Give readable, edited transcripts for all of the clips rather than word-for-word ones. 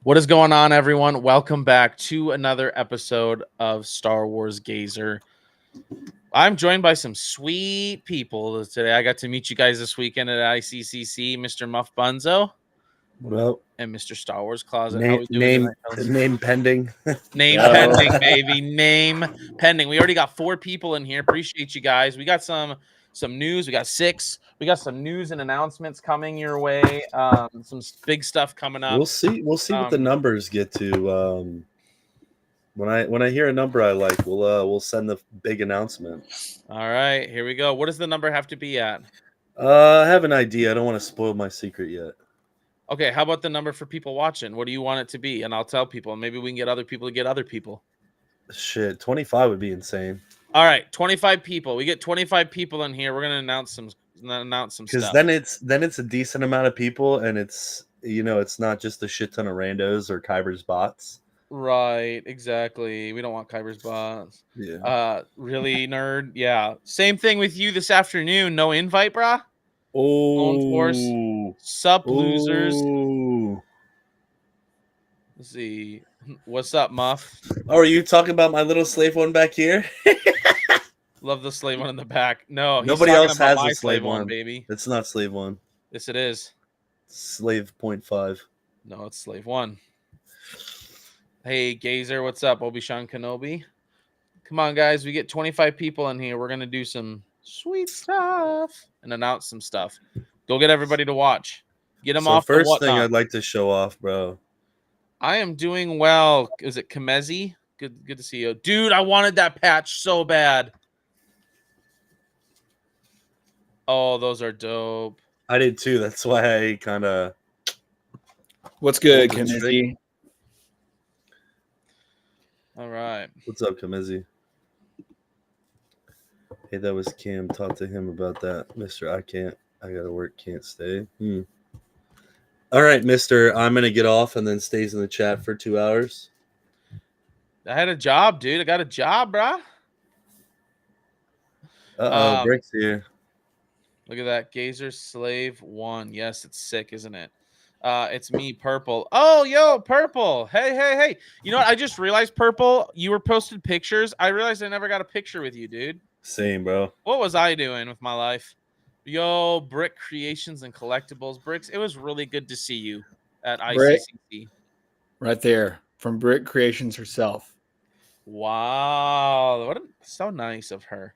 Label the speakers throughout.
Speaker 1: What is going on, everyone? Welcome back to another episode of Star Wars Gazer. I'm joined by some sweet people today. I got to meet you guys this weekend at ICCC, Mr. Muff Bunzo
Speaker 2: What up?
Speaker 1: and Mr. Star Wars Closet. How
Speaker 2: Name
Speaker 1: we doing
Speaker 2: name
Speaker 1: tonight, fellas?
Speaker 2: name pending.
Speaker 1: Name
Speaker 3: Yo.
Speaker 1: pending, baby. Name pending. We already got 4 people in here. Appreciate you guys. We got some news. We got 6. We got some news and announcements coming your way. Some big stuff coming up.
Speaker 2: We'll see what the numbers get to. When I hear a number I like, we'll send the big announcement.
Speaker 1: All right, here we go. What does the number have to be at?
Speaker 2: I have an idea. I don't want to spoil my secret yet.
Speaker 1: Okay, how about the number for people watching? What do you want it to be? And I'll tell people. Maybe we can get other people to get other people.
Speaker 2: Shit, 25 would be insane.
Speaker 1: All right, 25 people. We get 25 people in here. We're gonna announce some
Speaker 2: Because
Speaker 1: stuff.
Speaker 2: then it's a decent amount of people, and it's not just a shit ton of randos or Kyber's bots.
Speaker 1: Right, exactly. We don't want Kyber's bots.
Speaker 2: Yeah.
Speaker 1: Really, nerd. Yeah. Same thing with you this afternoon. No invite, brah. Lone Force. Sup, losers. Let's see. What's up, Muff?
Speaker 2: Oh, are you talking about my little slave one back here?
Speaker 1: Love the slave one in the back. No, he's
Speaker 2: Nobody
Speaker 1: talking
Speaker 2: else
Speaker 1: about
Speaker 2: has
Speaker 1: my
Speaker 2: a slave one,
Speaker 1: baby.
Speaker 2: It's not slave one.
Speaker 1: Yes, it is.
Speaker 2: Slave 0.5.
Speaker 1: No, it's slave 1. Hey, Gazer, what's up? Obi-Wan Kenobi. Come on, guys. We get 25 people in here. We're going to do some sweet stuff and announce some stuff. Go get everybody to watch. Get them off
Speaker 2: First
Speaker 1: the whatnot.
Speaker 2: thing I'd like to show off, bro.
Speaker 1: I am doing well. Is it Kamezi? Good to see you. Dude, I wanted that patch so bad. Oh, those are dope.
Speaker 2: I did too. That's why I kind of...
Speaker 3: What's good, Kennedy?
Speaker 1: All right.
Speaker 2: What's up, Kamizi? Hey, that was Cam. Talk to him about that. Mr. I gotta work, can't stay. All right, Mr. I'm gonna get off and then stays in the chat for 2 hours.
Speaker 1: I had a job, dude. I got a job, bruh.
Speaker 2: Brick's here.
Speaker 1: Look at that. Gazer Slave 1. Yes, it's sick, isn't it? It's me, Purple. Oh, yo, Purple. Hey. You know what? I just realized, Purple, you were posted pictures. I realized I never got a picture with you, dude.
Speaker 2: Same, bro.
Speaker 1: What was I doing with my life? Yo, Brick Creations and Collectibles. Bricks, it was really good to see you at ICCC.
Speaker 3: Right there, from Brick Creations herself.
Speaker 1: Wow. So nice of her.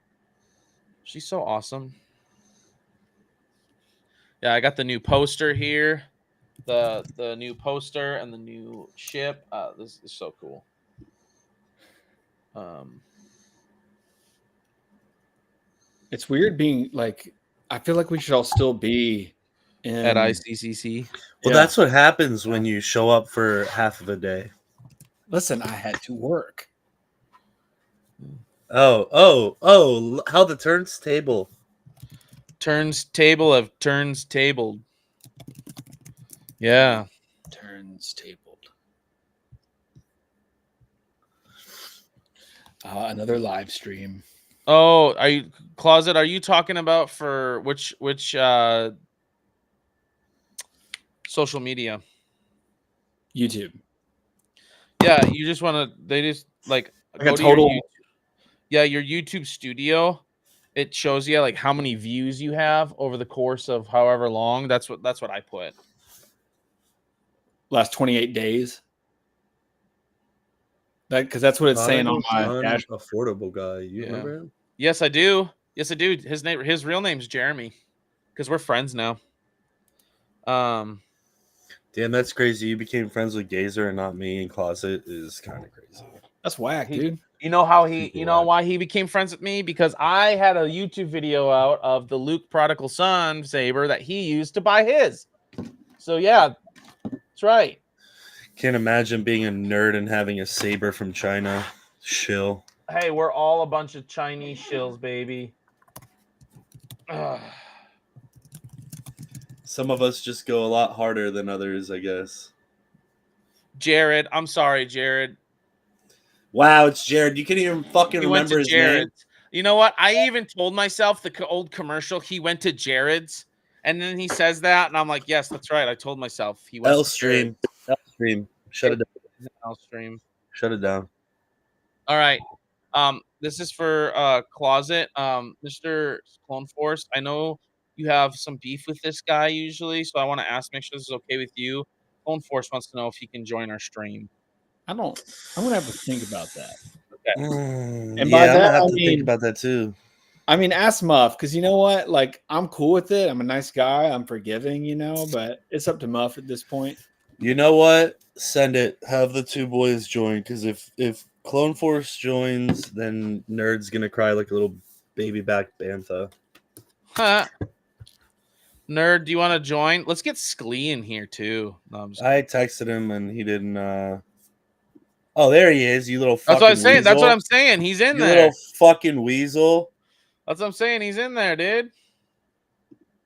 Speaker 1: She's so awesome. Yeah, I got the new poster here. The new poster and the new ship. This is so cool.
Speaker 3: It's weird being like, I feel like we should all still be
Speaker 1: at ICCC.
Speaker 2: Well, that's what happens when you show up for half of a day.
Speaker 3: Listen, I had to work.
Speaker 2: Oh, how the turns table.
Speaker 1: Turns table of turns tabled. Yeah.
Speaker 3: Turns tabled. Another live stream.
Speaker 1: Oh, Closet, are you talking about for which social media?
Speaker 3: YouTube.
Speaker 1: Yeah, you just want to, they just like
Speaker 3: a total.
Speaker 1: Your YouTube studio. It shows you like how many views you have over the course of however long. That's what I put.
Speaker 3: Last 28 days. Because that's what it's saying on my dash.
Speaker 2: Affordable guy. You remember him?
Speaker 1: Yes, I do. His real name's Jeremy. Because we're friends now.
Speaker 2: Damn, that's crazy. You became friends with Gazer and not me. And Closet is kind of crazy.
Speaker 3: That's whack, dude.
Speaker 1: You know how why he became friends with me? Because I had a YouTube video out of the Luke Prodigal Son saber that he used to buy his. So yeah, that's right.
Speaker 2: Can't imagine being a nerd and having a saber from China. Shill.
Speaker 1: Hey, we're all a bunch of Chinese shills, baby.
Speaker 2: Some of us just go a lot harder than others, I guess.
Speaker 1: Jared, I'm sorry, Jared.
Speaker 2: Wow, it's Jared. You can't even fucking remember his name.
Speaker 1: You know what? I even told myself the old commercial, he went to Jared's, and then he says that, and I'm like, yes, that's right. I told myself he went
Speaker 2: Restream. Shut it down.
Speaker 1: I'll stream.
Speaker 2: Shut it down.
Speaker 1: All right. This is for Closet. Mr. Clone Force, I know you have some beef with this guy usually, so I want to ask, make sure this is okay with you. Clone Force wants to know if he can join our stream.
Speaker 3: I'm gonna have to think about that.
Speaker 2: And
Speaker 3: And
Speaker 2: yeah,
Speaker 3: by
Speaker 2: I'm
Speaker 3: that,
Speaker 2: gonna have
Speaker 3: I
Speaker 2: to think
Speaker 3: mean-
Speaker 2: about that too.
Speaker 3: I mean, ask Muff, because you know what? Like, I'm cool with it. I'm a nice guy. I'm forgiving, but it's up to Muff at this point.
Speaker 2: You know what? Send it. Have the two boys join, because if Clone Force joins, then Nerd's gonna cry like a little baby back bantha.
Speaker 1: Huh. Nerd, do you want to join? Let's get Sklee in here too. No, I'm just
Speaker 2: I texted him and he didn't. Oh, there he is. You little fucking.
Speaker 1: That's what I'm saying.
Speaker 2: Weasel.
Speaker 1: That's what I'm saying. He's in
Speaker 2: You
Speaker 1: there.
Speaker 2: little fucking weasel.
Speaker 1: That's what I'm saying. He's in there, dude.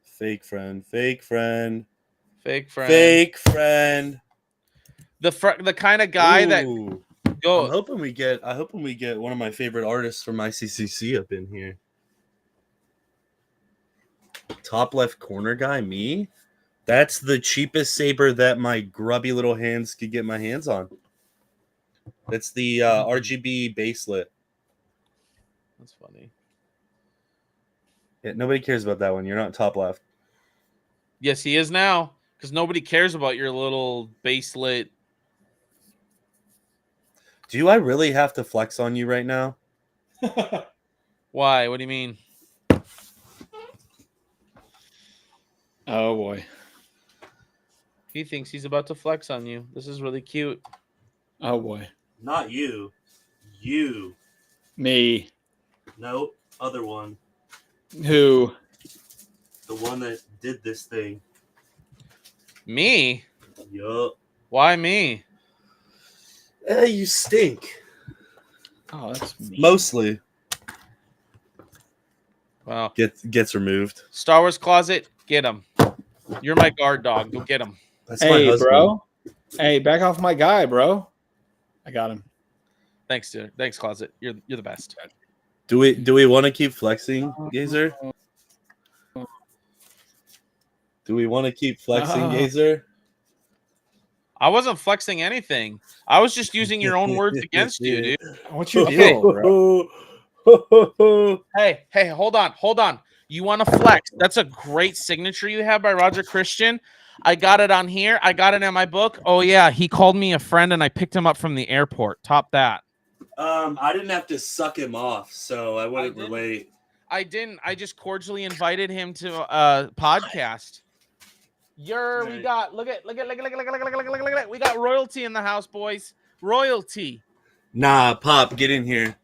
Speaker 2: Fake friend. Fake friend.
Speaker 1: Fake friend.
Speaker 2: Fake friend.
Speaker 1: The kind of guy that
Speaker 2: Ooh.
Speaker 1: go.
Speaker 2: I'm hoping we get. One of my favorite artists from ICCC up in here. Top left corner guy, me. That's the cheapest saber that my grubby little hands could get my hands on. That's the RGB baselit.
Speaker 1: That's funny.
Speaker 2: Yeah, nobody cares about that one. You're not top left.
Speaker 1: Yes, he is now, because nobody cares about your little baselit.
Speaker 2: Do I really have to flex on you right now?
Speaker 1: Why? What do you mean?
Speaker 3: Oh boy.
Speaker 1: He thinks he's about to flex on you. This is really cute.
Speaker 3: Oh boy.
Speaker 2: Not you. You.
Speaker 3: Me.
Speaker 2: Nope. Other one.
Speaker 3: Who?
Speaker 2: The one that did this thing.
Speaker 1: Me?
Speaker 2: Yup.
Speaker 1: Why me?
Speaker 2: You stink.
Speaker 3: Oh, that's me.
Speaker 2: Mostly.
Speaker 1: Wow.
Speaker 2: Gets removed.
Speaker 1: Star Wars Closet, get him. You're my guard dog. Go get him.
Speaker 2: That's my
Speaker 3: Hey,
Speaker 2: husband.
Speaker 3: bro. Hey, back off my guy, bro. I got him.
Speaker 1: Thanks, dude. Thanks, Closet. You're the best.
Speaker 2: Do we want to keep flexing, Gazer? Do we want to keep flexing, Gazer?
Speaker 1: I wasn't flexing anything. I was just using your own words against you, dude.
Speaker 3: What's your
Speaker 1: Okay.
Speaker 3: deal, bro?
Speaker 1: Hey, hold on. You want to flex? That's a great signature you have by Roger Christian. I got it on here. I got it in my book. Oh yeah, he called me a friend and I picked him up from the airport. Top that.
Speaker 2: I didn't have to suck him off, so I wouldn't
Speaker 1: didn't.
Speaker 2: relate.
Speaker 1: I didn't. I just cordially invited him to a podcast. We got look at we got royalty in the house, boys. Royalty.
Speaker 2: Nah, Pop, get in here.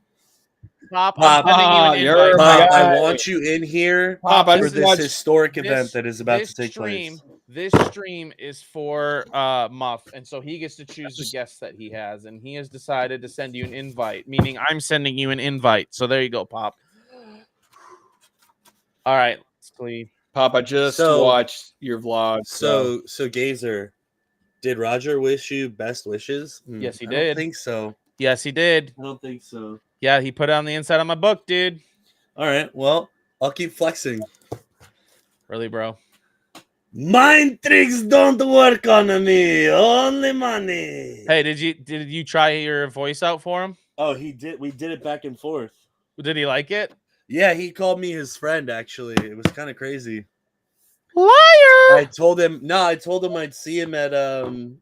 Speaker 1: Pop,
Speaker 2: Pop,
Speaker 1: I'm sending you an
Speaker 3: you're
Speaker 1: invite.
Speaker 3: my
Speaker 2: Pop, I
Speaker 3: guy.
Speaker 2: want you in here
Speaker 3: Pop, I
Speaker 2: for
Speaker 3: just
Speaker 2: this
Speaker 3: watched
Speaker 2: historic
Speaker 1: this-
Speaker 2: event that is about
Speaker 1: this
Speaker 2: to take
Speaker 1: stream,
Speaker 2: place.
Speaker 1: This stream is for Muff, and so he gets to choose the guests that he has, and he has decided to send you an invite, meaning I'm sending you an invite. So there you go, Pop. All right, let's leave.
Speaker 3: Pop, I just
Speaker 2: So-
Speaker 3: watched your vlog.
Speaker 2: So Gazer, did Roger wish you best wishes?
Speaker 1: Yes, he
Speaker 2: I
Speaker 1: did.
Speaker 2: don't think so.
Speaker 1: Yes, he did.
Speaker 2: I don't think so.
Speaker 1: Yeah, he put it on the inside of my book, dude.
Speaker 2: All right, well, I'll keep flexing.
Speaker 1: Really, bro?
Speaker 2: Mind tricks don't work on me. Only money.
Speaker 1: Hey, did you try your voice out for him?
Speaker 2: Oh, he did. We did it back and forth.
Speaker 1: Did he like it?
Speaker 2: Yeah, he called me his friend. Actually, it was kind of crazy.
Speaker 1: Liar!
Speaker 2: I told him I'd see him at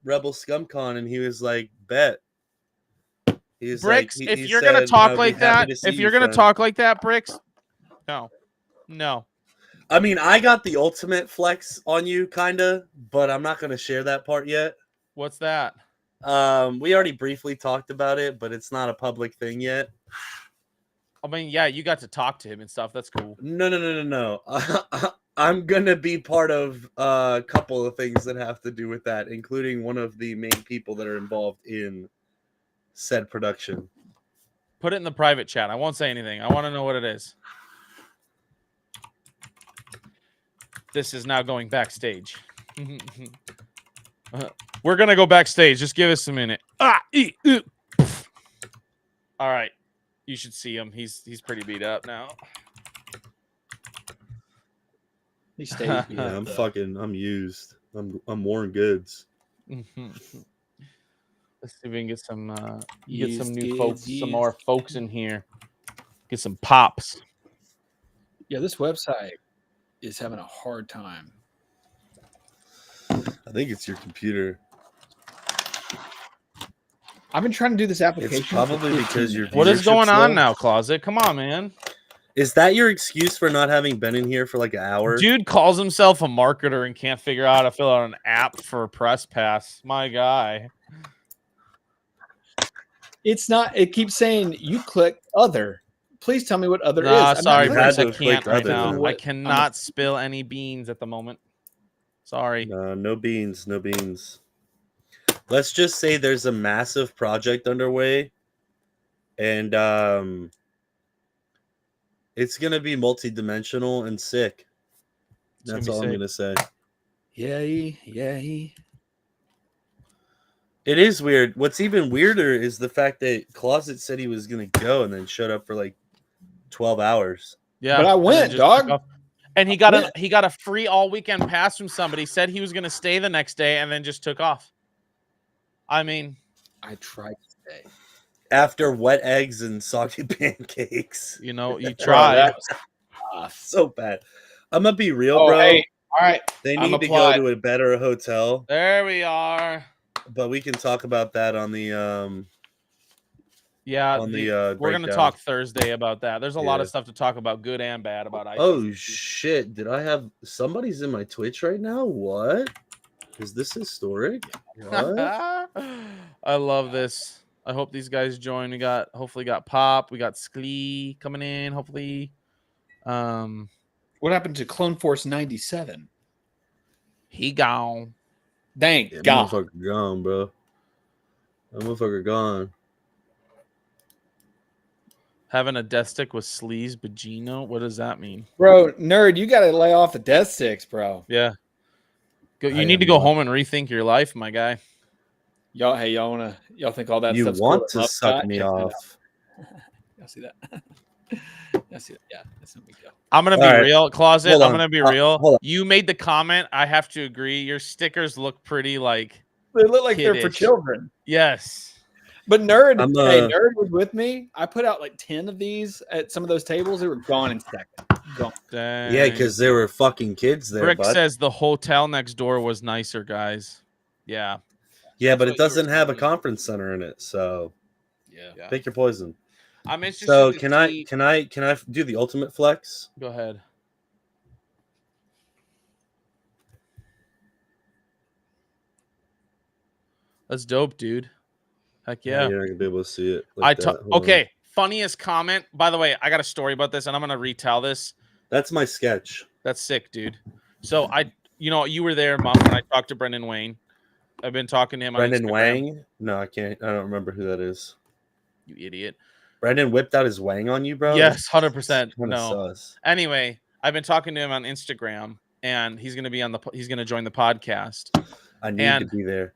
Speaker 2: Rebel ScumCon, and he was like, "Bet." He was
Speaker 1: Bricks,
Speaker 2: like,
Speaker 1: if
Speaker 2: he
Speaker 1: you're
Speaker 2: said,
Speaker 1: gonna
Speaker 2: "I
Speaker 1: talk
Speaker 2: would be
Speaker 1: like
Speaker 2: happy
Speaker 1: that,
Speaker 2: to see
Speaker 1: if
Speaker 2: you,
Speaker 1: you're gonna
Speaker 2: friend."
Speaker 1: talk like that, Bricks, no.
Speaker 2: I mean, I got the ultimate flex on you, kinda, but I'm not gonna share that part yet.
Speaker 1: What's that?
Speaker 2: We already briefly talked about it, but it's not a public thing yet.
Speaker 1: I mean, yeah, you got to talk to him and stuff. That's cool.
Speaker 2: No. I'm gonna be part of a couple of things that have to do with that, including one of the main people that are involved in said production.
Speaker 1: Put it in the private chat. I won't say anything. I want to know what it is. This is now going backstage. We're gonna go backstage. Just give us a minute. All right. You should see him. He's pretty beat up now.
Speaker 3: He stays.
Speaker 2: Yeah, I'm used. I'm worn goods.
Speaker 1: Let's see if we can get some
Speaker 3: Yes,
Speaker 1: new
Speaker 3: kids,
Speaker 1: folks, some
Speaker 3: yes.
Speaker 1: more folks in here. Get some pops.
Speaker 3: Yeah, this website is having a hard time.
Speaker 2: I think it's your computer.
Speaker 3: I've been trying to do this application.
Speaker 2: It's probably because your
Speaker 1: What is going
Speaker 2: viewership's
Speaker 1: on
Speaker 2: low.
Speaker 1: now, Closet? Come on, man.
Speaker 2: Is that your excuse for not having been in here for like an hour?
Speaker 1: Dude calls himself a marketer and can't figure out how to fill out an app for a press pass. My guy.
Speaker 3: It's not. It keeps saying you click other. Please tell me what other
Speaker 1: Nah,
Speaker 3: is. I'm
Speaker 1: sorry,
Speaker 3: not
Speaker 2: You had
Speaker 1: Bricks. I
Speaker 2: to
Speaker 1: can't
Speaker 2: click
Speaker 1: right
Speaker 2: other
Speaker 1: now.
Speaker 2: then.
Speaker 1: I cannot spill any beans at the moment. Sorry.
Speaker 2: No beans, no beans. Let's just say there's a massive project underway, and it's gonna be multi-dimensional and sick.
Speaker 1: It's
Speaker 2: That's
Speaker 1: gonna be
Speaker 2: all I'm
Speaker 1: sick.
Speaker 2: gonna say.
Speaker 3: Yeah.
Speaker 2: It is weird. What's even weirder is the fact that Closet said he was gonna go and then showed up for like 12 hours.
Speaker 1: Yeah,
Speaker 3: But I
Speaker 1: and then
Speaker 3: went,
Speaker 1: just
Speaker 3: dog.
Speaker 1: took off. And he got a free all weekend pass from somebody. Said he was gonna stay the next day, and then just took off. I mean,
Speaker 3: I tried to stay.
Speaker 2: After wet eggs and soggy pancakes.
Speaker 1: you know, you
Speaker 3: Bro,
Speaker 1: tried.
Speaker 3: that was tough.
Speaker 2: So bad. I'm gonna be real,
Speaker 3: Oh,
Speaker 2: bro.
Speaker 3: hey, all right.
Speaker 2: They
Speaker 3: I'm
Speaker 2: need to go
Speaker 3: applied.
Speaker 2: to a better hotel,
Speaker 1: There we are.
Speaker 2: but we can talk about that on the
Speaker 1: Yeah, we're gonna
Speaker 2: breakdown.
Speaker 1: talk Thursday about that. There's a lot
Speaker 2: Yeah.
Speaker 1: of stuff to talk about, good and bad, about ICC.
Speaker 2: Oh shit! Did I have somebody's in my Twitch right now? What is this historic? What?
Speaker 1: I love this. I hope these guys join. We hopefully got Pop. We got Sklee coming in. Hopefully,
Speaker 3: What happened to Clone Force 97?
Speaker 1: he gone.
Speaker 3: Thank
Speaker 2: Yeah,
Speaker 3: God.
Speaker 2: motherfucker gone, bro. That motherfucker gone.
Speaker 1: Having a death stick with Sleaze Bagino. What does that mean?
Speaker 3: Bro, nerd, you got to lay off the death sticks, bro.
Speaker 1: Yeah. You
Speaker 2: I
Speaker 1: need to
Speaker 2: am
Speaker 1: go
Speaker 2: not-
Speaker 1: home and rethink your life, my guy.
Speaker 3: Y'all think all that
Speaker 2: You
Speaker 3: stuff's
Speaker 2: want
Speaker 3: cool?
Speaker 2: to suck me
Speaker 3: Check that out.
Speaker 2: off?
Speaker 3: Y'all see that? Y'all see that? Yeah, that's no big deal.
Speaker 1: I'm gonna
Speaker 2: All
Speaker 1: be
Speaker 2: right.
Speaker 1: real, Closet.
Speaker 2: Hold
Speaker 1: I'm
Speaker 2: on.
Speaker 1: gonna be
Speaker 2: Hold
Speaker 1: real.
Speaker 2: on.
Speaker 1: You made the comment. I have to agree. Your stickers look pretty like
Speaker 3: They look like they're for
Speaker 1: kiddish.
Speaker 3: children.
Speaker 1: Yes.
Speaker 3: But nerd,
Speaker 2: I'm,
Speaker 3: nerd was with me. I put out like 10 of these at some of those tables. They were gone in a second. Gone.
Speaker 1: Dang.
Speaker 2: Yeah, because there were fucking kids there,
Speaker 1: Brick
Speaker 2: bud.
Speaker 1: says the hotel next door was nicer, guys. Yeah.
Speaker 2: Yeah, but
Speaker 1: That's
Speaker 2: it
Speaker 1: what you were
Speaker 2: doesn't have a
Speaker 1: telling me.
Speaker 2: conference center in it, so
Speaker 3: Yeah.
Speaker 2: pick your poison.
Speaker 1: I'm interested.
Speaker 2: So
Speaker 1: to
Speaker 2: can
Speaker 1: see...
Speaker 2: I do the ultimate flex?
Speaker 1: Go ahead. That's dope, dude. Heck yeah.
Speaker 2: You're not gonna be able to see it. Like that. Hold on.
Speaker 1: Okay. Funniest comment. By the way, I got a story about this, and I'm gonna retell this.
Speaker 2: That's my sketch.
Speaker 1: That's sick, dude. So you were there, Mom, when I talked to Brendan Wayne. I've been talking to him.
Speaker 2: Brendan
Speaker 1: on Instagram.
Speaker 2: Wang? No, I can't. I don't remember who that is.
Speaker 1: You idiot.
Speaker 2: Brendan whipped out his wang on you, bro.
Speaker 1: Yes, 100%.
Speaker 2: Kinda
Speaker 1: No.
Speaker 2: sus.
Speaker 1: Anyway, I've been talking to him on Instagram, and he's gonna join the podcast.
Speaker 2: I need to be there.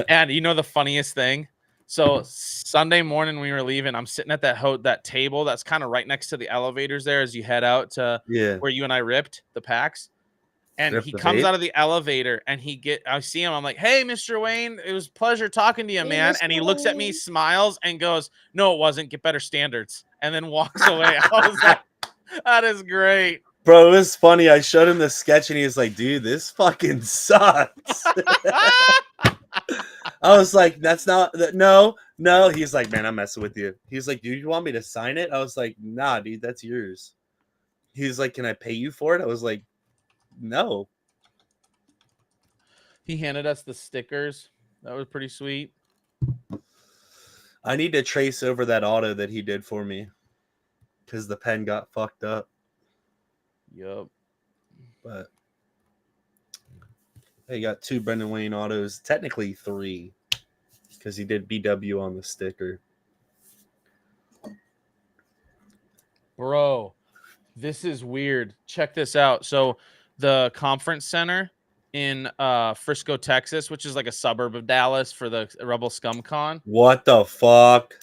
Speaker 1: And you know the funniest thing? So Sunday morning when we were leaving, I'm sitting at that table that's kind of right next to the elevators there as you head out to where you and I ripped the packs. And he comes out of the elevator and I see him. I'm like, hey, Mr. Wayne, it was a pleasure talking to you, man. And he looks at me, smiles, and goes, no, it wasn't. Get better standards. And then walks away. I was like, that is great.
Speaker 2: Bro, it was funny. I showed him the sketch and he was like, dude, this fucking sucks. I was like, that's not no. He's like, man, I'm messing with you. He's like, dude, you want me to sign it? I was like, nah, dude, that's yours. He's like, can I pay you for it? I was like, no.
Speaker 1: He handed us the stickers. That was pretty sweet.
Speaker 2: I need to trace over that auto that he did for me because the pen got fucked up.
Speaker 1: Yup.
Speaker 2: But he got 2 Brendan Wayne autos, technically 3, because he did BW on the sticker.
Speaker 1: Bro, this is weird. Check this out. So the conference center in Frisco, Texas, which is like a suburb of Dallas for the Rebel Scum Con.
Speaker 2: What the fuck?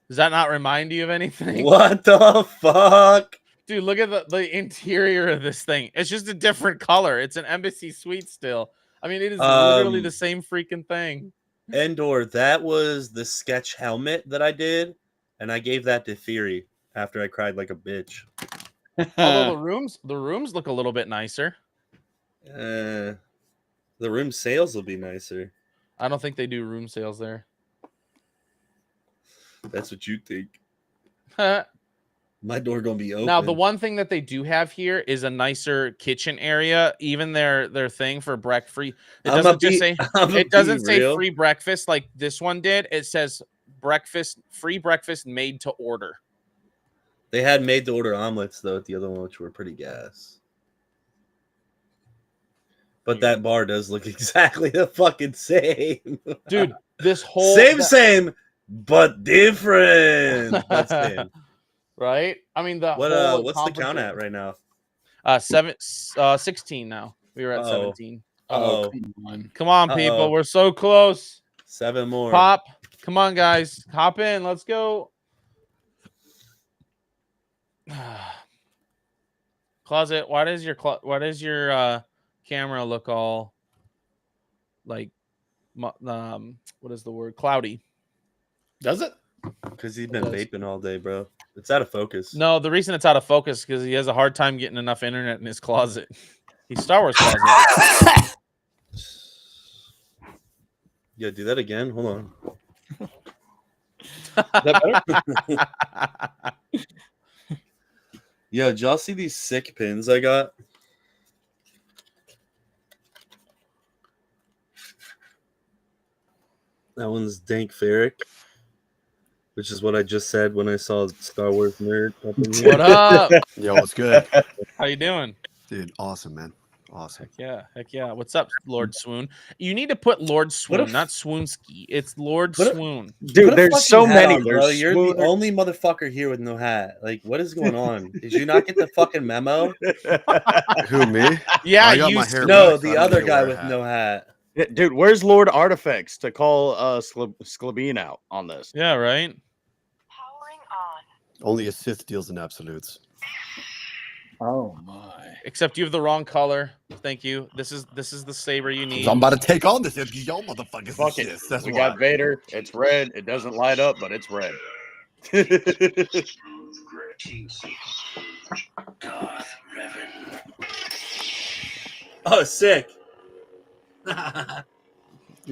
Speaker 1: Does that not remind you of anything?
Speaker 2: What the fuck?
Speaker 1: Dude, look at the interior of this thing. It's just a different color. It's an embassy suite still. I mean, it is literally
Speaker 2: Um,
Speaker 1: the same freaking thing.
Speaker 2: Endor, that was the sketch helmet that I did, and I gave that to Theory after I cried like a bitch.
Speaker 1: Although the rooms look a little bit nicer.
Speaker 2: The room sales will be nicer.
Speaker 1: I don't think they do room sales there.
Speaker 2: That's what you think.
Speaker 1: Now,
Speaker 2: My door gonna be open.
Speaker 1: the one thing that they do have here is a nicer kitchen area. Even their thing for breakfast free. It doesn't just say it doesn't say free breakfast like this one did. It says free breakfast made to order.
Speaker 2: They had made to order omelets though at the other one, which were pretty gas. But that bar does look exactly the fucking same.
Speaker 1: Dude, this whole
Speaker 2: same, but different. But same.
Speaker 1: Right? I mean what's
Speaker 2: the count at right now?
Speaker 1: 16 now. We were at 17.
Speaker 3: Oh,
Speaker 1: come on, people. We're so close.
Speaker 2: 7 more.
Speaker 1: Pop. Come on, guys. Hop in. Let's go. Closet, why does your camera look all like what is the word? Cloudy.
Speaker 3: Does it?
Speaker 2: Because he's been vaping all day, bro. It's out of focus.
Speaker 1: No, the reason it's out of focus is because he has a hard time getting enough internet in his closet. He's Star Wars closet.
Speaker 2: Yeah, do that again. Hold on.
Speaker 3: Is that better?
Speaker 2: Yo, did y'all see these sick pins I got? That one's Dank Ferric, which is what I just said when I saw Star Wars Nerd up in here.
Speaker 1: What up?
Speaker 4: Yo, what's good?
Speaker 1: How you doing?
Speaker 4: Dude, awesome, man. Awesome.
Speaker 1: Heck yeah. What's up, Lord Swoon? You need to put Lord Swoon, not Swoonski. It's Lord Swoon.
Speaker 3: Dude, there's so many.
Speaker 2: On, bro. You're the only motherfucker here with no hat. Like, what is going on? Did you not get the fucking memo?
Speaker 4: Who, me?
Speaker 1: Yeah,
Speaker 4: I got my hair
Speaker 2: no,
Speaker 4: back,
Speaker 2: the
Speaker 4: so I
Speaker 2: other
Speaker 4: don't
Speaker 2: guy
Speaker 4: need to
Speaker 2: with
Speaker 4: wear a hat.
Speaker 2: no hat.
Speaker 5: Dude, where's Lord Artifacts to call Sklabine out on this?
Speaker 1: Yeah, right.
Speaker 6: Powering on.
Speaker 4: Only a Sith deals in absolutes.
Speaker 3: Oh my!
Speaker 1: Except you have the wrong color. Thank you. This is the saber you need.
Speaker 4: I'm about to take on this if y'all motherfuckers.
Speaker 5: Fuck it.
Speaker 4: Sith. That's
Speaker 5: We
Speaker 4: why.
Speaker 5: got Vader. It's red. It doesn't light up, but it's red.
Speaker 2: Oh, sick.
Speaker 4: Yeah,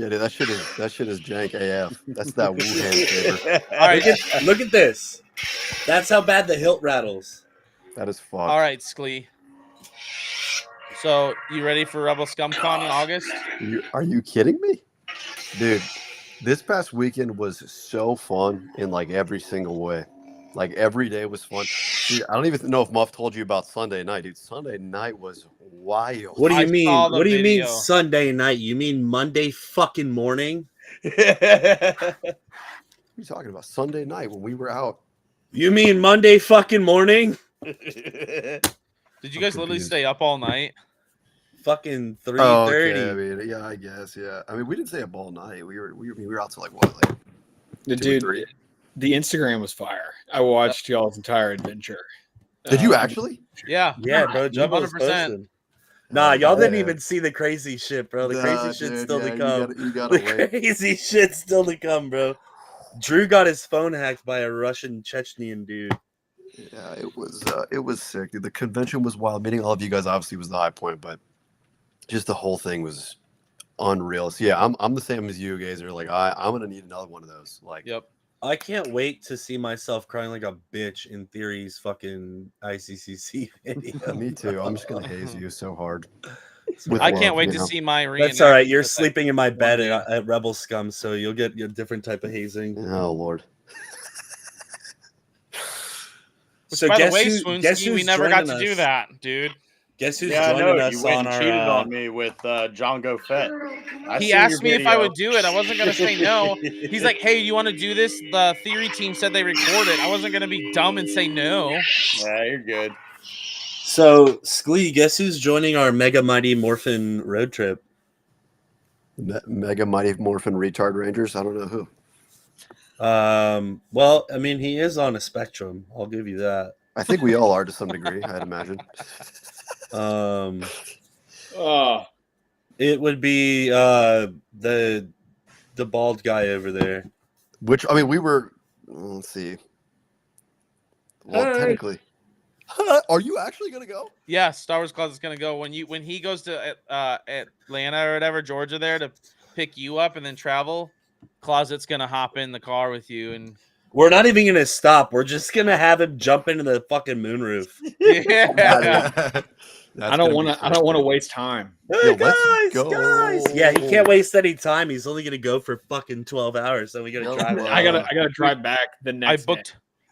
Speaker 4: dude, that shit is jank AF. That's that Wuhan saber.
Speaker 1: All right.
Speaker 2: Look at this. That's how bad the hilt rattles.
Speaker 4: That is fucked.
Speaker 1: All right, Sklee. So, you ready for Rebel ScumCon in August?
Speaker 4: Are you kidding me? Dude, this past weekend was so fun in like every single way. Like every day was fun. Dude, I don't even know if Muff told you about Sunday night, dude. Sunday night was wild.
Speaker 2: What do you
Speaker 1: I
Speaker 2: mean?
Speaker 1: saw the
Speaker 2: What do you mean
Speaker 1: video.
Speaker 2: Sunday night? You mean Monday fucking morning?
Speaker 4: What are you talking about? Sunday night when we were out.
Speaker 2: You mean Monday fucking morning?
Speaker 1: Did you guys literally
Speaker 4: confused.
Speaker 1: stay up all night?
Speaker 2: Fucking 3:30.
Speaker 4: Oh, okay. I mean, yeah, I guess, yeah. I mean, we didn't stay up all night. We were out till like what, like
Speaker 3: The
Speaker 4: 2 or
Speaker 3: dude,
Speaker 4: 3?
Speaker 3: the Instagram was fire. I watched y'all's entire adventure.
Speaker 4: Did you actually?
Speaker 1: Yeah.
Speaker 2: Yeah, bro. Jumbo was
Speaker 1: 100%.
Speaker 2: posted. Nah, y'all didn't
Speaker 4: Yeah.
Speaker 2: even see the crazy shit, bro. The
Speaker 4: Nah,
Speaker 2: crazy shit's
Speaker 4: dude,
Speaker 2: still
Speaker 4: yeah,
Speaker 2: to come.
Speaker 4: You gotta
Speaker 2: The
Speaker 4: wait.
Speaker 2: crazy shit's still to come, bro. Drew got his phone hacked by a Russian Chechenian dude.
Speaker 4: Yeah, it was sick. Dude. The convention was wild. Meeting all of you guys obviously was the high point, but just the whole thing was unreal. So yeah, I'm the same as you guys. Are like I'm gonna need another one of those. Like,
Speaker 1: Yep.
Speaker 2: I can't wait to see myself crying like a bitch in Theory's fucking ICCC video.
Speaker 4: me too. I'm just gonna haze you so hard.
Speaker 1: I can't wait to see my reenactment.
Speaker 2: That's all right. You're
Speaker 1: with that
Speaker 2: sleeping in my bed
Speaker 1: one
Speaker 2: at Rebel Scum, so you'll get a different type of hazing.
Speaker 4: Oh Lord.
Speaker 1: Which,
Speaker 2: So
Speaker 1: by the
Speaker 2: guess
Speaker 1: way,
Speaker 2: who- guess
Speaker 1: Swoonsky,
Speaker 2: who's
Speaker 1: we never got to
Speaker 2: joining
Speaker 1: do
Speaker 2: us?
Speaker 1: that, dude.
Speaker 2: Guess who's
Speaker 5: Yeah, I
Speaker 2: joining
Speaker 5: know.
Speaker 2: us
Speaker 5: You went
Speaker 2: on
Speaker 5: and
Speaker 2: our?
Speaker 5: cheated on me with Django Fett.
Speaker 1: He asked me if I would do it. I wasn't going to say no. He's like, hey, you want to do this? The theory team said they recorded. I wasn't going to be dumb and say no.
Speaker 5: Yeah, you're good.
Speaker 2: So Sklee, guess who's joining our Mega Mighty Morphin road trip?
Speaker 4: Mega Mighty Morphin Retard Rangers. I don't know who.
Speaker 2: Well, I mean, he is on a spectrum. I'll give you that.
Speaker 4: I think we all are to some degree. I'd imagine.
Speaker 3: Oh,
Speaker 2: It would be the bald guy over there.
Speaker 4: Which I mean, we were. Let's see. Well,
Speaker 2: Hi.
Speaker 4: technically, are you actually gonna go?
Speaker 1: Yeah, Star Wars Closet's gonna go when he goes to Atlanta or whatever, Georgia, there to pick you up and then travel. Closet's gonna hop in the car with you and
Speaker 2: We're not even gonna stop. We're just gonna have him jump into the fucking moonroof.
Speaker 1: yeah.
Speaker 3: I don't want to. I don't want to waste time.
Speaker 2: Hey,
Speaker 4: Yo, let's
Speaker 2: guys,
Speaker 4: go.
Speaker 2: guys. Yeah, he can't waste any time. He's only gonna go for fucking 12 hours. So we gotta
Speaker 4: No,
Speaker 2: drive.
Speaker 4: bro.
Speaker 3: I gotta drive back the next.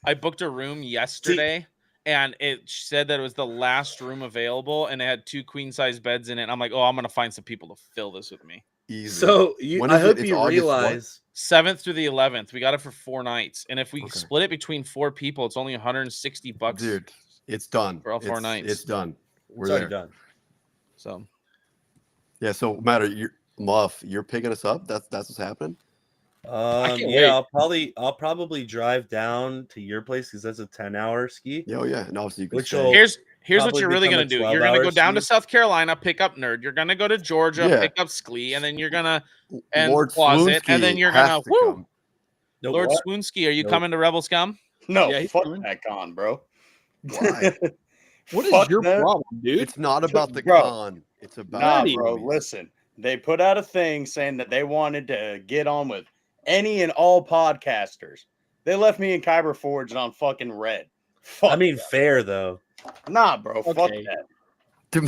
Speaker 1: I booked a room yesterday and it said that it was the last room available and it had 2 queen size beds in it. I'm like, oh, I'm gonna find some people to fill this with me.
Speaker 4: Easy.
Speaker 2: So
Speaker 4: When
Speaker 2: I
Speaker 4: is it?
Speaker 2: hope
Speaker 4: It's
Speaker 2: you
Speaker 4: August what?
Speaker 2: realize
Speaker 1: 7th through the 11th. We got it for 4 nights. And if we
Speaker 4: Okay.
Speaker 1: split it between 4 people, it's only $160
Speaker 4: Dude, it's done.
Speaker 1: for all 4
Speaker 4: It's-
Speaker 1: nights.
Speaker 4: It's done. We're
Speaker 2: it's already
Speaker 4: there.
Speaker 2: done.
Speaker 1: So
Speaker 4: Yeah. So, Matter, Muff, you're picking us up. That's what's happening.
Speaker 3: can't wait.
Speaker 2: Yeah, I'll probably drive down to your place because that's a 10-hour ski.
Speaker 4: Yeah, yeah. And obviously, you can
Speaker 2: Which
Speaker 4: stay.
Speaker 2: will
Speaker 1: here's what
Speaker 2: probably
Speaker 1: you're really
Speaker 2: become
Speaker 1: gonna
Speaker 2: a
Speaker 1: do. You're gonna go
Speaker 2: 12-hour
Speaker 1: down to
Speaker 2: ski.
Speaker 1: South Carolina, pick up Nerd. You're gonna go to Georgia,
Speaker 4: Yeah.
Speaker 1: pick up Sklee, and then you're gonna and
Speaker 4: Lord
Speaker 1: Closet, and then
Speaker 4: Swoonsky
Speaker 1: you're
Speaker 4: has
Speaker 1: gonna
Speaker 4: to
Speaker 1: woo.
Speaker 4: come.
Speaker 2: No,
Speaker 1: Lord
Speaker 2: what?
Speaker 1: Swoonsky, are you
Speaker 2: Nope.
Speaker 1: coming to Rebel Scum?
Speaker 5: No,
Speaker 3: Yeah, he's
Speaker 5: fuck
Speaker 3: coming.
Speaker 5: that con, bro.
Speaker 4: Why?
Speaker 3: What is
Speaker 5: Fuck
Speaker 3: your
Speaker 5: that.
Speaker 3: problem, dude?
Speaker 4: It's not about the
Speaker 5: Bro.
Speaker 4: con. It's about
Speaker 5: Nah,
Speaker 3: Buddy.
Speaker 5: bro. Listen, they put out a thing saying that they wanted to get on with any and all podcasters. They left me in Kyber Forge on fucking red. Fuck.
Speaker 2: I mean, fair though.
Speaker 5: nah, bro. Fuck
Speaker 3: Okay.
Speaker 5: that.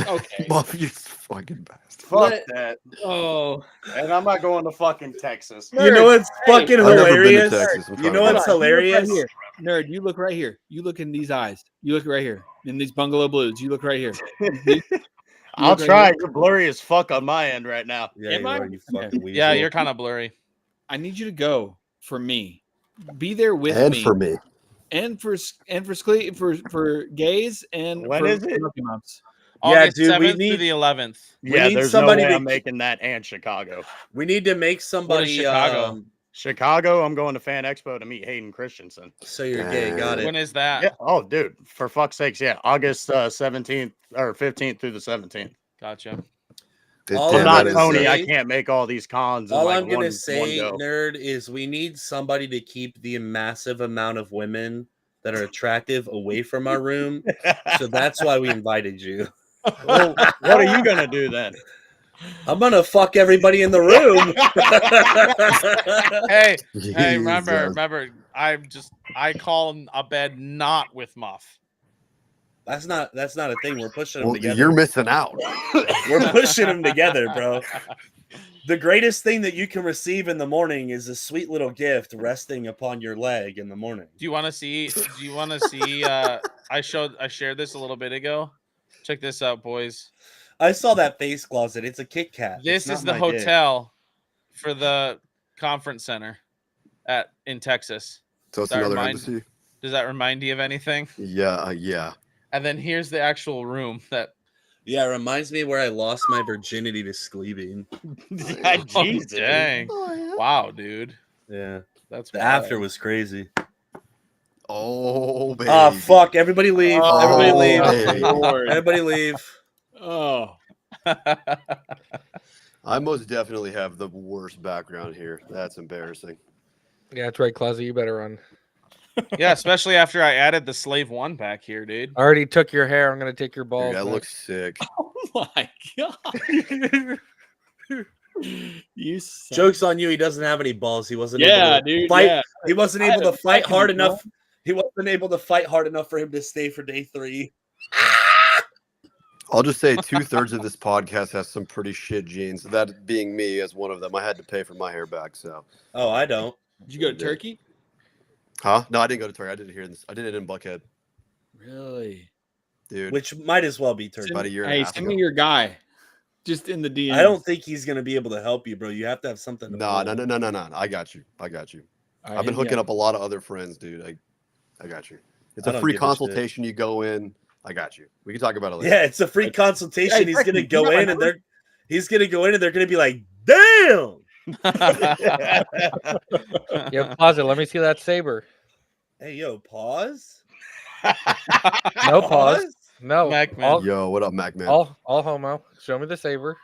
Speaker 3: Okay.
Speaker 4: Muff, you fucking bastard.
Speaker 5: Fuck
Speaker 3: Let-
Speaker 5: that.
Speaker 3: Oh,
Speaker 5: And I'm not going to fucking Texas.
Speaker 2: You know what's
Speaker 3: Hey,
Speaker 2: fucking
Speaker 4: I've never been to
Speaker 2: hilarious?
Speaker 4: Texas. I'm
Speaker 2: You
Speaker 4: trying
Speaker 2: know
Speaker 4: to
Speaker 2: what's
Speaker 4: go.
Speaker 2: hilarious?
Speaker 3: You look right here. Nerd, you look right here. You look in these eyes. You look right here. In these bungalow blues. You look right here.
Speaker 5: I'll
Speaker 3: look right
Speaker 5: try.
Speaker 3: here.
Speaker 5: You're blurry as fuck on my end right now.
Speaker 2: Yeah,
Speaker 3: Am
Speaker 2: you
Speaker 3: I?
Speaker 2: are, you fucking weasel.
Speaker 1: Yeah, you're kind of blurry.
Speaker 3: I need you to go for me. Be there with
Speaker 4: And
Speaker 3: me.
Speaker 4: for me.
Speaker 3: And for for gays and
Speaker 5: When
Speaker 3: for
Speaker 5: is it?
Speaker 3: Lucky Moms.
Speaker 2: Yeah,
Speaker 1: August
Speaker 2: dude, we
Speaker 1: 7th through
Speaker 2: need-
Speaker 1: the 11th.
Speaker 2: We
Speaker 5: Yeah,
Speaker 2: need
Speaker 5: there's
Speaker 2: somebody
Speaker 5: no way
Speaker 2: to
Speaker 5: I'm
Speaker 2: keep-
Speaker 5: making that and Chicago.
Speaker 2: We need to make somebody.
Speaker 1: Chicago?
Speaker 5: Chicago, I'm going to Fan Expo to meet Hayden Christensen.
Speaker 2: So you're gay. Got it.
Speaker 1: When is that?
Speaker 5: Yeah. Oh, dude, for fuck's sakes, yeah. August 17th or 15th through the 17th.
Speaker 1: Gotcha.
Speaker 2: All
Speaker 5: I'm
Speaker 2: I'm
Speaker 5: not
Speaker 2: gonna
Speaker 5: Tony.
Speaker 2: say-
Speaker 5: I can't make all these cons. In
Speaker 2: All
Speaker 5: like
Speaker 2: I'm gonna
Speaker 5: one
Speaker 2: say,
Speaker 5: go.
Speaker 2: nerd, is we need somebody to keep the massive amount of women that are attractive away from our room. So that's why we invited you.
Speaker 5: Well, what are you gonna do then?
Speaker 2: I'm gonna fuck everybody in the room.
Speaker 1: Hey,
Speaker 4: Jesus.
Speaker 1: hey, remember, I call a bed not with Muff.
Speaker 2: That's not a thing. We're pushing them
Speaker 4: Well,
Speaker 2: together.
Speaker 4: you're missing out.
Speaker 2: We're pushing them together, bro. The greatest thing that you can receive in the morning is a sweet little gift resting upon your leg in the morning.
Speaker 1: Do you want to see? I shared this a little bit ago. Check this out, boys.
Speaker 2: I saw that face closet. It's a Kit Kat.
Speaker 1: This
Speaker 2: It's
Speaker 1: is
Speaker 2: not
Speaker 1: the
Speaker 2: my dick.
Speaker 1: hotel for the conference center in Texas.
Speaker 4: So it's
Speaker 1: That
Speaker 4: another
Speaker 1: reminds-
Speaker 4: embassy.
Speaker 1: Does that remind you of anything?
Speaker 4: Yeah, yeah.
Speaker 1: And then here's the actual room that.
Speaker 2: Yeah, it reminds me where I lost my virginity to Sklebean.
Speaker 5: Yeah,
Speaker 1: Oh,
Speaker 5: Jesus.
Speaker 1: dang! Wow, dude,
Speaker 2: Yeah,
Speaker 1: that's
Speaker 2: the
Speaker 1: wild.
Speaker 2: after was crazy.
Speaker 4: Oh, baby.
Speaker 2: Oh fuck! Everybody leave! Everybody
Speaker 4: Oh,
Speaker 2: leave!
Speaker 4: baby.
Speaker 3: Lord.
Speaker 2: Everybody leave!
Speaker 3: Oh,
Speaker 4: I most definitely have the worst background here. That's embarrassing.
Speaker 7: Yeah, that's right, Closet. You better run.
Speaker 1: Yeah, especially after I added the Slave 1 back here, dude.
Speaker 7: I already took your hair. I'm gonna take your balls.
Speaker 4: Dude, that
Speaker 7: man.
Speaker 4: looks sick.
Speaker 3: oh my god! You suck.
Speaker 2: Joke's on you. He doesn't have any balls. He wasn't.
Speaker 3: Yeah,
Speaker 2: able to
Speaker 3: dude.
Speaker 2: Fight.
Speaker 3: Yeah.
Speaker 2: He wasn't
Speaker 3: I
Speaker 2: able
Speaker 3: had
Speaker 2: to
Speaker 3: a
Speaker 2: fight
Speaker 3: fucking
Speaker 2: hard
Speaker 3: ball.
Speaker 2: enough. He wasn't able to fight hard enough for him to stay for day 3.
Speaker 4: I'll just say 2/3 of this podcast has some pretty shit genes. That being me as one of them. I had to pay for my hair back. So,
Speaker 2: Oh, I don't.
Speaker 3: Did you go to Turkey?
Speaker 4: huh? No, I didn't go to Turkey. I did it here. I did it in Buckhead,
Speaker 3: Really?
Speaker 4: dude.
Speaker 2: Which might as well be Turkey.
Speaker 4: About a year and a
Speaker 3: Hey,
Speaker 4: half
Speaker 3: send
Speaker 4: ago.
Speaker 3: me your guy. Just in the DM.
Speaker 2: I don't think he's gonna be able to help you, bro. You have to have something. To
Speaker 4: No.
Speaker 2: pull.
Speaker 4: I got you. I've been hooking up a lot of other friends, dude. I got you. It's
Speaker 2: I
Speaker 4: a
Speaker 2: don't
Speaker 4: free
Speaker 2: give a shit.
Speaker 4: consultation. You go in. I got you. We can talk about it later.
Speaker 2: Yeah, it's a free consultation.
Speaker 3: Hey,
Speaker 2: He's
Speaker 3: Frankie,
Speaker 2: gonna
Speaker 3: you
Speaker 2: go
Speaker 3: got my
Speaker 2: in and
Speaker 3: number?
Speaker 2: he's gonna go in and they're gonna be like, damn.
Speaker 7: Yeah, Closet. Let me see that saber.
Speaker 2: Hey, yo, pause.
Speaker 7: No pause. No.
Speaker 1: Mac, man.
Speaker 7: all,
Speaker 4: Yo, what up, Mac man?
Speaker 7: all homo. Show me the saber.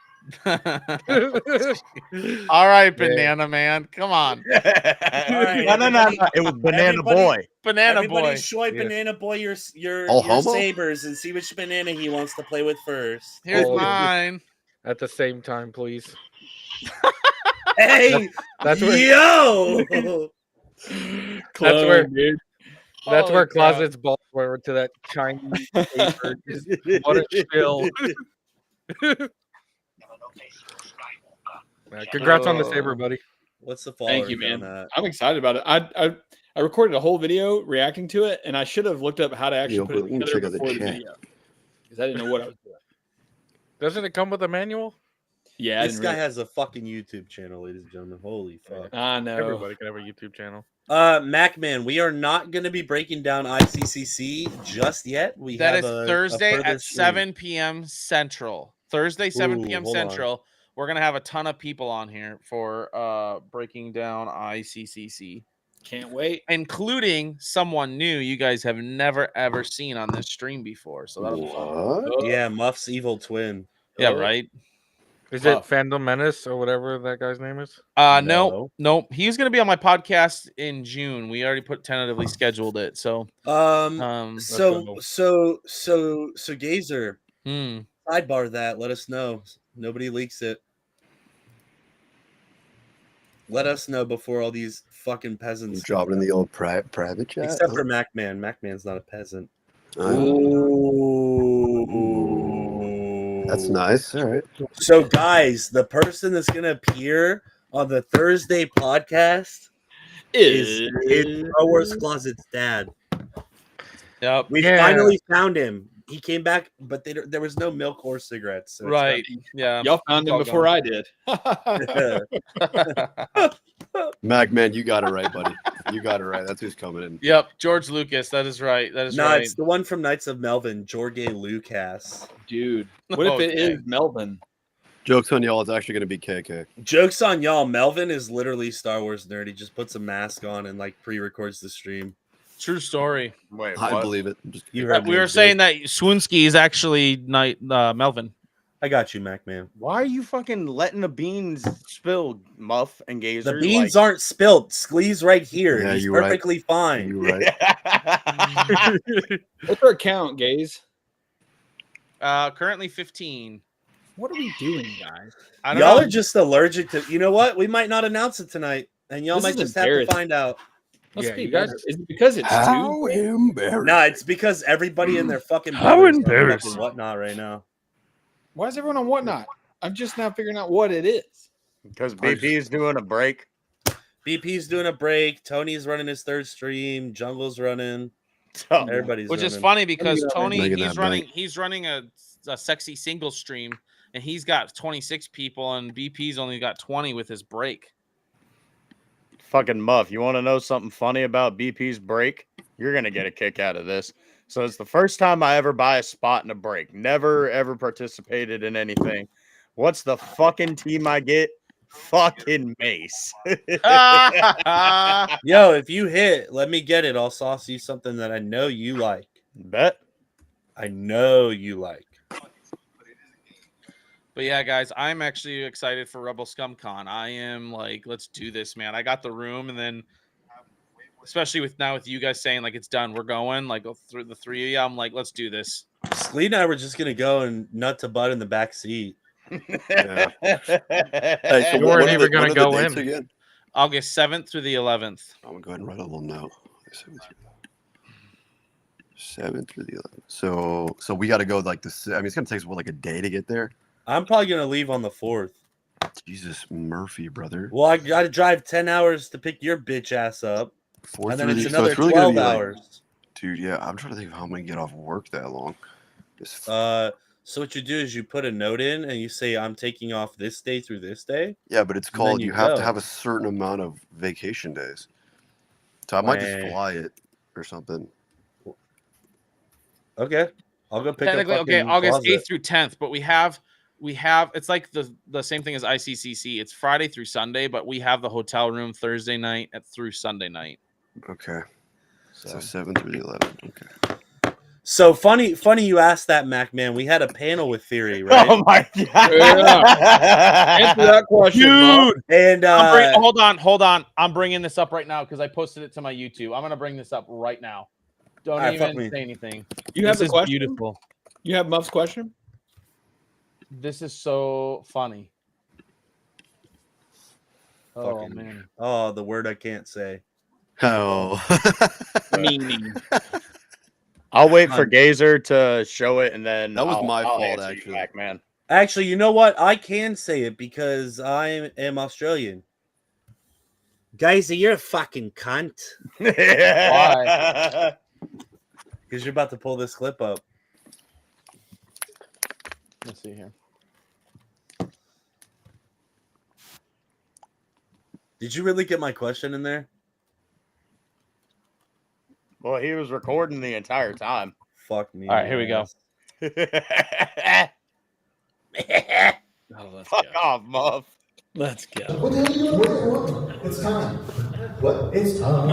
Speaker 1: All right,
Speaker 7: Yeah.
Speaker 1: Banana Man. Come on.
Speaker 5: No. It was Banana
Speaker 8: everybody-
Speaker 5: Boy.
Speaker 1: Banana
Speaker 8: Everybody
Speaker 1: Boy.
Speaker 8: show
Speaker 7: Yeah.
Speaker 8: Banana Boy your
Speaker 4: All homo?
Speaker 8: sabers and see which banana he wants to play with first.
Speaker 1: Here's
Speaker 7: Oh, yeah.
Speaker 1: mine.
Speaker 7: At the same time, please.
Speaker 8: Hey,
Speaker 7: That's where
Speaker 8: yo!
Speaker 7: that's where
Speaker 3: dude.
Speaker 7: that's
Speaker 1: Holy
Speaker 7: where
Speaker 1: cow.
Speaker 7: Closet's balls were to that Chinese paper. Just what a shill. Yeah, congrats on the saber, buddy.
Speaker 2: What's the follower
Speaker 3: Thank you,
Speaker 2: count
Speaker 3: man.
Speaker 2: at?
Speaker 3: I'm excited about it. I recorded a whole video reacting to it, and I should have looked up how to actually
Speaker 4: Yo,
Speaker 3: put it
Speaker 4: let me
Speaker 3: together
Speaker 4: check out the
Speaker 3: before the
Speaker 4: chat.
Speaker 3: video because I didn't know what I was doing.
Speaker 7: Doesn't it come with a manual?
Speaker 3: Yeah, I
Speaker 2: This
Speaker 3: didn't
Speaker 2: guy
Speaker 3: really.
Speaker 2: has a fucking YouTube channel, ladies and gentlemen. Holy fuck.
Speaker 3: I know.
Speaker 7: Everybody can have a YouTube channel.
Speaker 2: Macman, we are not going to be breaking down ICCC just yet. We
Speaker 1: That
Speaker 2: have
Speaker 1: is
Speaker 2: a
Speaker 1: Thursday
Speaker 2: further
Speaker 1: at
Speaker 2: stream.
Speaker 1: 7 p.m. Central. Thursday, 7
Speaker 2: Ooh,
Speaker 1: p.m.
Speaker 2: hold on.
Speaker 1: Central. We're gonna have a ton of people on here for breaking down ICCC,
Speaker 3: Can't wait.
Speaker 1: including someone new you guys have never ever seen on this stream before. So that'll be fun.
Speaker 4: What?
Speaker 2: Yeah, Muff's evil twin.
Speaker 1: Yeah,
Speaker 3: Oh.
Speaker 1: right.
Speaker 7: Is
Speaker 3: Wow.
Speaker 7: it Fandom Menace or whatever that guy's name is?
Speaker 1: No. He's gonna be on my podcast in June. We already tentatively scheduled it. So
Speaker 2: So Gazer,
Speaker 1: hmm.
Speaker 2: sidebar that. Let us know. Nobody leaks it. Let us know before all these fucking
Speaker 4: You
Speaker 2: peasants.
Speaker 4: dropping in the old private chat?
Speaker 2: Except for Macman. Macman's not a peasant.
Speaker 4: Ooh. That's nice. All right.
Speaker 2: So, guys, the person that's gonna appear on the Thursday podcast is Star Wars Closet's dad.
Speaker 1: Yep.
Speaker 2: We
Speaker 7: Yeah.
Speaker 2: finally found him. He came back, but there was no milk or cigarettes. So it's
Speaker 1: Right. Yeah.
Speaker 3: Y'all found him
Speaker 1: It's all
Speaker 3: before I did.
Speaker 4: Mac, man, you got it right, buddy. You got it right. That's who's coming in.
Speaker 1: Yep. George Lucas. That is right. That is
Speaker 2: No,
Speaker 1: right.
Speaker 2: it's the one from Knights of Melvin, Jorge Lucas.
Speaker 3: Dude, what if it
Speaker 1: Okay.
Speaker 3: is Melvin?
Speaker 4: Joke's on y'all. It's actually going to be KK.
Speaker 2: Joke's on y'all. Melvin is literally Star Wars nerd. He just puts a mask on and like pre-records the stream.
Speaker 1: True story.
Speaker 5: Wait,
Speaker 4: I
Speaker 5: what?
Speaker 4: believe it. I'm just
Speaker 2: You heard
Speaker 1: We
Speaker 2: me,
Speaker 1: were
Speaker 2: Jake.
Speaker 1: saying that Swinski is actually Melvin.
Speaker 2: I got you, Mac man.
Speaker 5: Why are you fucking letting the beans spill, Muff and Gazer?
Speaker 2: The beans aren't spilled. Sklee's right here.
Speaker 4: Yeah,
Speaker 2: He's
Speaker 4: you're right.
Speaker 2: perfectly fine.
Speaker 4: you right.
Speaker 3: What's our count, Gaze?
Speaker 1: Currently 15.
Speaker 3: What are we doing, guys?
Speaker 1: I don't
Speaker 2: Y'all
Speaker 1: know.
Speaker 2: are just allergic to. You know what? We might not announce it tonight, and y'all
Speaker 3: This
Speaker 2: might
Speaker 3: is
Speaker 2: just have to
Speaker 3: embarrassing.
Speaker 2: find out.
Speaker 3: Let's
Speaker 7: Yeah,
Speaker 3: be
Speaker 7: you guys-
Speaker 3: better. Is it because it's
Speaker 4: How
Speaker 3: Tuesday?
Speaker 4: embarrassing.
Speaker 2: No, it's because everybody in their fucking
Speaker 1: How
Speaker 2: brothers on
Speaker 1: embarrassing.
Speaker 2: fucking whatnot right now.
Speaker 3: Why is everyone on whatnot? I'm just now figuring out what it is.
Speaker 5: Because BP is doing a break.
Speaker 2: BP's doing a break. Tony's running his third stream. Jungle's running.
Speaker 5: So,
Speaker 2: Everybody's
Speaker 1: Which is
Speaker 2: running.
Speaker 1: funny because
Speaker 3: get up
Speaker 1: Tony
Speaker 4: Making that
Speaker 1: he's running a sexy single stream and he's got 26 people and BP's only got 20 with his break.
Speaker 5: fucking Muff, you want to know something funny about BP's break? You're going to get a kick out of this. So it's the first time I ever buy a spot in a break. Never, ever participated in anything. What's the fucking team I get? Fucking Mace.
Speaker 2: Yo, if you hit, let me get it. I'll sauce you something that I know you like.
Speaker 5: Bet.
Speaker 2: I know you like.
Speaker 1: But yeah, guys, I'm actually excited for Rebel ScumCon. I am like, let's do this, man. I got the room, and then especially with you guys saying like it's done, we're going like through the three of you. I'm like, let's do this.
Speaker 2: Sklee and I were just gonna go and nut to butt in the back seat.
Speaker 4: Yeah. Hey, so
Speaker 7: You
Speaker 4: what
Speaker 7: weren't
Speaker 4: are
Speaker 7: even
Speaker 4: the,
Speaker 7: gonna
Speaker 4: what are
Speaker 7: go
Speaker 4: the dates
Speaker 7: in.
Speaker 4: again?
Speaker 1: August 7th through the 11th.
Speaker 4: I'm gonna go ahead and write a little note. 7th through the 11th. So we got to go like this. I mean, it's gonna take us like a day to get there.
Speaker 2: I'm probably gonna leave on the 4th.
Speaker 4: Jesus Murphy, brother.
Speaker 2: Well, I gotta drive 10 hours to pick your bitch ass up,
Speaker 4: 4th
Speaker 2: and then
Speaker 4: through
Speaker 2: it's
Speaker 4: the- so
Speaker 2: another
Speaker 4: really gonna
Speaker 2: 12
Speaker 4: be like-
Speaker 2: hours.
Speaker 4: dude, yeah, I'm trying to think of how I'm gonna get off work that long. This
Speaker 2: So what you do is you put a note in and you say I'm taking off this day through this day.
Speaker 4: yeah, but it's
Speaker 2: and then
Speaker 4: called
Speaker 2: you
Speaker 4: you have
Speaker 2: go.
Speaker 4: to have a certain amount of vacation days. So I might just
Speaker 2: Wah.
Speaker 4: fly it or something.
Speaker 2: Okay, I'll go pick up.
Speaker 1: Technically, okay,
Speaker 2: fucking
Speaker 1: August
Speaker 2: closet.
Speaker 1: 8th through 10th, but we have it's like the same thing as ICCC. It's Friday through Sunday, but we have the hotel room Thursday night through Sunday night.
Speaker 4: Okay. So
Speaker 1: So
Speaker 4: 7th through the 11th. Okay.
Speaker 2: So funny you asked that, Mac man. We had a panel with Theory, right?
Speaker 5: Oh my god!
Speaker 3: Answer that question, Muff.
Speaker 1: Dude,
Speaker 2: And
Speaker 1: hold on. I'm bringing this up right now because I posted it to my YouTube. I'm gonna bring this up right now. Don't
Speaker 2: All right, fuck
Speaker 1: even
Speaker 2: me.
Speaker 1: say anything.
Speaker 3: You have
Speaker 1: This
Speaker 3: the
Speaker 1: is
Speaker 3: question?
Speaker 1: beautiful.
Speaker 3: You have Muff's question?
Speaker 1: This is so funny. Oh
Speaker 2: Fucking-
Speaker 1: man.
Speaker 2: oh, the word I can't say.
Speaker 4: Oh.
Speaker 3: Meaning.
Speaker 5: I'll wait for Gazer to show it, and then
Speaker 4: That was
Speaker 5: I'll
Speaker 4: my fault,
Speaker 5: answer you
Speaker 4: actually.
Speaker 5: back, man.
Speaker 2: Actually, you know what? I can say it because I am Australian. Guys, you're a fucking cunt.
Speaker 5: Why?
Speaker 2: Because you're about to pull this clip up.
Speaker 1: Let's see here.
Speaker 2: Did you really get my question in there?
Speaker 5: Well, he was recording the entire time.
Speaker 2: Fuck me.
Speaker 1: All right, here we go.
Speaker 3: Oh, let's
Speaker 5: Fuck
Speaker 3: go.
Speaker 5: off, Muff.
Speaker 3: Let's go.
Speaker 9: What the hell are you doing? It's time. What? It's time.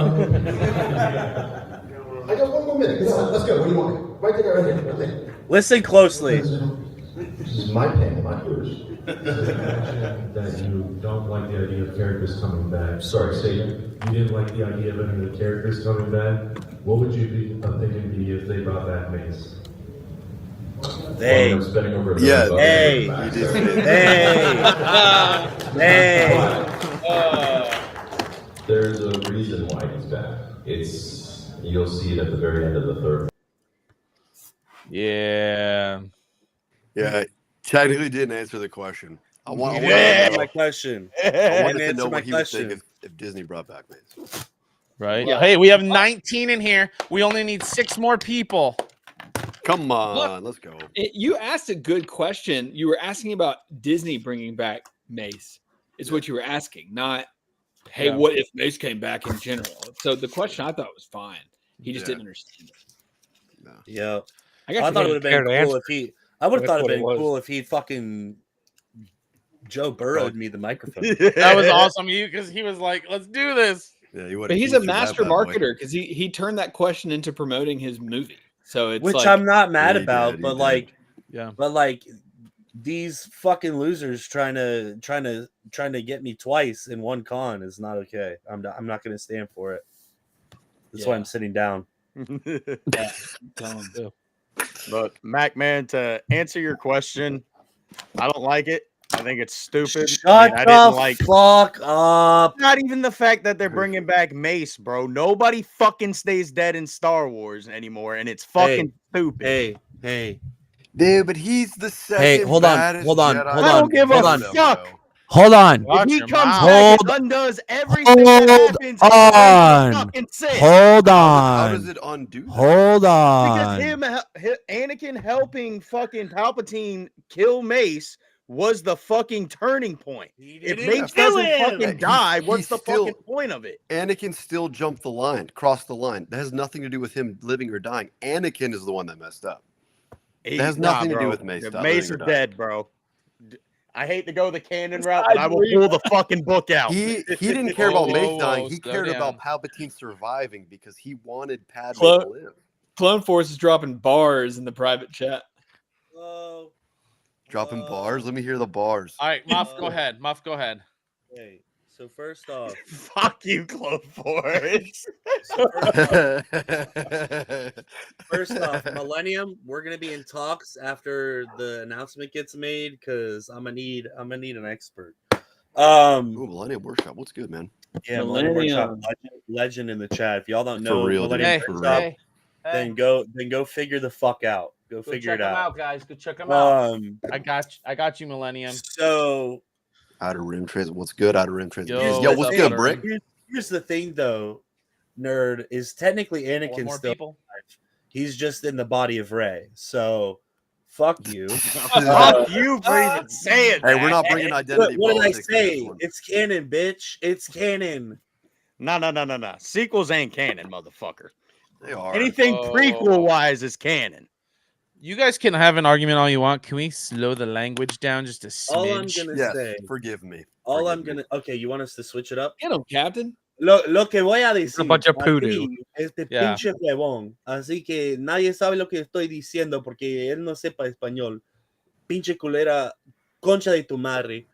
Speaker 9: I got one more minute. Come on, let's go. What do you want? Right there, right there, right there.
Speaker 2: Listen closely.
Speaker 9: This is my panel, not yours.
Speaker 10: That you don't like the idea of characters coming back. Sorry, say you didn't like the idea of any of the characters coming back. What would you be opinion be if they brought back Mace?
Speaker 2: Hey.
Speaker 10: I'm spending over $1
Speaker 4: Yeah,
Speaker 10: million
Speaker 2: hey,
Speaker 10: bucks.
Speaker 4: you did say
Speaker 2: Hey.
Speaker 10: There's a reason why he's back. You'll see it at the very end of the third.
Speaker 1: Yeah.
Speaker 4: Yeah, technically didn't answer the question. I want
Speaker 2: You
Speaker 4: to
Speaker 2: didn't answer
Speaker 4: know,
Speaker 2: my question.
Speaker 4: I
Speaker 2: didn't
Speaker 4: wanted to
Speaker 2: answer
Speaker 4: know
Speaker 2: my
Speaker 4: what he would think
Speaker 2: question.
Speaker 4: if Disney brought back Mace.
Speaker 1: Right.
Speaker 3: Yeah.
Speaker 1: Hey, we have 19 in here. We only need 6 more people.
Speaker 4: Come on, let's go.
Speaker 3: You asked a good question. You were asking about Disney bringing back Mace. Is what you were asking, not, hey,
Speaker 1: Yeah.
Speaker 3: what if Mace came back in general? So the question I thought was fine. He just
Speaker 4: Yeah.
Speaker 3: didn't understand it.
Speaker 2: Yeah.
Speaker 3: I got
Speaker 2: I
Speaker 3: you.
Speaker 2: thought it would have been
Speaker 7: Care to
Speaker 2: cool if he. I would have
Speaker 7: That's
Speaker 2: thought it'd
Speaker 7: what it
Speaker 2: been
Speaker 7: was.
Speaker 2: cool if he fucking Joe Burrowed me the microphone.
Speaker 1: That was awesome. Because he was like, let's do this.
Speaker 4: Yeah, you would.
Speaker 3: But he's a master marketer because he turned that question into promoting his movie. So it's
Speaker 2: Which
Speaker 3: like,
Speaker 2: I'm not mad
Speaker 4: Yeah, he
Speaker 2: about,
Speaker 4: did, he
Speaker 2: but
Speaker 4: did.
Speaker 2: like,
Speaker 1: Yeah.
Speaker 2: these fucking losers trying to get me twice in one con is not okay. I'm not going to stand for it. That's why
Speaker 3: Yeah.
Speaker 2: I'm sitting down.
Speaker 5: But Mac, man, to answer your question, I don't like it. I think it's stupid.
Speaker 2: Shut
Speaker 5: I mean, I didn't
Speaker 2: the
Speaker 5: like.
Speaker 2: fuck up.
Speaker 5: Not even the fact that they're bringing back Mace, bro. Nobody fucking stays dead in Star Wars anymore, and it's fucking stupid.
Speaker 2: Hey.
Speaker 4: Dude, but he's the second
Speaker 2: hold on,
Speaker 4: baddest
Speaker 2: hold on,
Speaker 4: Jedi
Speaker 2: hold
Speaker 5: I
Speaker 2: on,
Speaker 5: don't give a
Speaker 2: hold on.
Speaker 5: fuck.
Speaker 2: Hold on.
Speaker 1: Watch
Speaker 5: If he
Speaker 1: your
Speaker 5: comes
Speaker 1: mouth.
Speaker 5: back and undoes everything that happens, he's
Speaker 2: on.
Speaker 5: the fucking Sith.
Speaker 2: Hold
Speaker 4: How does it undo that?
Speaker 2: Hold
Speaker 5: Because Anakin helping fucking Palpatine kill Mace was the fucking turning point. If Mace doesn't fucking die, what's the fucking point of it?
Speaker 4: Anakin still jumped the line, crossed the line. That has nothing to do with him living or dying. Anakin is the one that messed up. That has nothing to do with Mace.
Speaker 5: Mace is dead, bro. I hate to go the canon route, but I will pull the fucking book out.
Speaker 4: He didn't care about Mace dying. He
Speaker 1: slow
Speaker 4: cared
Speaker 1: down.
Speaker 4: about Palpatine surviving because he wanted Padme
Speaker 3: Clo-
Speaker 4: to live.
Speaker 3: Clone Force is dropping bars in the private chat.
Speaker 4: Dropping bars. Let me hear the bars.
Speaker 1: All right, Muff, go ahead. Muff, go ahead.
Speaker 2: Okay, so first off,
Speaker 5: Fuck you, Clone Force.
Speaker 2: first off, Millennium, we're gonna be in talks after the announcement gets made because I'm gonna need an expert.
Speaker 4: Ooh, Millennium Workshop. What's good, man?
Speaker 2: Yeah, Millennium Workshop legend in the chat. If y'all don't know
Speaker 4: real,
Speaker 2: Millennium
Speaker 1: dude, for
Speaker 2: Workshop,
Speaker 1: real.
Speaker 2: then go figure the fuck out. Go figure
Speaker 1: check
Speaker 2: it
Speaker 1: them
Speaker 2: out.
Speaker 1: guys. Go check them out. I got you, Millennium.
Speaker 2: So
Speaker 4: Outer Rim Transit. What's good? Outer Rim Transit.
Speaker 1: Yo,
Speaker 4: Yo,
Speaker 1: what's
Speaker 4: what's
Speaker 1: up,
Speaker 4: good,
Speaker 1: Outer
Speaker 4: Brick?
Speaker 2: here's the thing, though, nerd is technically
Speaker 1: One
Speaker 2: Anakin
Speaker 1: more
Speaker 2: still.
Speaker 1: people.
Speaker 2: He's just in the body of Rey. So fuck you.
Speaker 5: Fuck you for even saying that.
Speaker 4: Hey, we're not bringing identity
Speaker 2: What did I
Speaker 4: politics in this
Speaker 2: say?
Speaker 4: one.
Speaker 2: It's canon, bitch. It's canon.
Speaker 5: No. Sequels ain't canon, motherfucker.
Speaker 4: They are.
Speaker 5: Anything prequel-wise is canon.
Speaker 1: You guys can have an argument all you want. Can we slow the language down just a smidge?
Speaker 2: All I'm gonna
Speaker 4: Yes,
Speaker 2: say.
Speaker 4: forgive me.
Speaker 2: All
Speaker 4: Forgive
Speaker 2: I'm
Speaker 4: me.
Speaker 2: gonna. Okay, you want us to switch it up?
Speaker 3: Get him, Captain.
Speaker 8: Lo que voy a
Speaker 7: A
Speaker 8: decir
Speaker 7: bunch of
Speaker 8: a
Speaker 7: poodoo.
Speaker 8: ti, este
Speaker 1: Yeah.
Speaker 8: pinche huevón. Así que nadie sabe lo que estoy diciendo porque él no sepa español. Pinche culera, concha de tu madre.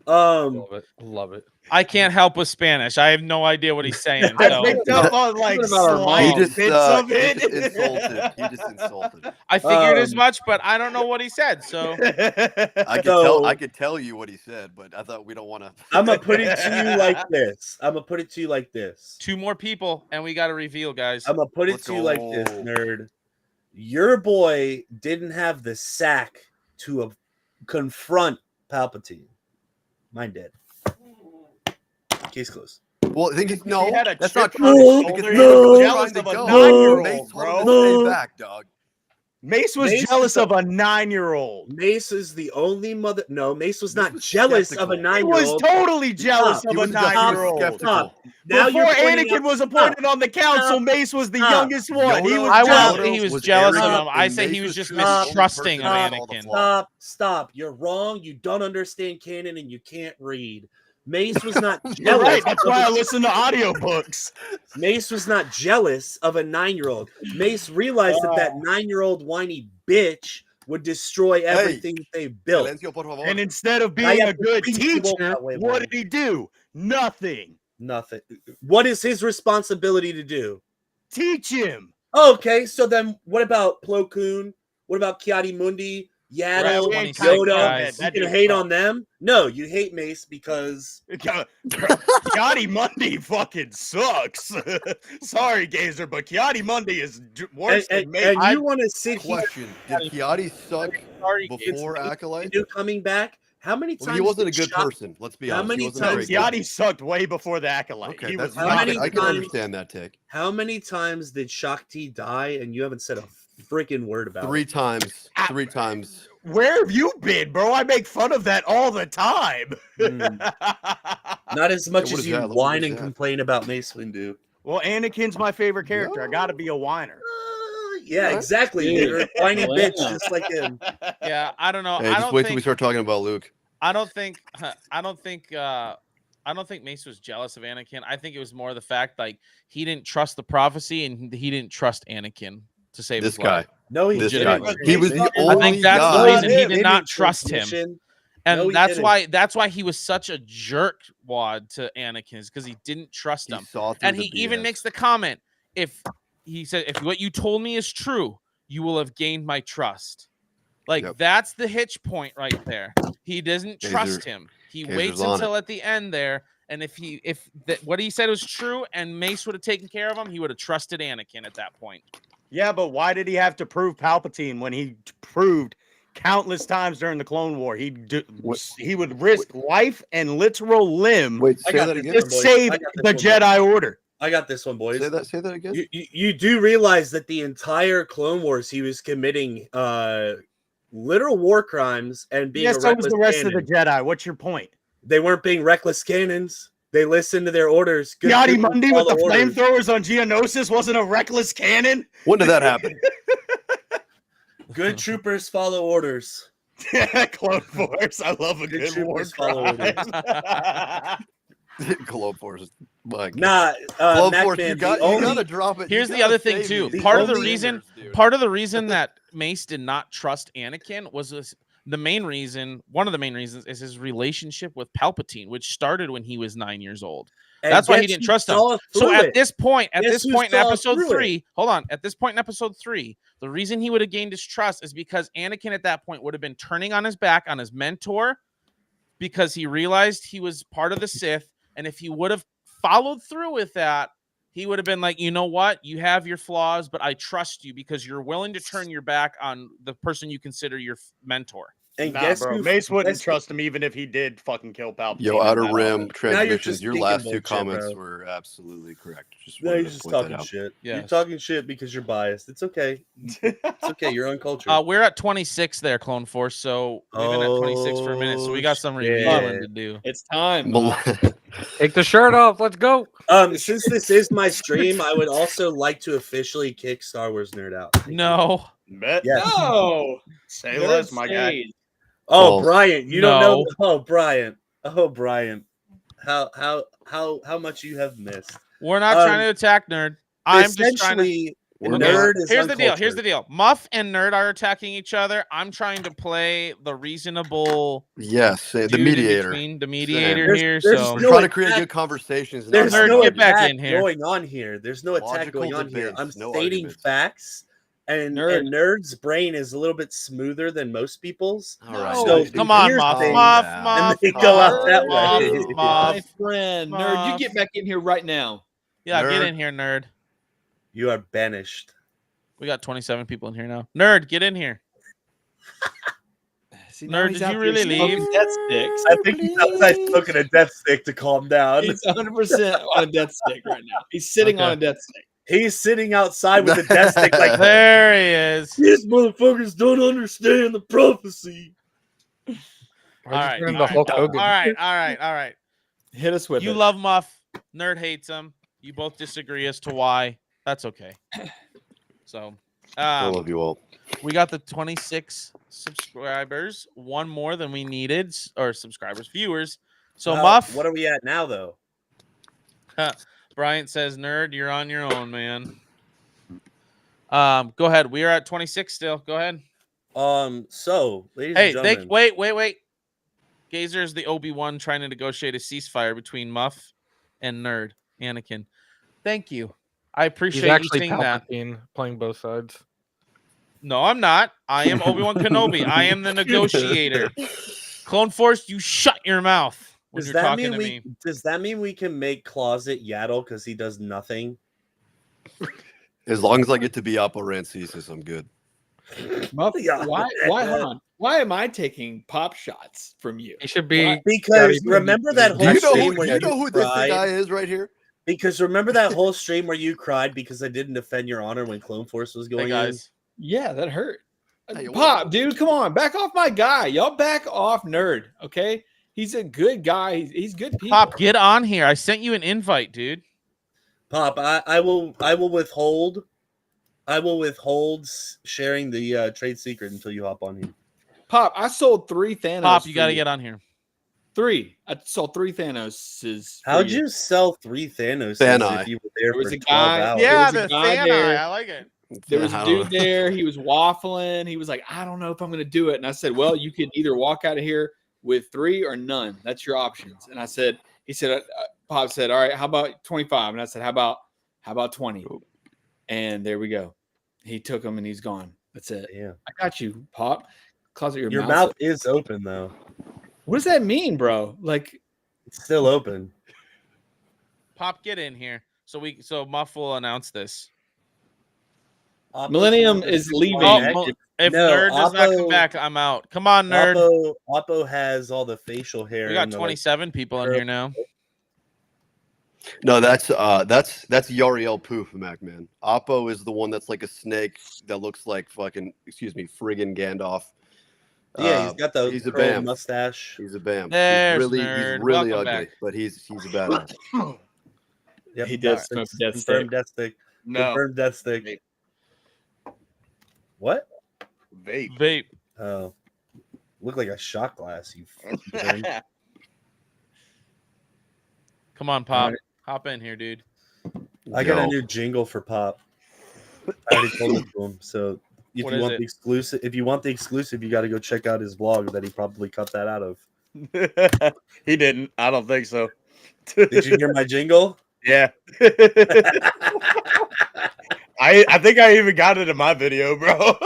Speaker 1: Love it. Love it. I can't help with Spanish. I have no idea what he's saying.
Speaker 5: I
Speaker 1: So
Speaker 5: picked up on like
Speaker 7: Talking about our
Speaker 5: slight
Speaker 7: mom.
Speaker 5: bits of
Speaker 4: he
Speaker 5: it.
Speaker 4: just insulted. He just insulted.
Speaker 1: I figured as much, but I don't know what he said. So
Speaker 4: I could
Speaker 8: So-
Speaker 4: I could tell you what he said, but I thought we don't want to.
Speaker 8: I'm gonna put it to you like this. I'm gonna put it to you like this.
Speaker 1: 2 more people, and we got to reveal, guys.
Speaker 8: I'm gonna put it
Speaker 4: Let's
Speaker 8: to you like this,
Speaker 4: go.
Speaker 8: nerd. Your boy didn't have the sack to confront Palpatine. Mine did. Case closed.
Speaker 4: Well, I think it's no.
Speaker 5: He had a
Speaker 4: That's
Speaker 5: chip
Speaker 4: not
Speaker 5: on
Speaker 4: true.
Speaker 5: his
Speaker 4: Because
Speaker 5: shoulder.
Speaker 4: Mace
Speaker 5: He was
Speaker 4: was
Speaker 5: jealous
Speaker 4: trying
Speaker 5: of
Speaker 4: to
Speaker 5: a
Speaker 4: go.
Speaker 5: 9-year-old,
Speaker 4: Mace told him
Speaker 5: bro.
Speaker 4: to stay back, dog.
Speaker 5: Mace was
Speaker 8: Mace
Speaker 5: jealous
Speaker 8: is
Speaker 5: of a 9-year-old.
Speaker 8: Mace is the only mother. No, Mace was
Speaker 4: Mace
Speaker 8: not
Speaker 4: was
Speaker 8: jealous of a
Speaker 4: skeptical.
Speaker 5: He was
Speaker 8: 9-year-old.
Speaker 5: totally jealous
Speaker 8: Stop.
Speaker 5: of
Speaker 4: He
Speaker 5: a
Speaker 4: was just
Speaker 5: 9-year-old.
Speaker 4: skeptical.
Speaker 8: Stop. Now
Speaker 5: Before
Speaker 8: you're pointing
Speaker 5: Anakin
Speaker 8: out-
Speaker 5: was appointed on the council,
Speaker 8: Stop.
Speaker 5: Mace was the
Speaker 8: Stop.
Speaker 5: youngest one. He
Speaker 4: Yoda-
Speaker 5: was
Speaker 1: I
Speaker 5: jealous.
Speaker 1: wouldn't say he was
Speaker 4: was
Speaker 1: jealous of
Speaker 4: arrogant,
Speaker 1: him. I
Speaker 4: and
Speaker 1: say he
Speaker 4: Mace
Speaker 1: was
Speaker 4: was
Speaker 1: just
Speaker 4: the only person
Speaker 1: mistrusting
Speaker 4: that
Speaker 1: of
Speaker 4: had all the
Speaker 1: Anakin.
Speaker 4: flaws.
Speaker 8: Stop. You're wrong. You don't understand canon and you can't read. Mace was not
Speaker 5: You're
Speaker 8: jealous.
Speaker 5: right. That's
Speaker 8: of
Speaker 5: why I
Speaker 8: a-
Speaker 5: listen to audiobooks.
Speaker 8: Mace was not jealous of a 9-year-old. Mace realized that 9-year-old whiny bitch would destroy everything they built.
Speaker 4: Silencio, por favor.
Speaker 5: And instead of being a good teacher,
Speaker 8: Wait,
Speaker 5: what did he do? Nothing.
Speaker 8: Nothing. What is his responsibility to do?
Speaker 5: Teach him.
Speaker 8: Okay, so then what about Plo Koon? What about Kiadi Mundi? Yaddle,
Speaker 1: We're at 26,
Speaker 8: Yoda?
Speaker 1: guys.
Speaker 8: You can hate on them? No, you hate Mace because
Speaker 5: Kiadi Mundi fucking sucks. Sorry, Gazer, but Kiadi Mundi is worse than Mace.
Speaker 8: and you want to sit here
Speaker 4: Question: Did Kiadi suck
Speaker 1: Sorry,
Speaker 4: before Acolyte?
Speaker 8: and coming back? How many times?
Speaker 4: Well, he wasn't a
Speaker 8: did
Speaker 4: good
Speaker 8: Shock-
Speaker 4: person. Let's be
Speaker 8: How
Speaker 4: honest.
Speaker 8: many
Speaker 4: He wasn't a
Speaker 8: times
Speaker 4: great guy.
Speaker 5: Kiadi sucked way before the Acolyte.
Speaker 4: Okay,
Speaker 5: He
Speaker 4: that's
Speaker 5: was
Speaker 8: How
Speaker 5: not
Speaker 8: many
Speaker 4: I can
Speaker 8: times-
Speaker 4: understand that take.
Speaker 8: How many times did Shakti die and you haven't said a freaking word about
Speaker 4: Three
Speaker 8: it?
Speaker 4: times. 3 times.
Speaker 5: Where have you been, bro? I make fun of that all the time.
Speaker 8: Not as much
Speaker 4: what
Speaker 8: as
Speaker 4: is
Speaker 8: you
Speaker 4: that? What
Speaker 8: whine
Speaker 4: is
Speaker 8: and
Speaker 4: that?
Speaker 8: complain about Mace Windu.
Speaker 5: Well, Anakin's my favorite character. I got to be a whiner.
Speaker 8: Yeah, exactly.
Speaker 3: Dude.
Speaker 8: You're a whiny
Speaker 3: Yeah.
Speaker 8: bitch just like him.
Speaker 1: Yeah, I don't know.
Speaker 4: Hey,
Speaker 1: I
Speaker 4: just
Speaker 1: don't
Speaker 4: wait till we
Speaker 1: think.
Speaker 4: start talking about Luke.
Speaker 1: I don't think. I don't think. I don't think Mace was jealous of Anakin. I think it was more the fact like he didn't trust the prophecy and he didn't trust Anakin to save
Speaker 4: This
Speaker 1: his life.
Speaker 4: guy.
Speaker 8: No, he
Speaker 4: This
Speaker 8: didn't.
Speaker 4: guy. He was the
Speaker 1: I
Speaker 4: only
Speaker 1: think that's
Speaker 4: guy.
Speaker 1: the reason he
Speaker 8: Him
Speaker 1: did
Speaker 8: in
Speaker 1: not trust him.
Speaker 8: transmission.
Speaker 1: And
Speaker 8: No, he
Speaker 1: that's
Speaker 8: didn't.
Speaker 1: why he was such a jerk wad to Anakin is because he didn't trust
Speaker 4: He
Speaker 1: him.
Speaker 4: saw through
Speaker 1: And
Speaker 4: the
Speaker 1: he even
Speaker 4: BS.
Speaker 1: makes the comment, if he said, if what you told me is true, you will have gained my trust. Like
Speaker 4: Yep.
Speaker 1: that's the hitch point right there. He doesn't trust
Speaker 4: Gazer-
Speaker 1: him. He
Speaker 4: Gazer's
Speaker 1: waits
Speaker 4: on
Speaker 1: until at the end there. And if what he said was true and Mace would have taken care of him, he would have trusted Anakin at that point.
Speaker 5: Yeah, but why did he have to prove Palpatine when he proved countless times during the Clone War he would risk life and literal limb
Speaker 4: Wait,
Speaker 8: I
Speaker 4: say
Speaker 8: got
Speaker 4: that
Speaker 8: this
Speaker 4: again.
Speaker 5: to
Speaker 8: one, boys.
Speaker 5: save
Speaker 8: I got this
Speaker 5: the
Speaker 8: one, boys.
Speaker 5: Jedi Order?
Speaker 8: I got this one, boys.
Speaker 4: Say that again.
Speaker 8: You do realize that the entire Clone Wars he was committing literal war crimes and being
Speaker 5: Yes,
Speaker 8: a
Speaker 5: so was
Speaker 8: reckless
Speaker 5: the rest
Speaker 8: cannon.
Speaker 5: of the Jedi. What's your point?
Speaker 8: They weren't being reckless cannons. They listened to their orders. Good
Speaker 5: Kiadi
Speaker 8: troopers
Speaker 5: Mundi with the
Speaker 8: follow orders.
Speaker 5: flamethrowers on Geonosis wasn't a reckless cannon?
Speaker 4: When did that happen?
Speaker 8: Good troopers follow orders.
Speaker 5: Clone Force. I love a
Speaker 8: Good
Speaker 5: good war
Speaker 8: troopers follow
Speaker 5: crime.
Speaker 4: Globe Force. My God.
Speaker 8: Nah,
Speaker 4: Globe
Speaker 8: Mac
Speaker 4: Force.
Speaker 8: Man,
Speaker 4: You
Speaker 8: the only-
Speaker 4: gotta drop it.
Speaker 1: Here's
Speaker 4: You
Speaker 1: the
Speaker 4: gotta
Speaker 1: other thing,
Speaker 4: save
Speaker 1: too.
Speaker 4: these
Speaker 1: Part of the
Speaker 4: only
Speaker 1: reason-
Speaker 4: singers, dude.
Speaker 1: Part of the reason that Mace did not trust Anakin was this, the main reason, one of the main reasons is his relationship with Palpatine, which started when he was 9 years old.
Speaker 8: and
Speaker 1: That's why he
Speaker 8: guess
Speaker 1: didn't
Speaker 8: who
Speaker 1: trust him.
Speaker 8: saw
Speaker 1: So
Speaker 8: through
Speaker 1: at
Speaker 8: it?
Speaker 1: this point,
Speaker 8: Guess who
Speaker 1: in
Speaker 8: saw
Speaker 1: episode
Speaker 8: through it?
Speaker 1: 3, hold on, at this point in episode 3, the reason he would have gained his trust is because Anakin at that point would have been turning on his back on his mentor because he realized he was part of the Sith. And if he would have followed through with that, he would have been like, you know what? You have your flaws, but I trust you because you're willing to turn your back on the person you consider your mentor.
Speaker 8: And
Speaker 5: Nah,
Speaker 8: guess
Speaker 5: bro.
Speaker 8: who?
Speaker 5: Mace wouldn't
Speaker 8: guess-
Speaker 5: trust him even if he did fucking kill Palpatine.
Speaker 4: Yo,
Speaker 5: in
Speaker 4: Outer
Speaker 5: that
Speaker 4: Rim
Speaker 5: moment.
Speaker 4: transmissions.
Speaker 8: just
Speaker 4: Your
Speaker 8: speaking
Speaker 4: last two
Speaker 8: bullshit,
Speaker 4: comments
Speaker 8: bro.
Speaker 4: were absolutely correct. Just
Speaker 8: No,
Speaker 4: wanted
Speaker 8: you're
Speaker 4: to
Speaker 8: just
Speaker 4: point that
Speaker 8: talking
Speaker 4: out.
Speaker 8: shit. You're
Speaker 1: Yes.
Speaker 8: talking shit because you're biased. It's okay. It's okay. You're uncultured.
Speaker 1: We're at 26 there, Clone Force. So we've been at 26 for a minute. So we got some
Speaker 8: shit.
Speaker 1: revealing to do.
Speaker 3: It's time.
Speaker 4: Mal-
Speaker 7: Take the shirt off. Let's go.
Speaker 8: Since this is my stream, I would also like to officially kick Star Wars Nerd out. Thank you.
Speaker 1: No.
Speaker 5: Bet.
Speaker 8: Yes.
Speaker 3: No.
Speaker 5: Say less, my guy.
Speaker 8: Oh,
Speaker 4: Well,
Speaker 8: Brian, you don't know.
Speaker 1: No.
Speaker 8: Oh, Brian. Oh, Brian. How
Speaker 2: how much you have missed.
Speaker 1: We're not trying to attack Nerd. I'm just trying to.
Speaker 2: Essentially,
Speaker 4: We're
Speaker 1: Okay,
Speaker 2: Nerd is
Speaker 1: here's the deal. Here's
Speaker 2: uncultured.
Speaker 1: the deal. Muff and Nerd are attacking each other. I'm trying to play the reasonable
Speaker 4: Yes, the
Speaker 1: dude in
Speaker 4: mediator.
Speaker 1: between, the mediator
Speaker 2: There's-
Speaker 1: here.
Speaker 2: there's
Speaker 1: So
Speaker 4: We're
Speaker 2: no
Speaker 4: trying to create
Speaker 2: attack.
Speaker 4: good conversations.
Speaker 2: There's
Speaker 1: Nerd,
Speaker 2: no
Speaker 1: get back
Speaker 2: attack
Speaker 1: in here.
Speaker 2: going on here. There's no attack
Speaker 4: Logical
Speaker 2: going on here.
Speaker 4: debates,
Speaker 2: I'm
Speaker 4: no
Speaker 2: stating
Speaker 4: arguments.
Speaker 2: facts, and Nerd's brain is a little bit smoother than most people's.
Speaker 4: All right,
Speaker 1: No.
Speaker 2: So
Speaker 4: guys,
Speaker 1: Come on,
Speaker 2: here's
Speaker 1: Muff,
Speaker 2: things,
Speaker 1: Muff,
Speaker 2: and
Speaker 1: Muff,
Speaker 2: they go out
Speaker 1: Muff,
Speaker 2: that
Speaker 1: Muff,
Speaker 2: way.
Speaker 3: My
Speaker 1: Muff.
Speaker 3: friend, Nerd, you get back in here right now.
Speaker 1: Yeah, get
Speaker 4: Nerd.
Speaker 1: in here, Nerd.
Speaker 2: You are banished.
Speaker 1: We got 27 people in here now. Nerd, get in here.
Speaker 3: See, now
Speaker 1: Nerd,
Speaker 3: he's
Speaker 1: did
Speaker 3: out
Speaker 1: you
Speaker 3: there
Speaker 1: really
Speaker 3: smoking
Speaker 1: leave?
Speaker 3: Death sticks.
Speaker 2: I think he's outside smoking a death stick to calm down.
Speaker 3: He's 100% on a death stick right now. He's sitting on a death stick.
Speaker 2: He's sitting outside with a death stick like,
Speaker 1: There he is.
Speaker 2: these motherfuckers don't understand the prophecy.
Speaker 1: All right, all
Speaker 7: turn into
Speaker 1: right,
Speaker 7: Hulk
Speaker 1: all
Speaker 7: Hogan.
Speaker 1: right, all right, all right.
Speaker 3: Hit us with
Speaker 1: You
Speaker 3: it.
Speaker 1: love Muff. Nerd hates him. You both disagree as to why. That's okay. So,
Speaker 4: I love you all.
Speaker 1: we got the 26 subscribers, one more than we needed, or subscribers, viewers. So, Muff,
Speaker 2: What are we at now, though?
Speaker 1: Bryant says, Nerd, you're on your own, man. Go ahead. We are at 26 still. Go ahead.
Speaker 2: So, ladies
Speaker 1: Hey,
Speaker 2: and gentlemen,
Speaker 1: wait. Gazer is the Obi-Wan trying to negotiate a ceasefire between Muff and Nerd, Anakin. Thank you. I
Speaker 7: He's
Speaker 1: appreciate you
Speaker 7: actually
Speaker 1: saying that.
Speaker 7: Palpatine playing both sides.
Speaker 1: No, I'm not. I am Obi-Wan Kenobi. I am the negotiator. Clone Force, you shut your mouth when
Speaker 2: does
Speaker 1: you're
Speaker 2: that
Speaker 1: talking
Speaker 2: mean
Speaker 1: to
Speaker 2: we
Speaker 1: me.
Speaker 2: does that mean we can make Closet Yaddle because he does nothing?
Speaker 4: As long as I get to be Oppo Rancesis, I'm good.
Speaker 3: Muff,
Speaker 2: Yeah.
Speaker 3: why? Hold on. Why am I taking pop shots from you?
Speaker 7: He should be.
Speaker 2: Because
Speaker 7: Daddy
Speaker 2: remember
Speaker 7: Booty.
Speaker 2: that
Speaker 4: Do
Speaker 2: whole
Speaker 4: you know
Speaker 2: stream
Speaker 4: who,
Speaker 2: where
Speaker 4: do you know who this
Speaker 2: cried?
Speaker 4: guy is right here?
Speaker 2: Because remember that whole stream where you cried because I didn't defend your honor when Clone Force was going
Speaker 1: Hey, guys.
Speaker 3: Yeah, that hurt.
Speaker 4: Hey,
Speaker 3: Pop, dude, come on, back off my guy. Y'all back off, Nerd. Okay, he's a good guy. He's good people.
Speaker 1: Pop, get on here. I sent you an invite, dude.
Speaker 2: in? Pop, I will withhold. I will withhold sharing the trade secret until you hop on here.
Speaker 3: Pop, I sold 3 Thanos.
Speaker 1: Pop, you
Speaker 3: for
Speaker 1: got to get on here.
Speaker 3: 3. I sold 3 Thanoses. for
Speaker 2: How'd you sell 3 Thanos
Speaker 4: Thanai.
Speaker 2: if you were there
Speaker 3: There was
Speaker 2: for
Speaker 3: a
Speaker 2: 12
Speaker 3: guy-
Speaker 2: hours?
Speaker 1: Yeah,
Speaker 3: was a
Speaker 1: the
Speaker 3: guy
Speaker 1: Thanai.
Speaker 3: there.
Speaker 1: I like it.
Speaker 3: There was a
Speaker 4: I don't
Speaker 3: dude
Speaker 4: know.
Speaker 3: there. He was waffling. He was like, I don't know if I'm going to do it. And I said, well, you can either walk out of here with 3 or none. That's your options. And I said, Pop said, all right, how about 25? And I said, how about 20? And there we go. He took them and he's gone. That's it.
Speaker 2: Yeah.
Speaker 3: I got you, Pop. Closet your,
Speaker 2: Your mouth is open though.
Speaker 3: What does that mean, bro? Like,
Speaker 2: It's still open.
Speaker 1: Pop, get in here. So Muff will announce this.
Speaker 3: Millennium is leaving.
Speaker 1: Oh, if
Speaker 2: No,
Speaker 1: Nerd does not come
Speaker 2: Oppo-
Speaker 1: back, I'm out. Come on, Nerd.
Speaker 2: Oppo has all the facial hair.
Speaker 1: We got
Speaker 2: and the,
Speaker 1: 27 people in here now.
Speaker 4: No, that's Yariel Poof, Mac man. Oppo is the one that's like a snake that looks like fucking friggin' Gandalf.
Speaker 2: Yeah, he's got the
Speaker 4: he's a
Speaker 2: curly
Speaker 4: bam.
Speaker 2: mustache.
Speaker 4: He's a bam.
Speaker 1: There's
Speaker 4: he's
Speaker 1: Nerd.
Speaker 4: really
Speaker 1: Welcome
Speaker 4: ugly,
Speaker 1: back.
Speaker 4: but he's a badass.
Speaker 2: Yep,
Speaker 3: He did
Speaker 2: that's
Speaker 3: smoke death
Speaker 2: confirmed
Speaker 3: stick.
Speaker 2: death stick.
Speaker 5: No.
Speaker 2: Confirmed death stick.
Speaker 5: Vape.
Speaker 2: What?
Speaker 5: Vape.
Speaker 1: Vape.
Speaker 2: Oh, look like a shot glass. You. thing.
Speaker 1: Come on, Pop. Hop in here, dude.
Speaker 2: I got a
Speaker 4: Yo.
Speaker 2: new jingle for Pop. I already told it to him. So if
Speaker 1: What
Speaker 2: you
Speaker 1: is
Speaker 2: want
Speaker 1: it?
Speaker 2: the exclusive, you got to go check out his vlog that he probably cut that out of.
Speaker 5: He didn't. I don't think so.
Speaker 2: Did you hear my jingle?
Speaker 5: Yeah. I think I even got it in my video, bro.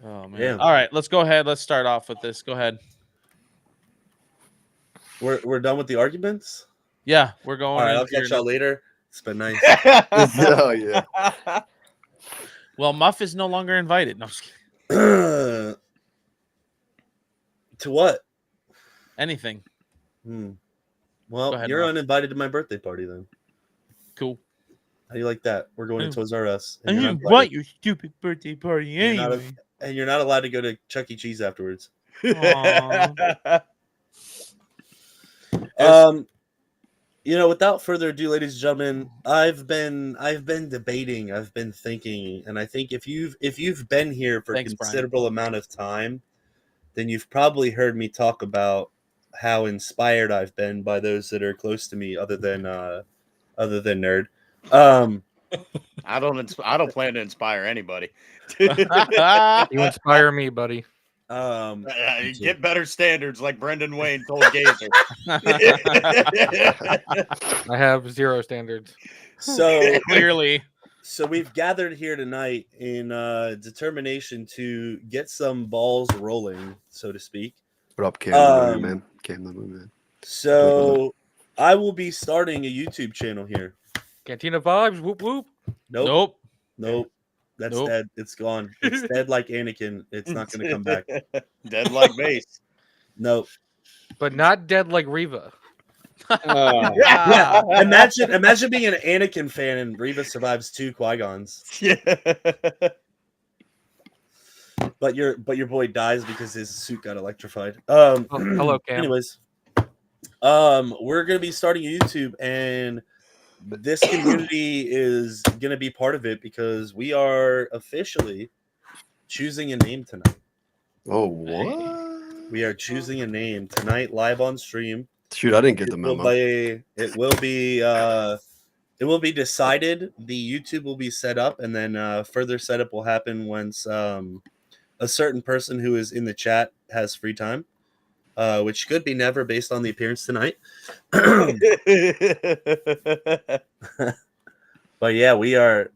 Speaker 1: Oh man.
Speaker 2: Yeah.
Speaker 1: All right, let's go ahead. Let's start off with this. Go ahead.
Speaker 2: We're done with the arguments.
Speaker 1: Yeah, we're going.
Speaker 2: All right, I'll
Speaker 1: into your
Speaker 2: catch y'all later. It's been nice.
Speaker 4: Oh yeah.
Speaker 1: Well, Muff is no longer invited. No, I'm just kidding.
Speaker 2: To what?
Speaker 1: Anything.
Speaker 2: Well,
Speaker 1: Go ahead,
Speaker 2: you're
Speaker 1: Muff.
Speaker 2: uninvited to my birthday party then.
Speaker 1: Cool.
Speaker 2: How do you like that? We're going to Toys R Us.
Speaker 1: I
Speaker 2: And you're,
Speaker 1: didn't
Speaker 2: not
Speaker 1: want
Speaker 2: invited-
Speaker 1: your stupid birthday party
Speaker 2: you're not
Speaker 1: anyway.
Speaker 2: and you're not allowed to go to Chuck E. Cheese afterwards.
Speaker 1: Aw.
Speaker 2: Without further ado, ladies and gentlemen, I've been debating, I've been thinking, and I think if you've been here for
Speaker 1: Thanks,
Speaker 2: a considerable amount of time, then you've probably heard me talk about how inspired I've been by those that are close to me, other than Nerd.
Speaker 5: I don't plan to inspire anybody.
Speaker 7: You inspire me, buddy.
Speaker 5: Get better standards, like Brendan Wayne told Gazer.
Speaker 7: I have 0 standards.
Speaker 2: So
Speaker 1: Clearly.
Speaker 2: So we've gathered here tonight in determination to get some balls rolling, so to speak.
Speaker 4: What up, Cam the Movie Man? Cam the Movie Man.
Speaker 2: So I will be starting a YouTube channel here.
Speaker 7: Cantina vibes, whoop whoop.
Speaker 2: Nope. That's
Speaker 7: Nope.
Speaker 2: dead. It's gone. It's dead like Anakin. It's not going to come back.
Speaker 5: Dead like Mace.
Speaker 2: Nope.
Speaker 7: But not dead like Reva.
Speaker 2: Yeah. Imagine being an Anakin fan and Reva survives 2 Qui-Gons.
Speaker 5: Yeah.
Speaker 2: But your boy dies because his suit got electrified.
Speaker 7: Hello, Cam.
Speaker 2: Anyways, we're gonna be starting a YouTube, and this community is gonna be part of it because we are officially choosing a name tonight.
Speaker 4: Oh, what?
Speaker 2: We are choosing a name tonight live on stream.
Speaker 4: Shoot, I didn't get the memo.
Speaker 2: It will be decided. The YouTube will be set up, and then further setup will happen once a certain person who is in the chat has free time, which could be never based on the appearance tonight. But yeah, we are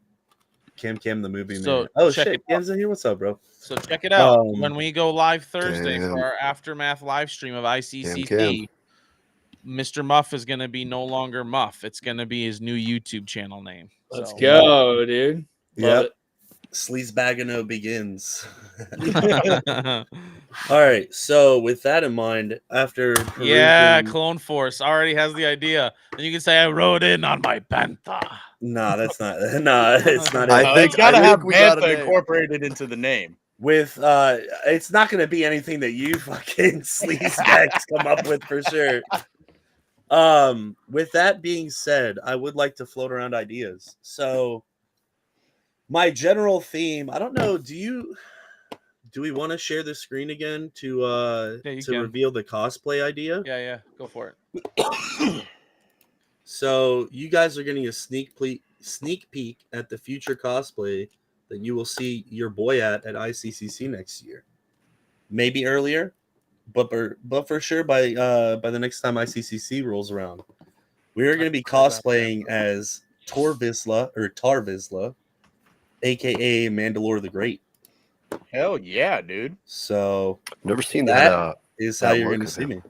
Speaker 2: Cam the Movie
Speaker 1: So
Speaker 2: Man. Oh
Speaker 1: check
Speaker 2: shit,
Speaker 1: it out.
Speaker 2: Cam's in here. What's up, bro?
Speaker 1: So check it out.
Speaker 2: Um,
Speaker 1: When we go live Thursday
Speaker 4: Damn.
Speaker 1: for our aftermath live stream of ICCC,
Speaker 4: Cam.
Speaker 1: Mr. Muff is going to be no longer Muff. It's going to be his new YouTube channel name.
Speaker 3: Let's
Speaker 1: So-
Speaker 3: go, dude. Love
Speaker 2: Yep. Sleazebagano begins.
Speaker 1: Yeah,
Speaker 2: All right. So with that in mind, after perusing-
Speaker 1: Clone Force already has the idea. And you can say, I rode in on my Bantha.
Speaker 2: Nah, that's not. Nah, it's not.
Speaker 4: I
Speaker 2: it.
Speaker 4: think-
Speaker 5: It's got to
Speaker 4: I think
Speaker 5: have
Speaker 4: we got a
Speaker 5: Bantha
Speaker 4: name.
Speaker 5: incorporated into the name.
Speaker 2: With it's not going to be anything that you fucking sleazebags come up with for sure. With that being said, I would like to float around ideas. So my general theme, I don't know, do we want to share the screen again to
Speaker 1: Yeah, you
Speaker 2: to
Speaker 1: can.
Speaker 2: reveal the cosplay idea?
Speaker 1: Yeah, go for it.
Speaker 2: So you guys are getting a sneak peek at the future cosplay that you will see your boy at ICCC next year. Maybe earlier, but for sure by the next time ICCC rolls around, we are going to be cosplaying as Tar Vizsla, aka Mandalore the Great.
Speaker 5: Hell yeah, dude.
Speaker 2: So
Speaker 4: Never seen
Speaker 2: that
Speaker 4: that.
Speaker 2: is
Speaker 4: that
Speaker 2: how you're
Speaker 4: look
Speaker 2: going to
Speaker 4: of
Speaker 2: see
Speaker 4: him.
Speaker 2: me.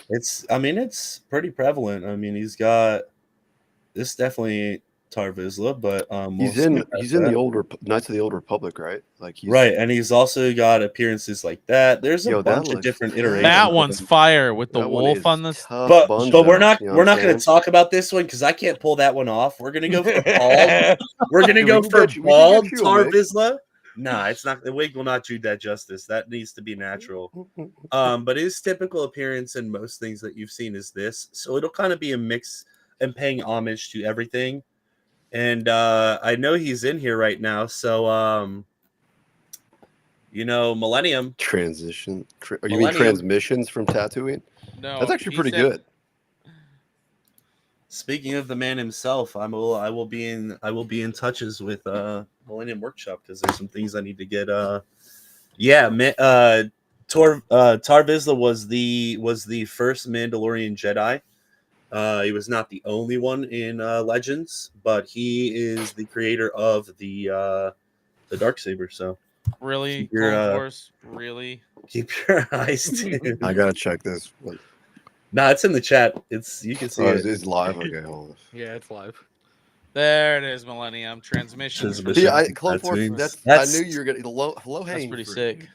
Speaker 2: It's pretty prevalent. I mean, he's got this definitely Tar Vizsla, but
Speaker 4: He's
Speaker 2: we'll
Speaker 4: in
Speaker 2: skip past
Speaker 4: he's in
Speaker 2: that.
Speaker 4: the older Knights of the Old Republic, right? Like he's
Speaker 2: Right, and he's also got appearances like that. There's a
Speaker 4: Yo, that
Speaker 2: bunch of
Speaker 4: looks
Speaker 2: different
Speaker 4: tight.
Speaker 2: iterations.
Speaker 1: That
Speaker 2: of
Speaker 1: one's
Speaker 2: him.
Speaker 1: fire with the
Speaker 4: that one
Speaker 1: wolf
Speaker 4: is
Speaker 1: on this.
Speaker 4: tough
Speaker 2: But
Speaker 4: bun
Speaker 2: we're
Speaker 4: job,
Speaker 2: not
Speaker 4: you know
Speaker 2: we're
Speaker 4: what I'm
Speaker 2: not going to
Speaker 4: saying?
Speaker 2: talk about this one because I can't pull that one off. We're going to go for bald. We're going to
Speaker 4: Dude,
Speaker 2: go
Speaker 4: we can
Speaker 2: for
Speaker 4: get you- we can
Speaker 2: bald
Speaker 4: get you a
Speaker 2: Tar
Speaker 4: wig.
Speaker 2: Vizsla. Nah, it's not. The wig will not do that justice. That needs to be natural. But his typical appearance in most things that you've seen is this. So it'll kind of be a mix and paying homage to everything. And I know he's in here right now. So Millennium.
Speaker 4: Transition. You mean
Speaker 2: Millennium.
Speaker 4: transmissions from Tatooine?
Speaker 1: No,
Speaker 4: That's actually
Speaker 1: he
Speaker 4: pretty
Speaker 1: said-
Speaker 4: good.
Speaker 2: Speaking of the man himself, I will be in touches with Millennium Workshop because there's some things I need to get. Tar Vizsla was the first Mandalorian Jedi. He was not the only one in Legends, but he is the creator of the Darksaber. So
Speaker 1: Really?
Speaker 2: Keep your,
Speaker 1: Clone Force? Really?
Speaker 2: keep your eyes tuned.
Speaker 4: I gotta check this. Like,
Speaker 2: Nah, it's in the chat. You can see it.
Speaker 4: it's live. Okay, hold on.
Speaker 7: Yeah, it's live.
Speaker 1: There it is, Millennium. Transmissions. for
Speaker 2: Transmission.
Speaker 1: sure.
Speaker 4: See, Clone Force.
Speaker 2: Tatooine.
Speaker 4: I
Speaker 2: That's-
Speaker 4: knew you were gonna low
Speaker 1: That's
Speaker 4: hanging.
Speaker 1: pretty
Speaker 4: fruit.
Speaker 1: sick.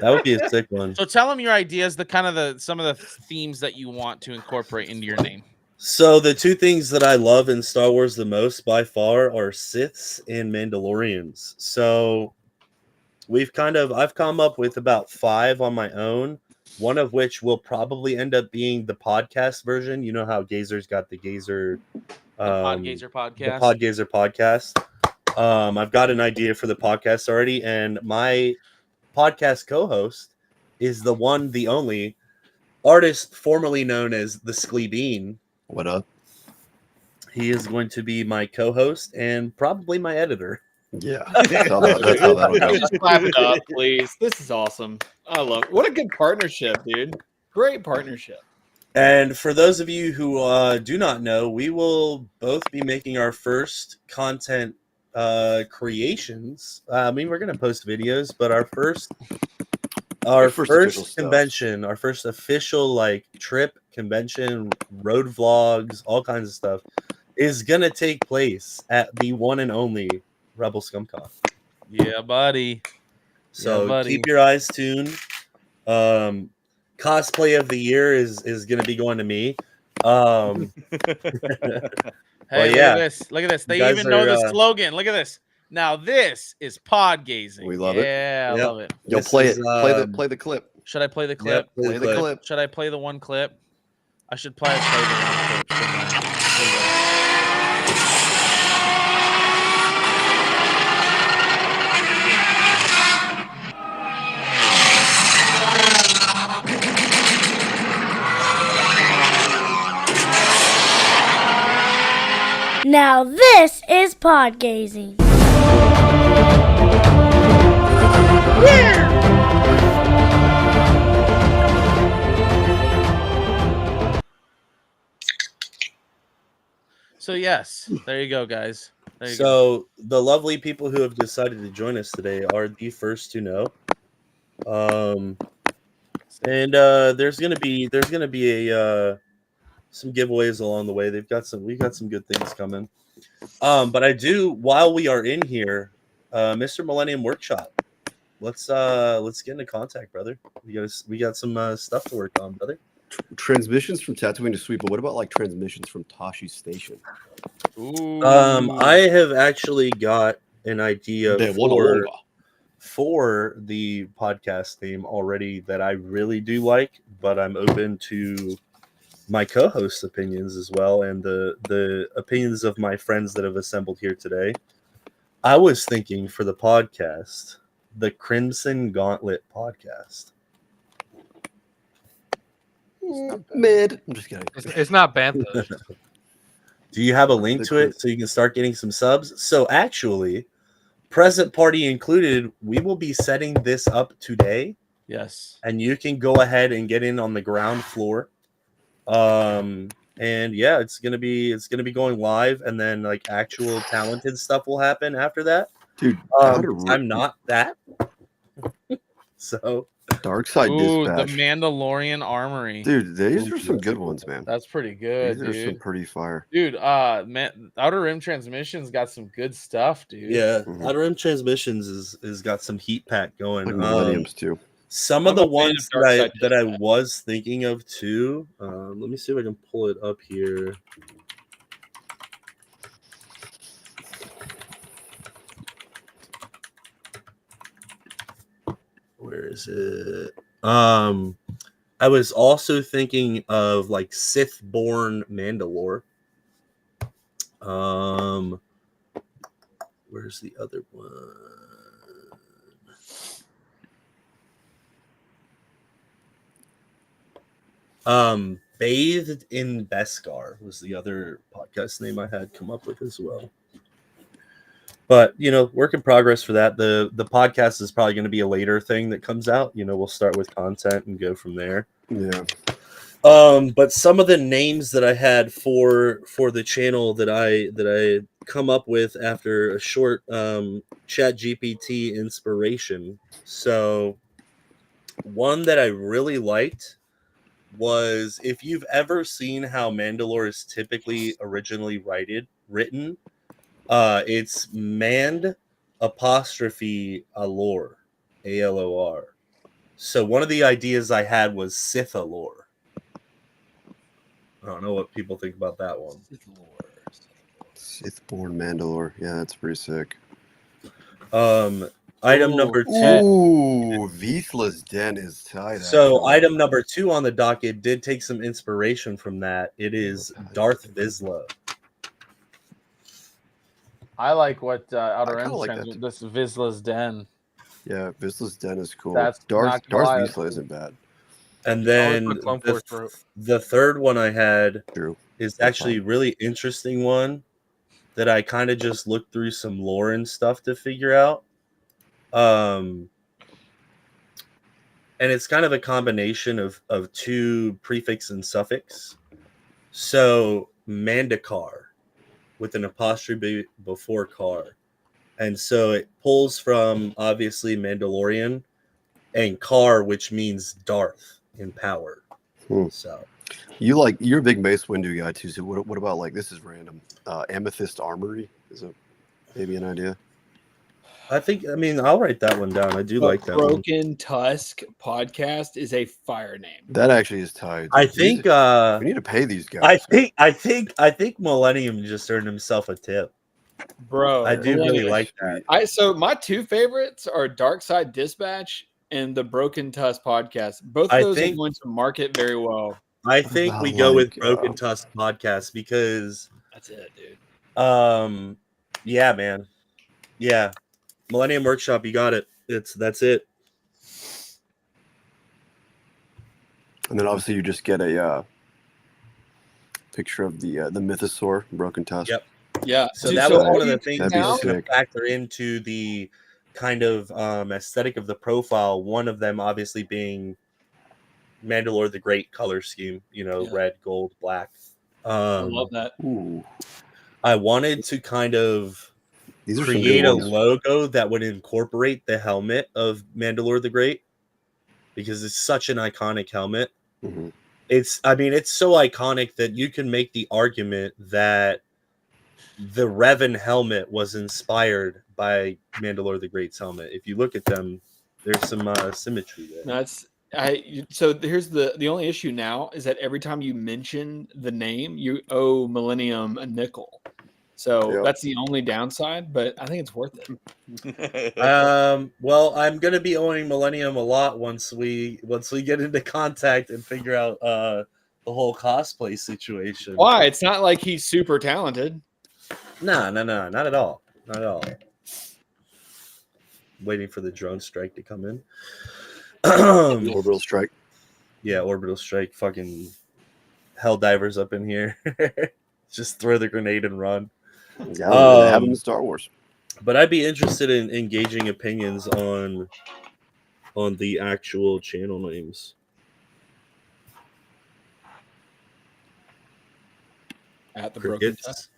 Speaker 2: That would be a sick one.
Speaker 1: So tell them your ideas, some of the themes that you want to incorporate into your name.
Speaker 2: So the two things that I love in Star Wars the most by far are Siths and Mandalorians. So I've come up with about 5 on my own, one of which will probably end up being the podcast version. You know how Gazer's got the Gazer
Speaker 1: Podgazer podcast.
Speaker 2: the Podgazer podcast. I've got an idea for the podcast already, and my podcast co-host is the one, the only artist formerly known as the Sklebean.
Speaker 4: What up?
Speaker 2: He is going to be my co-host and probably my editor.
Speaker 4: Yeah, that's how that'll go.
Speaker 3: Just clap it up, please. This is awesome. I love it. What a good partnership, dude. Great partnership.
Speaker 2: And for those of you who do not know, we will both be making our first content creations. I mean, we're going to post videos, but our first
Speaker 4: official stuff.
Speaker 2: convention, our first official like trip, convention, road vlogs, all kinds of stuff is going to take place at the one and only Rebel ScumCon.
Speaker 1: Yeah, buddy.
Speaker 2: So
Speaker 1: Yeah, buddy.
Speaker 2: keep your eyes tuned. Cosplay of the year is going to be going to me.
Speaker 1: Hey,
Speaker 2: yeah.
Speaker 1: Look at this. They
Speaker 2: guys
Speaker 1: even know the
Speaker 2: are,
Speaker 1: slogan. Look at this. Now this is pod gazing.
Speaker 4: We love it.
Speaker 1: Yeah,
Speaker 2: Yep.
Speaker 1: I love it.
Speaker 4: You'll
Speaker 2: This
Speaker 4: play
Speaker 2: is,
Speaker 4: it. Play the clip.
Speaker 1: Should I play the clip?
Speaker 2: Yep,
Speaker 4: Play the clip.
Speaker 1: Should I play the one clip? I should probably play the one clip. Shouldn't I? Here we go.
Speaker 11: Now this is pod gazing.
Speaker 1: So yes, there you go, guys. There you go.
Speaker 2: So the lovely people who have decided to join us today are the first to know. And there's gonna be a some giveaways along the way. We've got some good things coming. But I do, while we are in here, Mr. Millennium Workshop. Let's get into contact, brother. We got some stuff to work on, brother.
Speaker 4: Transmissions from Tatooine to Sweet, but what about like transmissions from Tashi Station?
Speaker 1: Ooh.
Speaker 2: I have actually got an idea
Speaker 4: De
Speaker 2: for the podcast name already that I really do like, but I'm open to my co-host's opinions as well, and the opinions of my friends that have assembled here today. I was thinking for the podcast, the Crimson Gauntlet podcast.
Speaker 4: Mid. I'm just kidding.
Speaker 7: It's not Bantha.
Speaker 2: Do you have a link to it so you can start getting some subs? So actually, present party included, we will be setting this up today.
Speaker 1: Yes.
Speaker 2: And you can go ahead and get in on the ground floor. And yeah, it's gonna be going live, and then like actual talented stuff will happen after that.
Speaker 4: Dude,
Speaker 2: I'm not that. So
Speaker 4: Dark Side
Speaker 1: Ooh,
Speaker 4: Dispatch.
Speaker 1: the Mandalorian Armory.
Speaker 4: Dude, these are some good ones, man.
Speaker 1: That's pretty good,
Speaker 4: These are some
Speaker 1: dude.
Speaker 4: pretty fire.
Speaker 1: Dude, man, Outer Rim Transmissions got some good stuff, dude.
Speaker 2: yeah, Outer Rim Transmissions is got some heat pack going.
Speaker 4: Like Millenniums too.
Speaker 2: Some
Speaker 3: I'm
Speaker 2: of the
Speaker 3: a fan of
Speaker 2: ones
Speaker 3: Dark Side
Speaker 2: that I
Speaker 3: Dispatch.
Speaker 2: was thinking of too. Let me see if I can pull it up here. Where is it? I was also thinking of like Sith-born Mandalore. Where's the other one? Bathed in Beskar was the other podcast name I had come up with as well. But work in progress for that. The podcast is probably going to be a later thing that comes out. We'll start with content and go from there.
Speaker 4: Yeah.
Speaker 2: But some of the names that I had for the channel that I come up with after a short Chat GPT inspiration. So one that I really liked was, if you've ever seen how Mandalore is typically originally written, it's Mand apostrophe Alor, ALOR. So one of the ideas I had was Sith Alor. I don't know what people think about that one.
Speaker 4: Sith-born Mandalore. Yeah, that's pretty sick.
Speaker 2: Item number 2.
Speaker 4: Ooh, Vizsla's Den is tight.
Speaker 2: So item number 2 on the docket did take some inspiration from that. It is Darth Vizsla.
Speaker 1: I like what Outer Rim
Speaker 4: like that
Speaker 1: this Vizsla's Den.
Speaker 4: Yeah, Vizsla's Den is cool.
Speaker 1: That's
Speaker 4: Darth
Speaker 1: not gonna lie,
Speaker 4: Vizsla isn't bad.
Speaker 2: And
Speaker 7: You can always
Speaker 2: then
Speaker 7: put Clone Force for
Speaker 2: the third one I had
Speaker 4: True.
Speaker 2: is
Speaker 4: That's
Speaker 2: actually a really interesting one that I kind of just looked through some lore and stuff to figure out. And it's kind of a combination of two prefix and suffix. So Mandakar with an apostrophe before car. And so it pulls from obviously Mandalorian and Car, which means Darth in power. So
Speaker 4: you're a big Mace Windu guy too. So what about like this is random? Amethyst Armory is it maybe an idea?
Speaker 2: I mean, I'll write that one down. I do like that one.
Speaker 3: Broken Tusk podcast is a fire name.
Speaker 4: That actually is tied.
Speaker 2: I think
Speaker 4: we need to pay these guys.
Speaker 2: I think Millennium just earned himself a tip.
Speaker 3: Bro,
Speaker 2: I do really like that.
Speaker 3: So my two favorites are Dark Side Dispatch and the Broken Tusk podcast. Both of those are going to market very well.
Speaker 2: I think we go with Broken Tusk podcast because
Speaker 3: that's it, dude.
Speaker 2: Yeah, man. Yeah. Millennium Workshop, you got it. That's it.
Speaker 4: And then obviously you just get a picture of the Mythosaur Broken Tusk.
Speaker 2: Yep.
Speaker 3: Yeah.
Speaker 2: So that was one of the things
Speaker 4: that'd be
Speaker 2: to
Speaker 4: sick.
Speaker 2: factor into the kind of aesthetic of the profile. One of them obviously being Mandalore the Great color scheme, red, gold, black.
Speaker 3: I love that.
Speaker 4: Ooh.
Speaker 2: I wanted to kind of
Speaker 4: These are
Speaker 2: create
Speaker 4: some
Speaker 2: a
Speaker 4: good ones.
Speaker 2: logo that would incorporate the helmet of Mandalore the Great because it's such an iconic helmet.
Speaker 4: Mm-hmm.
Speaker 2: It's so iconic that you can make the argument that the Revan helmet was inspired by Mandalore the Great's helmet. If you look at them, there's some symmetry there.
Speaker 3: So here's the only issue now is that every time you mention the name, you owe Millennium a nickel. So that's the only downside, but I think it's worth it.
Speaker 2: Well, I'm gonna be owning Millennium a lot once we get into contact and figure out the whole cosplay situation.
Speaker 3: Why? It's not like he's super talented.
Speaker 2: No, not at all. Not at all. Waiting for the drone strike to come in.
Speaker 4: Orbital strike.
Speaker 2: Yeah, orbital strike. Fucking hell divers up in here. Just throw the grenade and run.
Speaker 4: Yeah, they have them in Star Wars.
Speaker 2: But I'd be interested in engaging opinions on the actual channel names.
Speaker 3: At the Broken Tusk.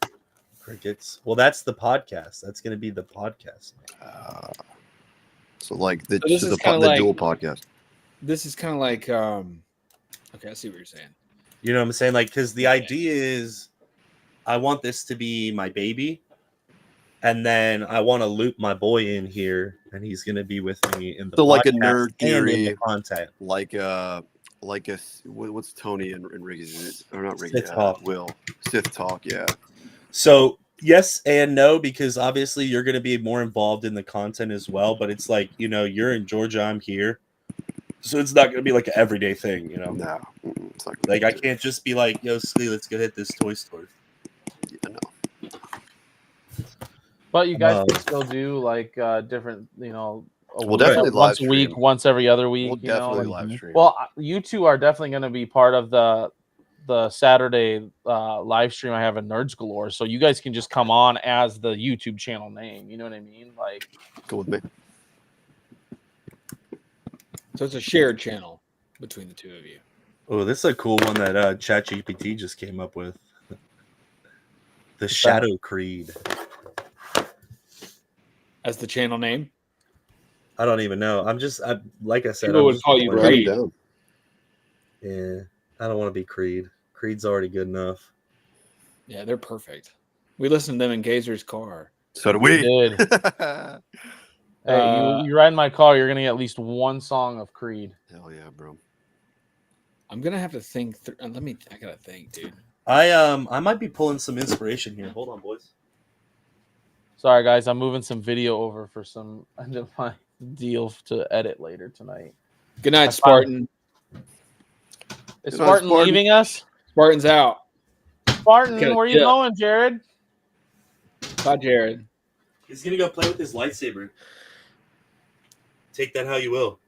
Speaker 2: Crickets. Well, that's the podcast. That's going to be the podcast.
Speaker 4: So like the
Speaker 3: this is kinda like-
Speaker 4: dual podcast.
Speaker 3: This is kind of like okay, I see what you're saying.
Speaker 2: You know what I'm saying? Like, because the idea is I want this to be my baby. And then I want to loop my boy in here, and he's going to be with me in the
Speaker 4: So like a
Speaker 2: podcast
Speaker 4: nerd
Speaker 2: and in the
Speaker 4: theory,
Speaker 2: content.
Speaker 4: like what's Tony and Riggy's? Or not Riggy?
Speaker 2: Sith Talk.
Speaker 4: Will Sith Talk? Yeah.
Speaker 2: So yes and no, because obviously you're going to be more involved in the content as well. But it's like, you're in Georgia, I'm here, so it's not going to be like an everyday thing,
Speaker 4: No, it's not
Speaker 2: Like I can't just be like, yo, Slee, let's go hit this toy store.
Speaker 4: Yeah, no.
Speaker 1: But you guys can still do like different,
Speaker 4: We'll definitely live
Speaker 1: once a week,
Speaker 4: stream.
Speaker 1: once every other week.
Speaker 4: We'll definitely live stream.
Speaker 1: Well, you two are definitely going to be part of the Saturday live stream I have in Nerds Galore, so you guys can just come on as the YouTube channel name. You know what I mean? Like,
Speaker 4: go with me.
Speaker 3: So it's a shared channel between the two of you.
Speaker 2: Oh, this is a cool one that ChatGPT just came up with. The Shadow Creed.
Speaker 3: As the channel name?
Speaker 2: I don't even know. Like I said,
Speaker 3: People would call you Creed.
Speaker 2: Yeah, I don't want to be Creed. Creed's already good enough.
Speaker 3: Yeah, they're perfect. We listened to them in Gazer's car.
Speaker 4: So do we.
Speaker 1: did. Hey, you ride in my car, you're gonna get at least one song of Creed.
Speaker 4: Hell yeah, bro.
Speaker 3: I'm gonna have to think. I gotta think, dude.
Speaker 2: I might be pulling some inspiration here. Hold on, boys.
Speaker 1: Sorry, guys, I'm moving some video over for some of my deal to edit later tonight.
Speaker 3: Good night, Spartan.
Speaker 1: Is Spartan leaving us?
Speaker 3: Spartan's out.
Speaker 1: Spartan, where are you going, Jared?
Speaker 3: Bye, Jared.
Speaker 2: He's gonna go play with his lightsaber. Take that how you will.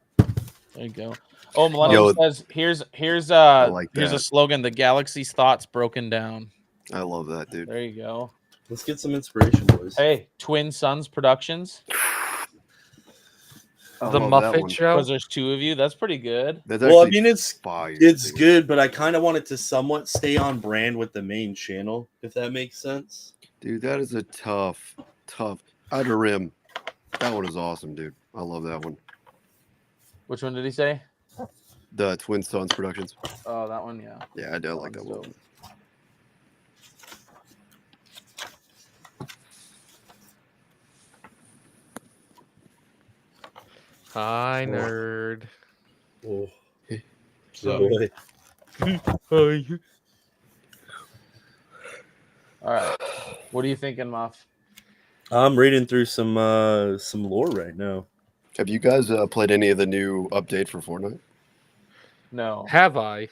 Speaker 1: There you go. Oh, Millennium
Speaker 4: Yo,
Speaker 1: says here's
Speaker 4: like
Speaker 1: here's a
Speaker 4: that.
Speaker 1: slogan: the galaxy's thoughts broken down.
Speaker 4: I love that, dude.
Speaker 1: There you go.
Speaker 2: Let's get some inspiration, boys.
Speaker 1: Hey, Twin Sons Productions.
Speaker 4: I
Speaker 7: The
Speaker 4: love that
Speaker 7: Muffet
Speaker 4: one.
Speaker 7: Show.
Speaker 1: Because there's 2 of you. That's pretty good.
Speaker 4: That's
Speaker 2: Well, I
Speaker 4: actually
Speaker 2: mean, it's
Speaker 4: fire, dude.
Speaker 2: good, but I kind of want it to somewhat stay on brand with the main channel, if that makes sense.
Speaker 4: Dude, that is a tough. Outer Rim. That one is awesome, dude. I love that one.
Speaker 1: Which one did he say?
Speaker 4: The Twin Sons Productions.
Speaker 1: Oh, that one. Yeah.
Speaker 4: Yeah, I do like that
Speaker 1: one's
Speaker 4: one.
Speaker 7: Hi, nerd.
Speaker 2: Oh,
Speaker 1: So,
Speaker 2: boy.
Speaker 1: all right. What are you thinking, Muff?
Speaker 2: I'm reading through some lore right now.
Speaker 4: Have you guys played any of the new update for Fortnite?
Speaker 1: No.
Speaker 7: Have I?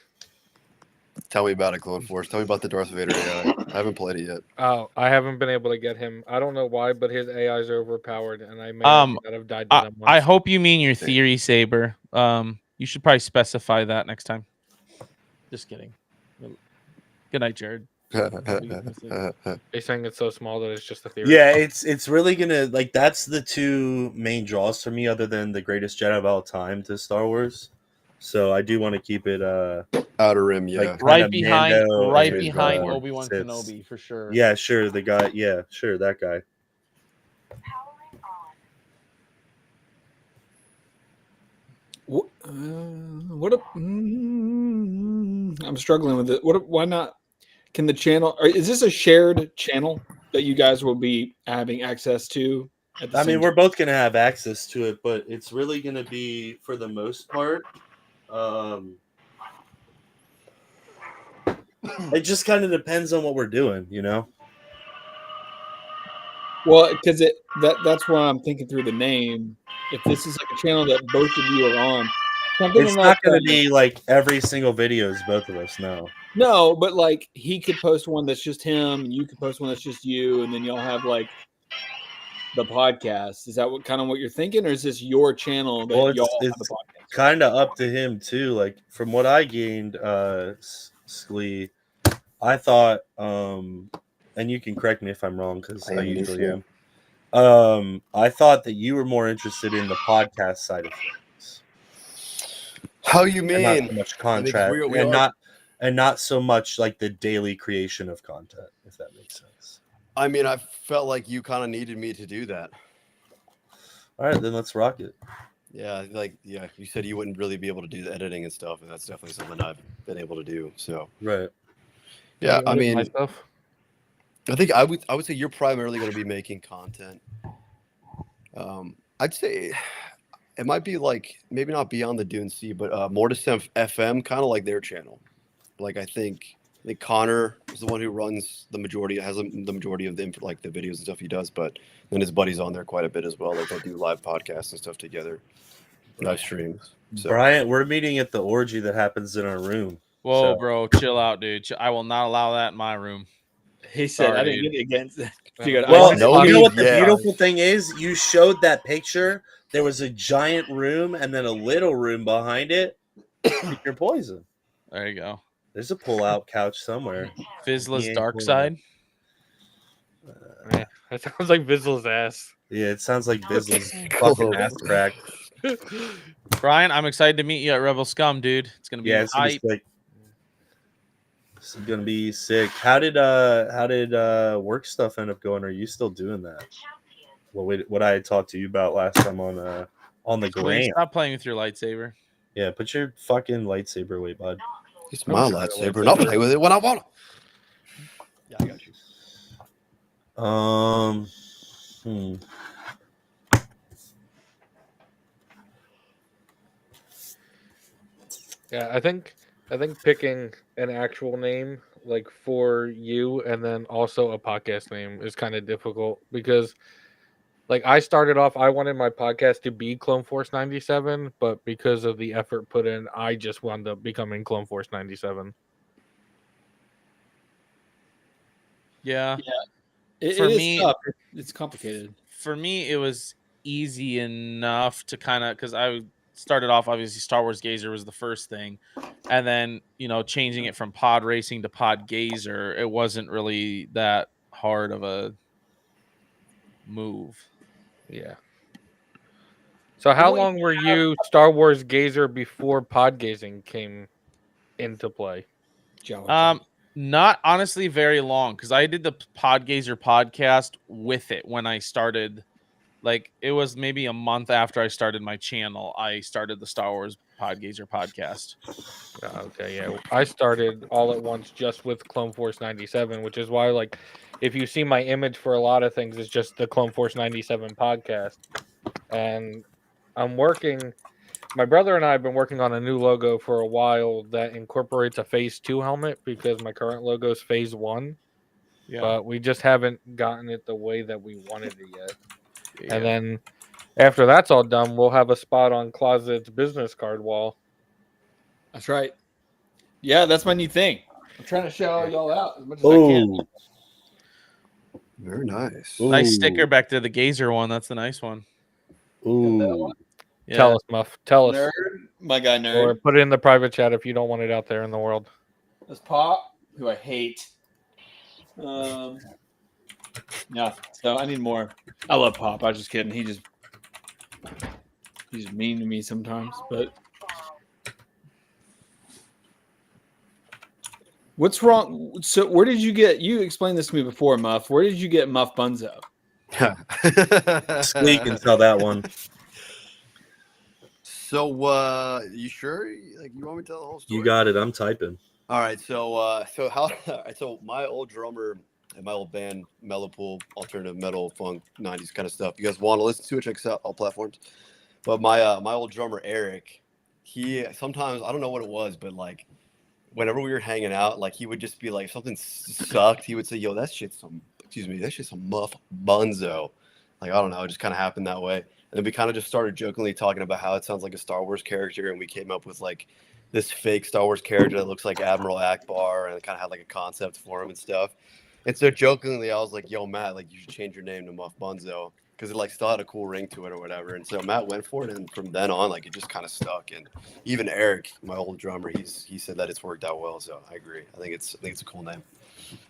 Speaker 4: Tell me about it, Clone Force. Tell me about the Darth Vader AI. I haven't played it yet.
Speaker 7: Oh, I haven't been able to get him. I don't know why, but his AI is overpowered, and I may or may not have died to them once.
Speaker 1: I hope you mean your theory saber. You should probably specify that next time. Just kidding. Good night, Jared.
Speaker 7: He's saying it's so small that it's just a theory.
Speaker 2: Yeah, it's really gonna like that's the 2 main draws for me, other than the greatest Jedi of all time to Star Wars. So I do want to keep it
Speaker 4: Outer Rim, yeah.
Speaker 2: like
Speaker 1: Right
Speaker 2: kinda
Speaker 1: behind,
Speaker 2: Mando
Speaker 1: right
Speaker 2: and,
Speaker 1: behind Obi-Wan
Speaker 2: Sith.
Speaker 1: Kenobi for sure.
Speaker 2: Yeah, sure, the guy. Yeah, sure, that guy.
Speaker 6: Powering on.
Speaker 3: I'm struggling with it. Why not? Can the channel? Or is this a shared channel that you guys will be having access to? At the
Speaker 2: I
Speaker 3: same
Speaker 2: mean, we're both gonna have access to it, but it's really gonna be, for the most part, it just kind of depends on what we're doing, you know.
Speaker 3: Well, because that's why I'm thinking through the name. If this is like a channel that both of you are on, so I'm
Speaker 2: It's
Speaker 3: thinking
Speaker 2: not
Speaker 3: like,
Speaker 2: gonna be like every single video is both of us. No.
Speaker 3: no, but like he could post one that's just him, and you could post one that's just you, and then y'all have like the podcast. Is that what kind of what you're thinking, or is this your channel that
Speaker 2: Well,
Speaker 3: y'all have
Speaker 2: it's
Speaker 3: the podcast?
Speaker 2: kind of up to him too. Like from what I gained, Sklee, I thought, and you can correct me if I'm wrong because I usually am. I thought that you were more interested in the podcast side of things.
Speaker 4: How you
Speaker 2: And not
Speaker 4: mean?
Speaker 2: so much
Speaker 4: I
Speaker 2: contract,
Speaker 4: mean, we
Speaker 2: and
Speaker 4: are-
Speaker 2: not so much like the daily creation of content, if that makes sense.
Speaker 4: I mean, I felt like you kind of needed me to do that.
Speaker 2: All right, then let's rock it.
Speaker 4: Yeah, you said you wouldn't really be able to do the editing and stuff, and that's definitely something I've been able to do. So,
Speaker 2: Right.
Speaker 4: yeah,
Speaker 7: You
Speaker 4: I
Speaker 7: edit
Speaker 4: mean,
Speaker 7: myself?
Speaker 4: I think I would say you're primarily going to be making content. I'd say it might be like maybe not Beyond the Dune Sea, but Mortisem FM, kind of like their channel. Like I think Connor is the one who runs the majority, has the majority of the videos and stuff he does, but then his buddies on there quite a bit as well. Like they'll do live podcasts and stuff together, live streams. So.
Speaker 2: Brian, we're meeting at the orgy that happens in our room.
Speaker 1: Whoa, bro, chill out, dude. I will not allow that in my room.
Speaker 3: He said,
Speaker 1: Sorry,
Speaker 3: "I didn't
Speaker 1: dude.
Speaker 3: get it against that."
Speaker 2: Well,
Speaker 4: No
Speaker 2: you know
Speaker 4: need,
Speaker 2: what the
Speaker 4: yeah.
Speaker 2: beautiful thing is? You showed that picture. There was a giant room and then a little room behind it. Pick your poison.
Speaker 1: There you go.
Speaker 2: There's a pull-out couch somewhere.
Speaker 1: Fizzla's
Speaker 2: He ain't
Speaker 1: dark
Speaker 2: pulling
Speaker 1: side.
Speaker 7: Yeah, that sounds like Vizzle's ass.
Speaker 2: Yeah, it sounds like Bizzle's fucking ass crack.
Speaker 1: Brian, I'm excited to meet you at Rebel Scum, dude. It's gonna be
Speaker 2: Yeah, it's gonna be
Speaker 1: hype.
Speaker 2: sick. It's gonna be sick. How did work stuff end up going? Are you still doing that? What I had talked to you about last time on the
Speaker 1: Please
Speaker 2: gram.
Speaker 1: stop playing with your lightsaber.
Speaker 2: Yeah, put your fucking lightsaber away, bud.
Speaker 4: It's my lightsaber, and I'll play with it when I want to. Yeah, I got you.
Speaker 7: Yeah, I think picking an actual name like for you and then also a podcast name is kind of difficult because like I started off, I wanted my podcast to be Clone Force 97, but because of the effort put in, I just wound up becoming Clone Force 97.
Speaker 1: Yeah.
Speaker 3: It
Speaker 1: For
Speaker 3: is
Speaker 1: me,
Speaker 3: tough. It's complicated.
Speaker 1: For me, it was easy enough to kind of because I started off, obviously Star Wars Gazer was the first thing, and then changing it from Pod Racing to Pod Gazer, it wasn't really that hard of a move.
Speaker 7: Yeah. So how long were you Star Wars Gazer before Podgazing came into play?
Speaker 1: Not honestly very long, because I did the Podgazer podcast with it when I started. Like, it was maybe a month after I started my channel, I started the Star Wars Podgazer podcast.
Speaker 7: Okay, yeah. I started all at once just with Clone Force 97, which is why, like, if you see my image for a lot of things, it's just the Clone Force 97 podcast. And I'm working... My brother and I have been working on a new logo for a while that incorporates a Phase 2 helmet, because my current logo is Phase 1.
Speaker 1: Yeah.
Speaker 7: But we just haven't gotten it the way that we wanted it yet.
Speaker 1: Yeah.
Speaker 7: And then after that's all done, we'll have a spot on Closet's business card wall.
Speaker 3: That's right. Yeah, that's my new thing. I'm trying to show y'all out as much as I can.
Speaker 4: Very nice.
Speaker 1: Nice sticker back to the Gazer one. That's the nice one.
Speaker 2: Ooh.
Speaker 1: Yeah.
Speaker 7: Tell us, Muff. Tell us.
Speaker 3: Nerd. My guy, Nerd.
Speaker 7: Or put it in the private chat if you don't want it out there in the world.
Speaker 3: That's Pop, who I hate. Yeah, so I need more. I love Pop. I was just kidding. He's mean to me sometimes, but what's wrong? So where did you get? You explained this to me before, Muff. Where did you get Muff Bunzo?
Speaker 2: Squeak and tell that one.
Speaker 4: So, you sure? Like, you want me to tell the whole story?
Speaker 2: You got it. I'm typing.
Speaker 4: All right. So my old drummer and my old band, Mellowpool, alternative metal, funk, 90s kind of stuff. You guys want to listen to it? Check us out all platforms. But my old drummer Eric, he sometimes, I don't know what it was, but like whenever we were hanging out, like he would just be like, if something sucked, he would say, "Yo, that shit's some Muff Bunzo." Like, I don't know, it just kind of happened that way. And then we kind of just started jokingly talking about how it sounds like a Star Wars character, and we came up with like this fake Star Wars character that looks like Admiral Akbar, and it kind of had like a concept for him and stuff. And so jokingly, I was like, "Yo, Matt, like you should change your name to Muff Bunzo," because it like still had a cool ring to it or whatever. And so Matt went for it, and from then on, like it just kind of stuck. And even Eric, my old drummer, he said that it's worked out well. So I agree. I think it's a cool name.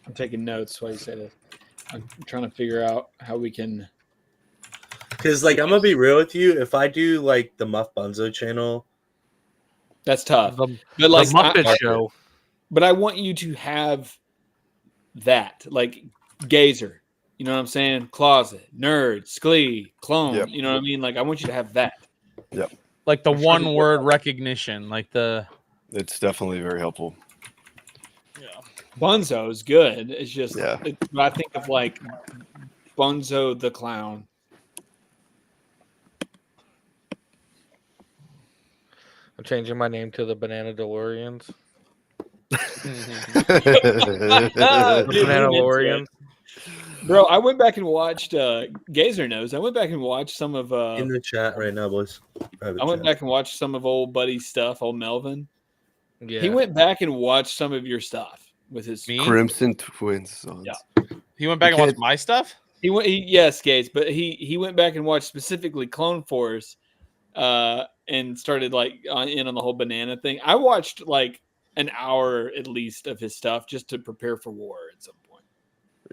Speaker 3: I'm taking notes while you say this. I'm trying to figure out how we can.
Speaker 2: Because, like, I'm going to be real with you. If I do, like, the Muff Bunzo channel,
Speaker 3: that's tough.
Speaker 7: But
Speaker 3: like
Speaker 7: the Muppet Show.
Speaker 3: But I want you to have that. Like, Gazer. You know what I'm saying? Closet, Nerd, Sklee, Clone.
Speaker 4: Yep.
Speaker 3: You know what I mean? Like, I want you to have that.
Speaker 4: Yep.
Speaker 1: Like the one word recognition. Like the.
Speaker 4: It's definitely very helpful.
Speaker 3: Bunzo is good. It's just,
Speaker 4: Yeah.
Speaker 3: I think of like Bunzo the Clown.
Speaker 7: I'm changing my name to the Banana DeLoreans. Banana DeLoreans.
Speaker 3: Bro, I went back and watched Gazer knows. I went back and watched some of
Speaker 2: in the chat right now, boys.
Speaker 3: I went back and watched some of old buddy's stuff, old Melvin.
Speaker 7: Yeah.
Speaker 3: He went back and watched some of your stuff with his
Speaker 4: Crimson Twins sons.
Speaker 3: Yeah.
Speaker 1: He went back and watched my stuff?
Speaker 3: Yes, Gates, but he went back and watched specifically Clone Force and started like in on the whole banana thing. I watched like an hour at least of his stuff just to prepare for war at some point.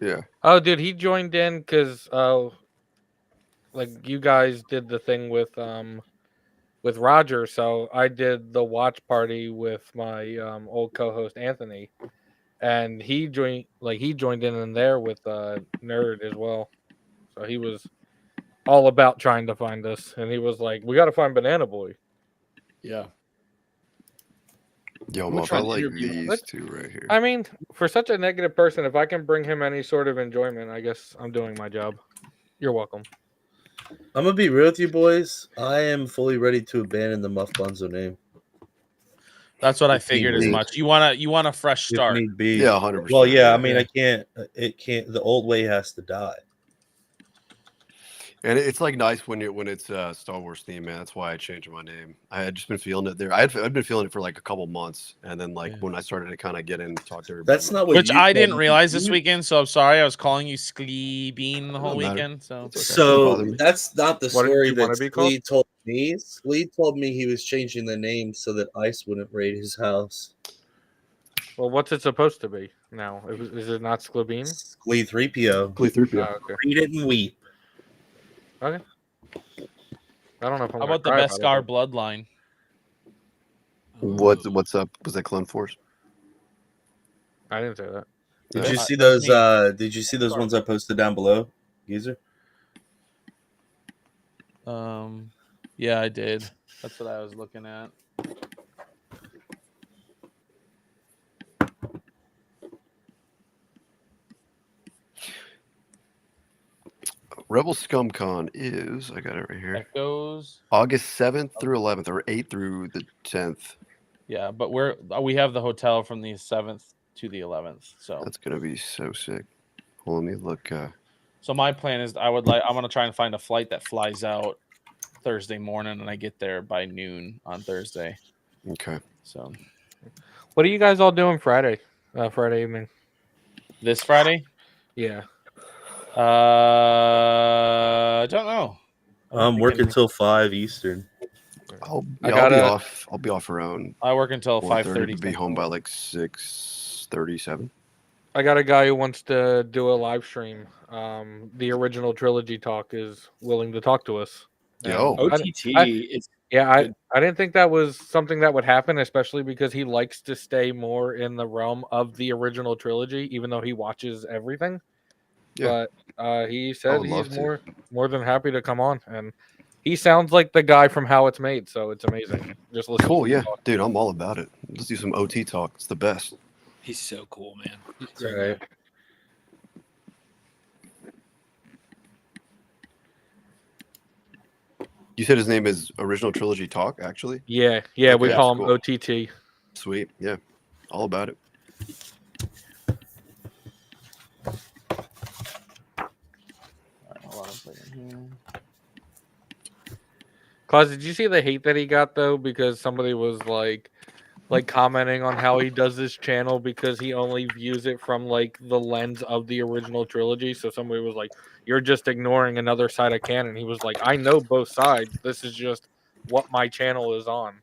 Speaker 4: Yeah.
Speaker 7: Oh, dude, he joined in because like you guys did the thing with Roger, so I did the watch party with my old co-host Anthony, and he joined in there with Nerd as well. So he was all about trying to find us, and he was like, "We got to find Banana Boy."
Speaker 3: Yeah.
Speaker 4: Yo,
Speaker 3: I'm
Speaker 4: Muff, I
Speaker 3: trying to
Speaker 4: like
Speaker 3: interview
Speaker 4: these two right here.
Speaker 7: I mean, for such a negative person, if I can bring him any sort of enjoyment, I guess I'm doing my job. You're welcome.
Speaker 2: I'm gonna be real with you, boys. I am fully ready to abandon the Muff Bunzo name.
Speaker 1: That's what I figured as much. You want a fresh start.
Speaker 2: If need be.
Speaker 4: Yeah, 100%.
Speaker 2: Well, yeah. I mean, I can't. It can't. The old way has to die.
Speaker 4: And it's like nice when it's Star Wars theme, man. That's why I changed my name. I had just been feeling it there. I've been feeling it for like a couple months, and then like when I started to kind of get in and talk to everybody.
Speaker 2: That's not what.
Speaker 1: Which I didn't realize this weekend, so I'm sorry. I was calling you Sklee Bean the whole weekend. So
Speaker 2: So that's not the story that Sklee told Lee told me he was changing the name so that ICE wouldn't raid his house.
Speaker 7: Well, what's it supposed to be now? Is it not Sklabine?
Speaker 2: Lee 3PO.
Speaker 4: Lee 3PO.
Speaker 7: Oh, okay.
Speaker 2: Read it and weep.
Speaker 7: Okay. I don't know if I'm
Speaker 1: How
Speaker 7: gonna
Speaker 1: about the
Speaker 7: cry
Speaker 1: Beskar
Speaker 7: it,
Speaker 1: bloodline?
Speaker 4: What's up? Was that Clone Force?
Speaker 7: but I didn't say that.
Speaker 2: Did
Speaker 4: Yeah.
Speaker 2: you see
Speaker 1: That's
Speaker 2: those?
Speaker 1: me.
Speaker 2: Did you see those ones I posted down below, Geezer?
Speaker 1: Yeah, I did. That's what I was looking at.
Speaker 4: Rebel ScumCon is, I got it right here,
Speaker 1: Echoes.
Speaker 4: August 7th through 11th, or 8th through the 10th.
Speaker 1: Yeah, but we have the hotel from the 7th to the 11th. So
Speaker 4: That's gonna be so sick. Well, let me look.
Speaker 1: so my plan is I'm gonna try and find a flight that flies out Thursday morning, and I get there by noon on Thursday.
Speaker 4: Okay.
Speaker 1: So
Speaker 7: What are you guys all doing Friday? Friday evening.
Speaker 1: this Friday,
Speaker 7: Yeah.
Speaker 1: I don't know.
Speaker 2: I'm working till 5 Eastern.
Speaker 4: I'll
Speaker 7: I
Speaker 4: be
Speaker 7: gotta-
Speaker 4: off. I'll be off around
Speaker 1: I work until
Speaker 4: 4:30
Speaker 1: 5:30.
Speaker 4: to be home by like 6:37.
Speaker 7: I got a guy who wants to do a live stream. The original trilogy talk is willing to talk to us.
Speaker 4: Yo.
Speaker 3: OTT is
Speaker 7: I didn't think that was something that would happen, especially because he likes to stay more in the realm of the original trilogy, even though he watches everything.
Speaker 4: Yeah.
Speaker 7: But he
Speaker 4: I
Speaker 7: said
Speaker 4: would
Speaker 7: he's
Speaker 4: love to.
Speaker 7: more than happy to come on, and he sounds like the guy from How It's Made, so it's amazing. Just listen.
Speaker 4: Cool.
Speaker 7: to him
Speaker 4: Yeah,
Speaker 7: talk.
Speaker 4: dude, I'm all about it. Let's do some OT talk. It's the best.
Speaker 3: he's so cool, man. He's
Speaker 2: That's
Speaker 3: great
Speaker 2: right.
Speaker 3: guy.
Speaker 4: You said his name is Original Trilogy Talk, actually?
Speaker 7: Yeah, we
Speaker 4: Okay,
Speaker 7: call him
Speaker 4: cool.
Speaker 7: OTT.
Speaker 4: Sweet. Yeah. All about it.
Speaker 1: Hold on a second here.
Speaker 7: Claus, did you see the hate that he got though? Because somebody was like commenting on how he does this channel because he only views it from like the lens of the original trilogy. So somebody was like, "You're just ignoring another side of canon." He was like, "I know both sides. This is just what my channel is on."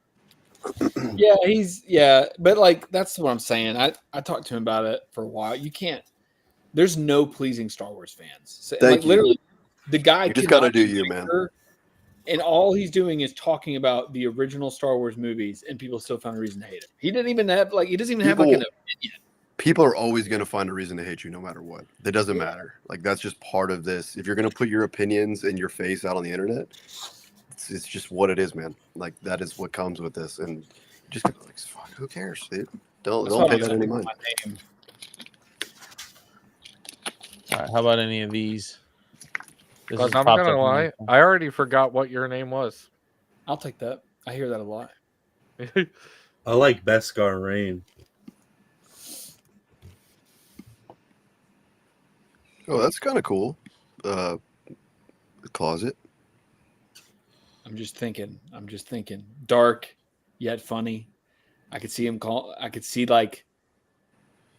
Speaker 3: Yeah, but like that's what I'm saying. I talked to him about it for a while. You can't. There's no pleasing Star Wars fans. So,
Speaker 4: Thank
Speaker 3: like
Speaker 4: you.
Speaker 3: literally, the guy
Speaker 4: You just gotta
Speaker 3: cannot
Speaker 4: do
Speaker 3: be
Speaker 4: you, man.
Speaker 3: nicer, and all he's doing is talking about the original Star Wars movies, and people still found a reason to hate him. He doesn't even have like he doesn't even have like an opinion.
Speaker 4: People are always going to find a reason to hate you no matter what. That doesn't matter. Like, that's just part of this. If you're going to put your opinions and your face out on the internet, it's just what it is, man. Like, that is what comes with this. And just like, fuck, who cares, dude? Don't
Speaker 3: That's why
Speaker 4: pay
Speaker 3: I'm
Speaker 4: that any
Speaker 3: saying
Speaker 4: mind.
Speaker 3: my name.
Speaker 1: All right, how about any of these? This
Speaker 7: Because
Speaker 1: is
Speaker 7: I'm
Speaker 1: popped
Speaker 7: gonna
Speaker 1: up in
Speaker 7: lie,
Speaker 1: my-
Speaker 7: I already forgot what your name was.
Speaker 3: I'll take that. I hear that a lot.
Speaker 2: I like Beskar Rain.
Speaker 4: Oh, that's kind of cool. The closet.
Speaker 3: I'm just thinking. Dark, yet funny. I could see him call. I could see like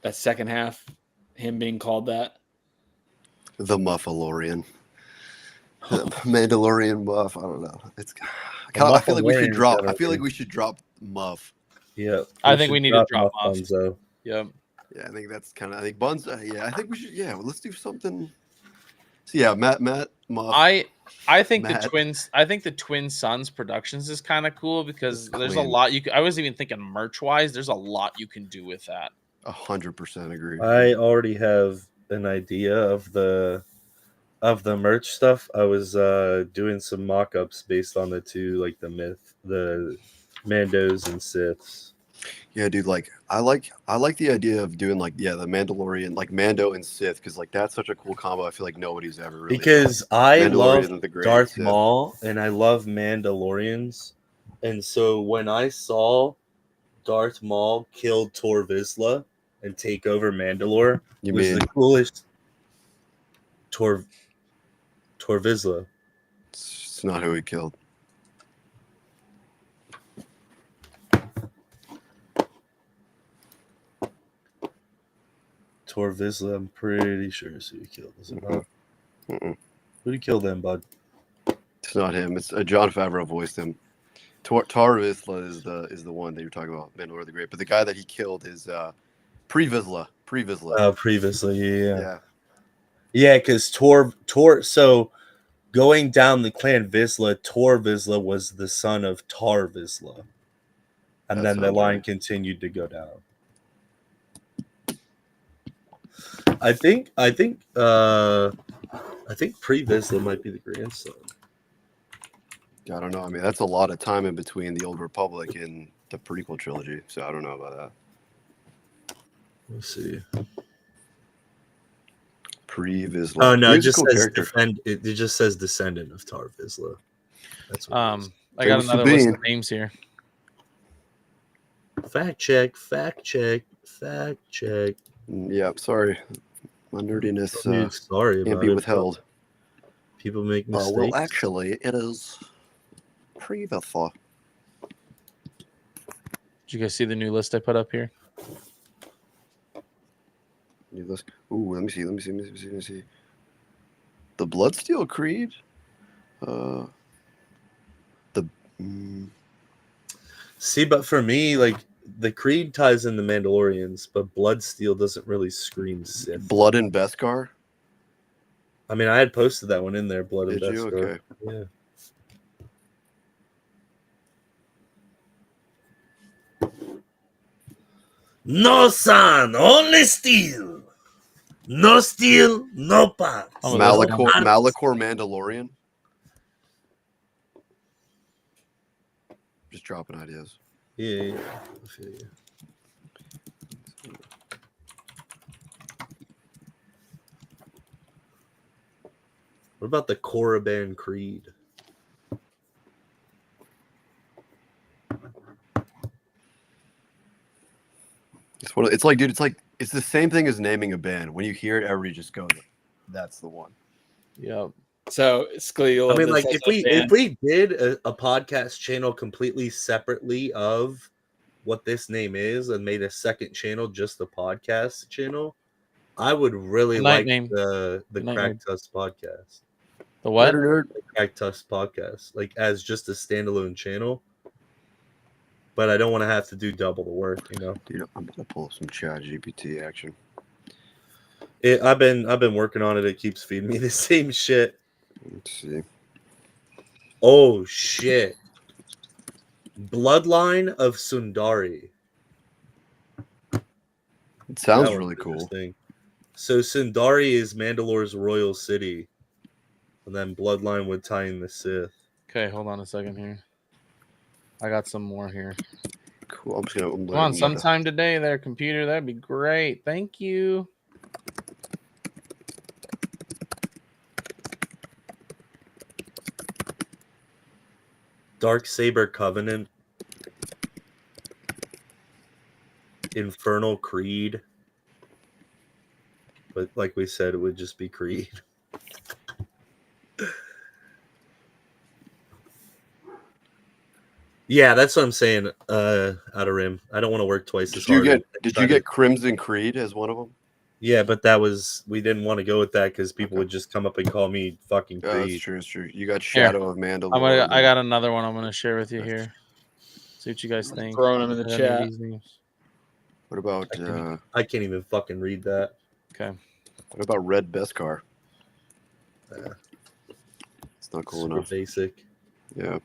Speaker 3: that second half, him being called that.
Speaker 4: The Muffalorian. The Mandalorian Muff. I don't know. It's. I feel like we should drop. I feel like we should drop Muff.
Speaker 2: Yeah.
Speaker 1: I think we need to drop off.
Speaker 2: Bunzo.
Speaker 1: Yep.
Speaker 4: Yeah, I think that's kind of. I think Buns. Yeah, I think we should. Yeah, well, let's do something. So yeah, Matt, Muff.
Speaker 1: I think
Speaker 4: Matt.
Speaker 1: the twins. I think the Twin Sons Productions is kind of cool because
Speaker 4: It's
Speaker 1: there's a
Speaker 4: clean.
Speaker 1: lot you. I was even thinking merch wise. There's a lot you can do with that.
Speaker 4: 100% agree.
Speaker 2: I already have an idea of the merch stuff. I was doing some mock-ups based on the two, like the Mandos and Siths.
Speaker 4: Yeah, dude. Like, I like the idea of doing like the Mandalorian, like Mando and Sith, because like that's such a cool combo. I feel like nobody's ever really.
Speaker 2: Because I
Speaker 4: Mandalorian
Speaker 2: love
Speaker 4: isn't the greatest
Speaker 2: Darth
Speaker 4: Sith.
Speaker 2: Maul and I love Mandalorians, and so when I saw Darth Maul kill Tor Vizsla and take over Mandalore,
Speaker 4: You
Speaker 2: was
Speaker 4: mean
Speaker 2: the coolest. Tor Vizsla.
Speaker 4: it's not who he killed.
Speaker 2: Tor Vizsla, I'm pretty sure is who he killed. Is it not?
Speaker 4: Mm-mm.
Speaker 2: Who did he kill then, bud?
Speaker 4: It's It's not him. It's John Favreau voiced him. Tar Vizsla is the one that you're talking about, Mandalore the Great. But the guy that he killed is Pre Vizsla.
Speaker 2: Previously,
Speaker 4: Yeah.
Speaker 2: Yeah, because Tor. So going down the clan Vizsla, Tor Vizsla was the son of Tar Vizsla, and
Speaker 4: That
Speaker 2: then the
Speaker 4: sounds
Speaker 2: line
Speaker 4: right.
Speaker 2: continued to go down. I think Pre Vizsla might be the grandson.
Speaker 4: I don't know. I mean, that's a lot of time in between the Old Republic and the prequel trilogy, so I don't know about that.
Speaker 2: Let's see.
Speaker 4: Pre Vizsla.
Speaker 2: Oh no,
Speaker 4: He
Speaker 2: it
Speaker 4: was a
Speaker 2: just
Speaker 4: cool
Speaker 2: says
Speaker 4: character.
Speaker 2: it just says descendant of Tar Vizsla. That's what it is.
Speaker 1: I got
Speaker 4: Famous
Speaker 1: another list of
Speaker 4: Sabine.
Speaker 1: names here.
Speaker 2: Fact check.
Speaker 4: Yeah, sorry. My nerdiness
Speaker 2: Sorry
Speaker 4: can't
Speaker 2: about
Speaker 4: be
Speaker 2: it.
Speaker 4: withheld.
Speaker 2: People make mistakes.
Speaker 4: Well, actually, it is Pre Vizsla.
Speaker 1: Did you guys see the new list I put up here?
Speaker 4: New list. Ooh, let me see. The Bloodsteel Creed.
Speaker 2: See, but for me, like the Creed ties in the Mandalorians, but Bloodsteel doesn't really scream Sith.
Speaker 4: Blood and Beskar.
Speaker 2: I mean, I had posted that one in there, Blood and
Speaker 4: Did you?
Speaker 2: Beskar.
Speaker 4: Okay.
Speaker 2: Yeah. No son, only steel. No steel, no parts.
Speaker 1: Oh, well, that's
Speaker 4: Malachor
Speaker 1: fine.
Speaker 4: Mandalorian. Just dropping ideas.
Speaker 2: Yeah. I feel you. What about the Korriban Creed?
Speaker 4: It's like, dude, it's the same thing as naming a band. When you hear it, everybody just goes, "That's the one."
Speaker 1: Yep.
Speaker 3: So Scalia,
Speaker 2: I mean, like if we did a podcast channel completely separately of what this name is and made a second channel just the podcast channel, I would really
Speaker 1: Good night,
Speaker 2: like
Speaker 1: name.
Speaker 2: the
Speaker 1: Good night,
Speaker 2: Crack
Speaker 1: name.
Speaker 2: Tusk podcast.
Speaker 1: The what?
Speaker 4: Nerd.
Speaker 2: The Crack Tusk podcast, like as just a standalone channel. But I don't want to have to do double the work, you know.
Speaker 4: Dude, I'm gonna pull up some Chat GPT action.
Speaker 2: I've been working on it. It keeps feeding me the same shit.
Speaker 4: Let's see.
Speaker 2: Oh shit! Bloodline of Sundari.
Speaker 4: It sounds
Speaker 2: That
Speaker 4: really
Speaker 2: one's
Speaker 4: cool.
Speaker 2: interesting. So Sundari is Mandalore's royal city, and then Bloodline would tie in the Sith.
Speaker 1: Okay, hold on a second here. I got some more here.
Speaker 4: Cool. I'm just gonna.
Speaker 1: Come on, sometime today, there, computer. That'd be great. Thank you.
Speaker 2: Dark Saber Covenant, Infernal Creed. But like we said, it would just be Creed. Yeah, that's what I'm saying. Out of Rim, I don't want to work twice as hard.
Speaker 4: Did you get Crimson Creed as one of them?
Speaker 2: Yeah, but we didn't want to go with that because people would just come up and call me fucking Creed.
Speaker 4: That's true. It's true. You got Shadow of Mandalore.
Speaker 1: I got another one I'm gonna share with you here. See what you guys think.
Speaker 3: Throwing them in the chat.
Speaker 4: What about?
Speaker 2: I can't even fucking read that.
Speaker 1: Okay.
Speaker 4: What about Red Beskar? It's not cool
Speaker 2: Super
Speaker 4: enough.
Speaker 2: Basic.
Speaker 4: Yeah.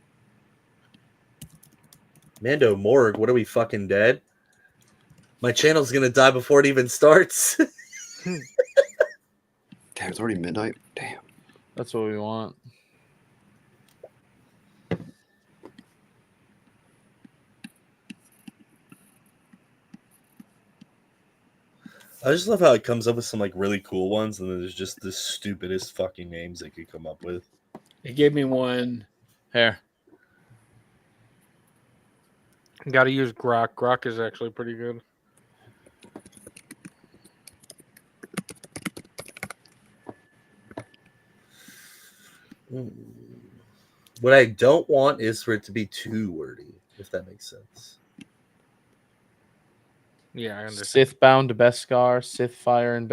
Speaker 2: Mando Morg, what are we fucking dead? My channel's gonna die before it even starts.
Speaker 4: Damn, it's already midnight. Damn.
Speaker 1: That's what we want.
Speaker 2: I just love how it comes up with some like really cool ones, and then there's just the stupidest fucking names they could come up with.
Speaker 3: It gave me one.
Speaker 1: Here.
Speaker 7: Got to use Grok. Grok is actually pretty good.
Speaker 2: What I don't want is for it to be too wordy, if that makes sense.
Speaker 7: Yeah, I understand.
Speaker 1: Sith bound to Beskar, Sith fire and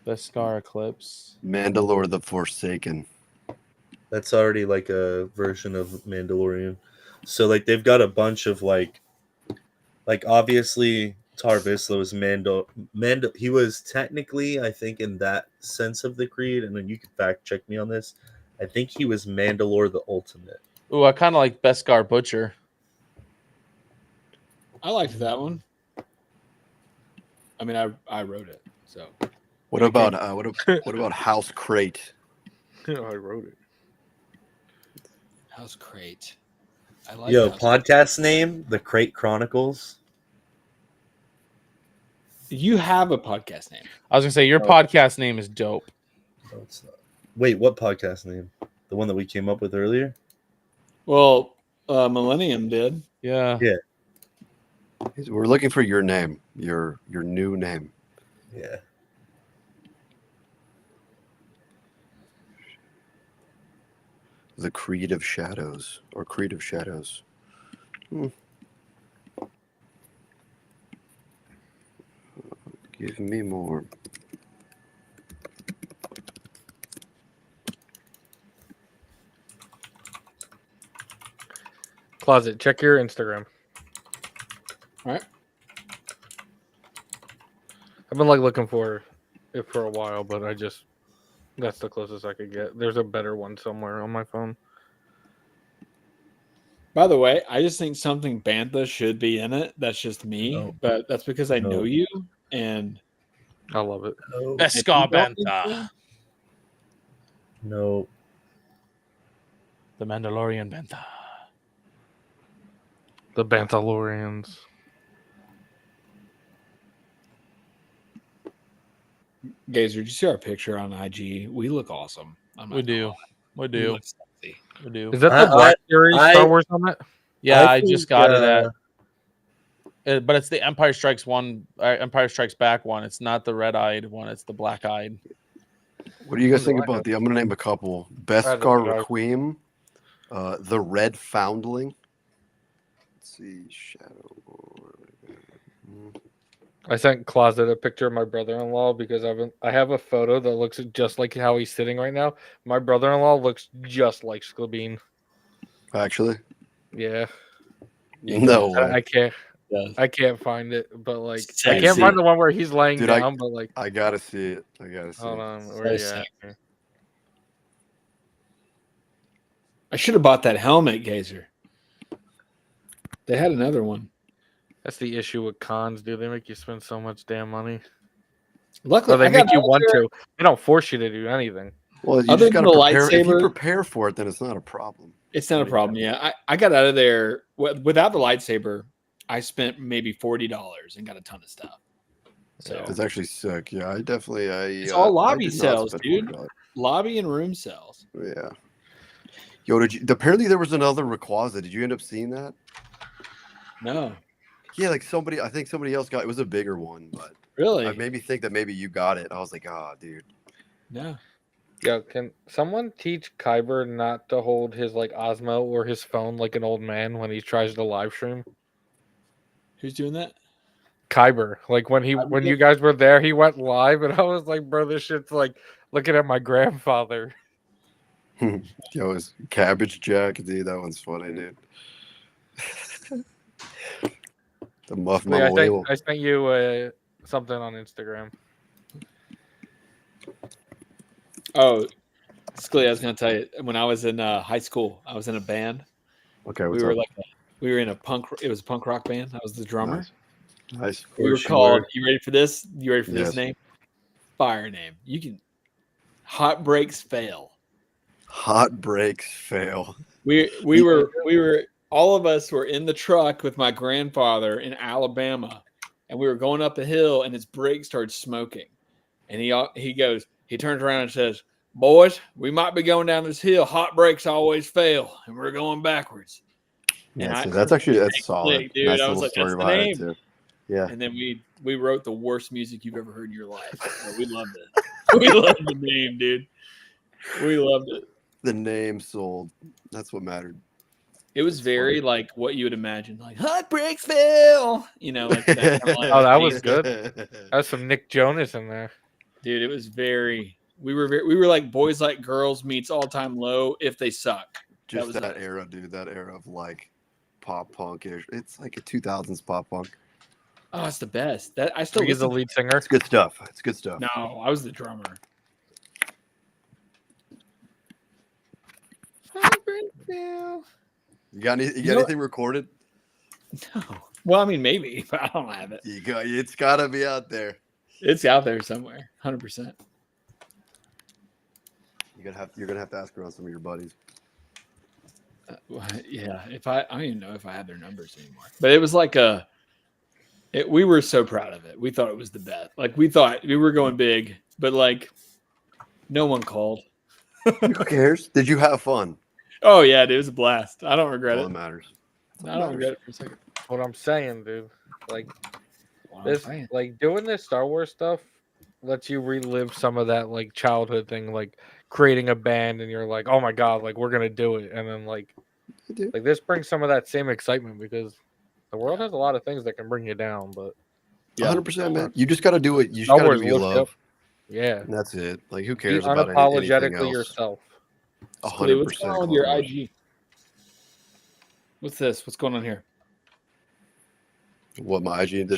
Speaker 1: Beskar Eclipse.
Speaker 4: Mandalore the Forsaken.
Speaker 2: That's already like a version of Mandalorian. So like they've got a bunch of like obviously Tar Vizsla was Mando. He was technically, I think, in that sense of the creed, and then you can fact check me on this. I think he was Mandalore the Ultimate.
Speaker 1: Ooh, I kind of like Beskar Butcher.
Speaker 3: I liked that one. I mean, I wrote it. So
Speaker 4: What about what about House Crate?
Speaker 7: I wrote it.
Speaker 3: House Crate. I like.
Speaker 2: Yo,
Speaker 3: House
Speaker 2: podcast name, The Crate Chronicles.
Speaker 3: You have a podcast name.
Speaker 1: I was gonna say your podcast name is dope.
Speaker 2: No, it's not. Wait, what podcast name? The one that we came up with earlier?
Speaker 3: Well, Millennium did.
Speaker 1: Yeah.
Speaker 2: Yeah.
Speaker 4: We're looking for your name, your new name.
Speaker 2: Yeah.
Speaker 4: The Creed of Shadows or Creed of Shadows. Give me more.
Speaker 7: Closet, check your Instagram.
Speaker 3: All right.
Speaker 7: I've been like looking for it for a while, but that's the closest I could get. There's a better one somewhere on my phone.
Speaker 3: By the way, I just think something Bantha should be in it. That's just me,
Speaker 2: No.
Speaker 3: but that's because I know
Speaker 2: No.
Speaker 3: you and
Speaker 7: I love it.
Speaker 2: No.
Speaker 1: Beskar
Speaker 3: If you don't think
Speaker 1: Bantha.
Speaker 2: No.
Speaker 1: The Mandalorian Bantha.
Speaker 7: The Banthalorians.
Speaker 3: Gazer, did you see our picture on IG? We look awesome. I'm not
Speaker 1: We
Speaker 3: gonna
Speaker 1: do.
Speaker 3: lie.
Speaker 1: We
Speaker 3: We
Speaker 1: do.
Speaker 3: look sexy.
Speaker 1: We do.
Speaker 7: Is that
Speaker 2: I-
Speaker 7: the Black Series
Speaker 2: I-
Speaker 7: Star Wars helmet?
Speaker 1: Yeah, I
Speaker 2: think,
Speaker 1: just got it at. But it's the Empire Strikes Empire Strikes Back one. It's not the red-eyed one. It's the black-eyed.
Speaker 4: What do you guys
Speaker 7: What
Speaker 4: think
Speaker 7: do I
Speaker 4: about
Speaker 7: have?
Speaker 4: I'm going to name a couple.
Speaker 7: don't
Speaker 4: Beskar
Speaker 7: know.
Speaker 4: Requiem, the Red Foundling. Let's see, Shadow.
Speaker 7: I sent Closet a picture of my brother-in-law because I have a photo that looks just like how he's sitting right now. My brother-in-law looks just like Sklabine.
Speaker 4: Actually,
Speaker 7: Yeah,
Speaker 4: no way.
Speaker 7: I can't find it, but like I
Speaker 3: Sexy.
Speaker 7: can't find the one where he's laying
Speaker 4: Dude,
Speaker 7: down. But like,
Speaker 4: I gotta see it. I gotta see
Speaker 7: hold
Speaker 4: it.
Speaker 7: on, where you
Speaker 3: So
Speaker 7: at?
Speaker 3: I should have bought that helmet, Gazer. They had another one.
Speaker 7: That's the issue with cons, dude. They make you spend so much damn money.
Speaker 3: Luckily,
Speaker 7: Or they
Speaker 3: I got
Speaker 7: make you
Speaker 3: out
Speaker 7: want
Speaker 3: there-
Speaker 7: to. They don't force you to do anything.
Speaker 4: Well, you
Speaker 3: Other
Speaker 4: just
Speaker 3: than
Speaker 4: gotta
Speaker 3: the
Speaker 4: prepare. If you
Speaker 3: lightsaber-
Speaker 4: prepare for it, then it's not a problem.
Speaker 3: It's not a problem. Yeah, I got out of there without the lightsaber. I spent maybe $40 and got a ton of stuff. So
Speaker 4: It's actually sick. Yeah, I definitely.
Speaker 3: it's all
Speaker 4: I
Speaker 3: lobby
Speaker 4: did not
Speaker 3: sales,
Speaker 4: spend
Speaker 3: dude.
Speaker 4: $40.
Speaker 3: Lobby and room sales.
Speaker 4: Yeah. Yo, apparently there was another Rayquaza. Did you end up seeing that?
Speaker 3: No,
Speaker 4: Yeah, like I think somebody else got it. Was a bigger one, but
Speaker 3: really?
Speaker 4: it made me think that maybe you got it. I was like, dude.
Speaker 3: No.
Speaker 7: Yo, can someone teach Kyber not to hold his like Osmo or his phone like an old man when he tries to live stream?
Speaker 3: Who's doing that?
Speaker 7: Kyber, like when you guys were there, he went live, and I was like, bro, this shit's like looking at my grandfather.
Speaker 4: Yo, it's Cabbage Jack, dude. That one's funny, dude. The Muff
Speaker 7: Lee, I
Speaker 4: Mama
Speaker 7: sent you something on Instagram.
Speaker 3: Oh, Scully, I was going to tell you, when I was in high school, I was in a band.
Speaker 4: Okay,
Speaker 3: We
Speaker 4: what's
Speaker 3: were
Speaker 4: up?
Speaker 3: we were in a it was a punk rock band. I was the drummer.
Speaker 4: Nice.
Speaker 3: We were called, you ready for this? You ready for this
Speaker 4: Yes.
Speaker 3: name? Fire name. You can, Hot Breaks Fail.
Speaker 4: Hot breaks fail.
Speaker 3: We were all of us were in the truck with my grandfather in Alabama, and we were going up a hill, and his brakes started smoking. And he turns around and says, "Boys, we might be going down this hill. Hot brakes always fail, and we're going backwards." And
Speaker 4: That's solid.
Speaker 3: clicked, dude.
Speaker 4: Nice
Speaker 3: I was
Speaker 4: little
Speaker 3: like,
Speaker 4: story
Speaker 3: "That's the
Speaker 4: behind
Speaker 3: name."
Speaker 4: it too. Yeah.
Speaker 3: And then we wrote the worst music you've ever heard in your life. So we loved it. We loved the name, dude. We loved it.
Speaker 4: The name sold. That's what mattered.
Speaker 3: It was very like what you would imagine, like Hot Breaks Fail. You know, like that. Kind of like
Speaker 7: Oh, that was good. That's some Nick Jonas in there.
Speaker 3: Dude, it was very. We were like boys like girls meets all time low if they suck.
Speaker 4: Just
Speaker 3: was
Speaker 4: that
Speaker 3: us.
Speaker 4: era, dude. That era of like pop punk. It's like a 2000s pop punk.
Speaker 3: Oh, it's the best. That I still
Speaker 7: He's the
Speaker 3: listen.
Speaker 7: lead singer.
Speaker 4: It's good stuff. It's good stuff.
Speaker 3: No, I was the drummer.
Speaker 4: You got
Speaker 3: know
Speaker 4: anything recorded?
Speaker 3: No. Well, I mean, maybe, but I don't have it.
Speaker 4: It's gotta be out there.
Speaker 3: It's out there somewhere, 100%.
Speaker 4: You're gonna have to ask around some of your buddies.
Speaker 3: Yeah, I don't even know if I have their numbers anymore. But it was like we were so proud of it. We thought it was the best. Like we thought we were going big, but like no one called.
Speaker 4: Who cares? Did you have fun?
Speaker 3: Oh yeah, dude, it was a blast. I don't regret
Speaker 4: All
Speaker 3: it.
Speaker 4: that matters.
Speaker 3: I don't regret it for a second.
Speaker 7: What I'm saying, dude. Like
Speaker 3: What I'm
Speaker 7: this,
Speaker 3: saying.
Speaker 7: like doing this Star Wars stuff lets you relive some of that like childhood thing, like creating a band, and you're like, oh my god, like we're gonna do it, and then like this brings some of that same excitement because the world has a lot of things that can bring you down, but
Speaker 4: 100%, man. You just gotta do it. You just
Speaker 7: Star
Speaker 4: gotta
Speaker 7: Wars
Speaker 4: do what you
Speaker 7: lifts
Speaker 4: love.
Speaker 7: you up. Yeah,
Speaker 4: And that's it. Like, who
Speaker 7: be
Speaker 4: cares about anything
Speaker 7: unapologetically
Speaker 4: else?
Speaker 7: yourself.
Speaker 4: 100%.
Speaker 3: What's going on with your
Speaker 4: Clone Wars.
Speaker 3: IG? What's this? What's going on here?
Speaker 4: What, my IG?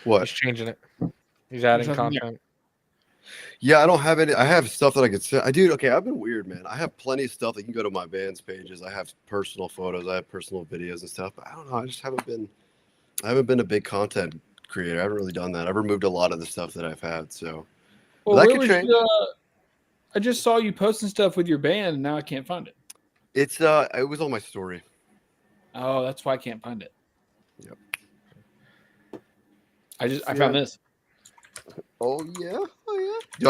Speaker 4: What?
Speaker 7: He's changing it. He's adding
Speaker 3: There's nothing there.
Speaker 7: content.
Speaker 4: Yeah, I don't have any. I have stuff that I could send. Okay, I've been weird, man. I have plenty of stuff that you can go to my band's pages. I have personal photos. I have personal videos and stuff. But I don't know. I haven't been a big content creator. I haven't really done that. I've removed a lot of the stuff that I've had. So
Speaker 3: Well,
Speaker 4: that
Speaker 3: where
Speaker 4: could
Speaker 3: was
Speaker 4: change.
Speaker 3: I just saw you posting stuff with your band, and now I can't find it.
Speaker 4: It was on my story.
Speaker 3: Oh, that's why I can't find it.
Speaker 4: Yep.
Speaker 3: I found this.
Speaker 4: Oh yeah.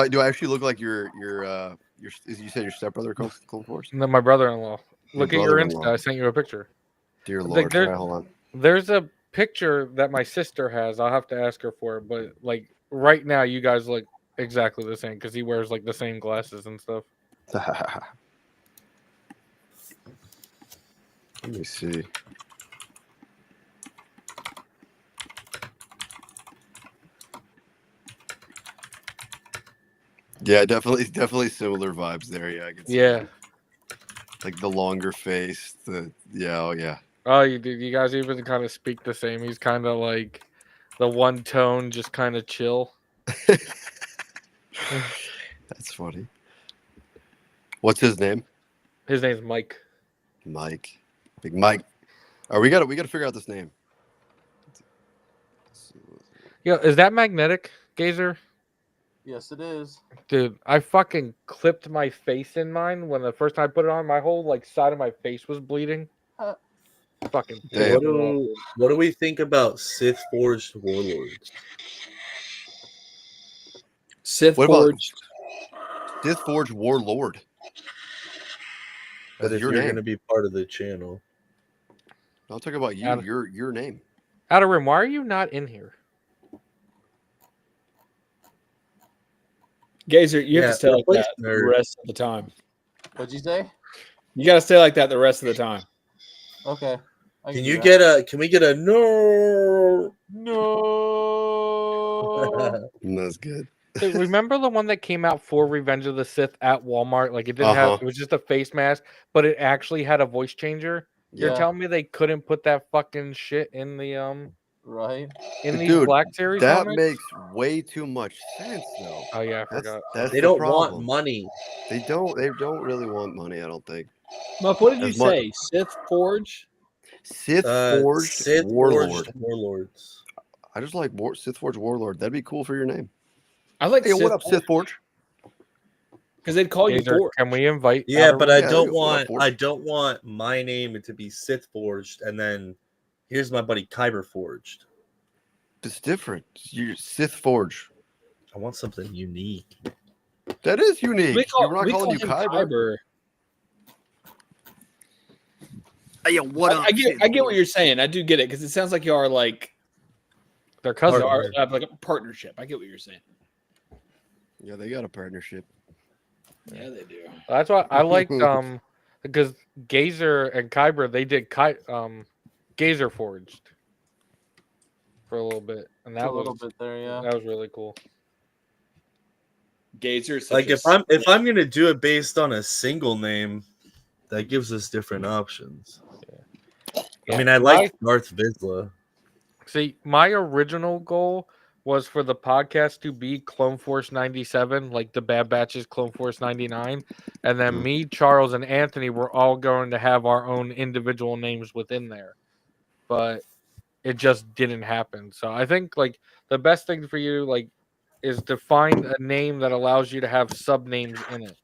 Speaker 4: Do I actually look like your you said your stepbrother, Clone Force?
Speaker 7: And then my brother-in-law. Look at your
Speaker 4: brother-in-law.
Speaker 7: Insta. I sent you a picture.
Speaker 4: Dear
Speaker 7: Like,
Speaker 4: Lord,
Speaker 7: there's-
Speaker 4: all right, hold on.
Speaker 7: There's a picture that my sister has. I'll have to ask her for it, but like right now, you guys look exactly the same because he wears like the same glasses and stuff.
Speaker 4: Let me see. Yeah, definitely similar vibes there. Yeah, I can see
Speaker 7: Yeah.
Speaker 4: that. Like the longer face. Oh yeah.
Speaker 7: Oh, you guys even kind of speak the same. He's kind of like the one tone, just kind of chill.
Speaker 4: That's funny. What's his name?
Speaker 7: His name's Mike.
Speaker 4: Mike. Big Mike. Oh, we gotta figure out this name.
Speaker 7: Yeah, is that magnetic, Gazer?
Speaker 1: Yes, it is.
Speaker 7: Dude, I fucking clipped my face in mine when the first time I put it on. My whole like side of my face was bleeding. Fucking
Speaker 4: Damn.
Speaker 2: What do we think about Sith Forged Warlords?
Speaker 3: Sith
Speaker 4: What about
Speaker 3: Forge.
Speaker 4: Sith Forge Warlord?
Speaker 2: But
Speaker 4: That's
Speaker 2: if
Speaker 4: your
Speaker 2: you're
Speaker 4: name.
Speaker 2: going to be part of the channel,
Speaker 4: I'll talk about you.
Speaker 7: Adam.
Speaker 4: Your name.
Speaker 7: Adam, why are you not in here?
Speaker 3: Gazer, you have to stay like
Speaker 2: replace
Speaker 3: that the
Speaker 2: nerd.
Speaker 3: rest of the time.
Speaker 1: What'd you say?
Speaker 3: You got to stay like that the rest of the time.
Speaker 1: Okay. I
Speaker 2: can
Speaker 1: do
Speaker 2: you
Speaker 1: that.
Speaker 2: get a? Can we get a no?
Speaker 1: No.
Speaker 4: That's good.
Speaker 7: Dude, remember the one that came out for Revenge of the Sith at Walmart? Like it didn't have, it was just a face mask, but it actually had a voice changer. You're
Speaker 1: Yeah.
Speaker 7: telling me they couldn't put that fucking shit in the
Speaker 1: Right.
Speaker 7: in these
Speaker 4: Dude,
Speaker 7: Black Series?
Speaker 4: That
Speaker 7: comics?
Speaker 4: makes way too much sense, though.
Speaker 7: Oh yeah, I forgot.
Speaker 4: That's
Speaker 2: They
Speaker 4: the
Speaker 2: don't
Speaker 4: problem.
Speaker 2: want money.
Speaker 4: They don't really want money. I don't think.
Speaker 3: Muff, what did you
Speaker 4: As much-
Speaker 3: say? Sith Forge?
Speaker 4: Sith Forged
Speaker 2: Sith
Speaker 4: Warlord.
Speaker 2: Forged Warlords.
Speaker 4: I just like Sith Forge Warlord. That'd be cool for your name.
Speaker 3: I like
Speaker 4: Hey, what up, Sith Forge?
Speaker 3: because they'd call you
Speaker 7: Gazer,
Speaker 3: Forge.
Speaker 7: can we invite?
Speaker 2: Yeah,
Speaker 7: Adam?
Speaker 2: but I
Speaker 4: Yeah,
Speaker 2: don't
Speaker 4: you go for it,
Speaker 2: want.
Speaker 4: Forge.
Speaker 2: I don't want my name to be Sith Forged, and then here's my buddy Kyber Forged.
Speaker 4: It's different. You're Sith Forge.
Speaker 2: I want something unique.
Speaker 4: That is unique. We're not
Speaker 3: we
Speaker 4: calling you
Speaker 3: him
Speaker 4: Kyber. Hey, yo, what up?
Speaker 3: I get what you're saying. I do get it because it sounds like you are like
Speaker 7: Their cousin.
Speaker 3: you are have like a partnership. I get what you're saying.
Speaker 4: Yeah, they got a partnership.
Speaker 3: Yeah, they do.
Speaker 7: That's why I liked because Gazer and Kyber they did Gazer Forged for a little bit, and that
Speaker 1: a little
Speaker 7: was
Speaker 1: bit there, yeah.
Speaker 7: that was really cool.
Speaker 3: Gazer is
Speaker 2: Like if I'm gonna do it based on a single name, that gives us different options. I mean, I like Darth Vizsla.
Speaker 7: See, my original goal was for the podcast to be Clone Force 97, like the Bad Batch's Clone Force 99. And then me, Charles, and Anthony were all going to have our own individual names within there. But it just didn't happen. So I think like the best thing for you like is to find a name that allows you to have sub names in it.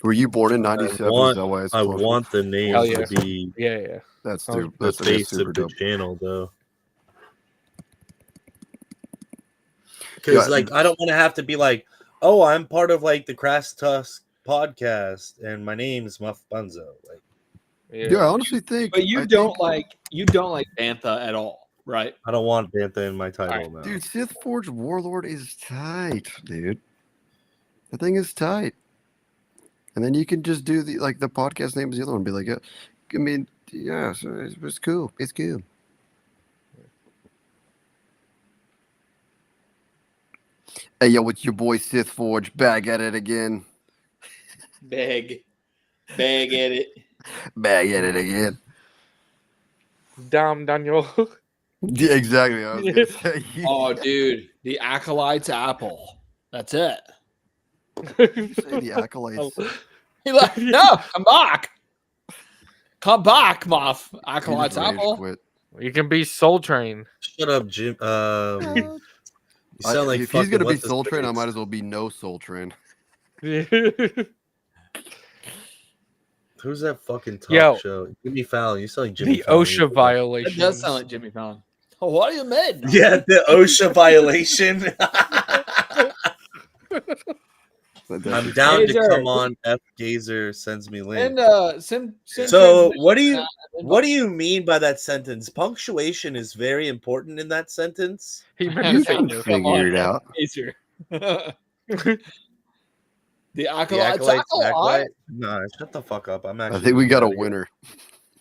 Speaker 4: Were you born in '97? Is that why it's
Speaker 2: I
Speaker 4: Clone Force?
Speaker 2: want the name
Speaker 7: Hell yeah.
Speaker 2: to be
Speaker 7: Yeah.
Speaker 4: That's
Speaker 7: Oh,
Speaker 4: super.
Speaker 2: the
Speaker 4: That's
Speaker 2: face
Speaker 4: super
Speaker 2: of the
Speaker 4: dope.
Speaker 2: channel, though. Because like I don't want to have to be like, oh, I'm part of like the Crass Tusk podcast, and my name is Muff Bunzo. Like,
Speaker 4: Yeah, I honestly think.
Speaker 3: But you don't like Bantha at all, right?
Speaker 2: I don't want Bantha in my title now.
Speaker 4: Dude, Sith Forge Warlord is tight, dude. The thing is tight. And then you can just do the podcast name is the other one. Be like, I mean, yeah, so it's cool. It's cool. Hey, yo, it's your boy Sith Forge back at it again.
Speaker 3: Bag at it.
Speaker 4: Back at it again.
Speaker 7: Damn, Daniel.
Speaker 4: Yeah, exactly. I was gonna say.
Speaker 3: Oh, dude, the Acolyte's apple. That's it.
Speaker 4: Say the acolytes.
Speaker 3: He like, no, come back. Come back, Moff. Acolyte's apple.
Speaker 4: Quit.
Speaker 7: You can be Soul Train.
Speaker 2: Shut up, Jim. You sound like
Speaker 4: if he's gonna be
Speaker 2: what's his
Speaker 4: Soul Train, I
Speaker 2: face?
Speaker 4: might as well be no Soul Train.
Speaker 2: Who's that fucking talk
Speaker 7: Yo.
Speaker 2: show? Jimmy Fallon. You sound like Jimmy
Speaker 7: The
Speaker 2: Fallon.
Speaker 7: OSHA violation.
Speaker 3: It does sound like Jimmy Fallon. Oh, what do you mean?
Speaker 2: Yeah, the OSHA violation. I'm down to
Speaker 3: Gazer.
Speaker 2: come on. F Gazer sends me link.
Speaker 3: And send
Speaker 2: So what do you mean by that sentence? Punctuation is very important in that sentence.
Speaker 7: He
Speaker 3: You
Speaker 7: meant
Speaker 3: can
Speaker 7: to
Speaker 4: figure it out.
Speaker 3: Gazer. The
Speaker 2: The
Speaker 3: Acolyte's
Speaker 2: acolyte's
Speaker 3: apple.
Speaker 2: acolyte? Nah, shut the fuck up. I'm
Speaker 4: I
Speaker 2: actually.
Speaker 4: think we got a
Speaker 2: outta here.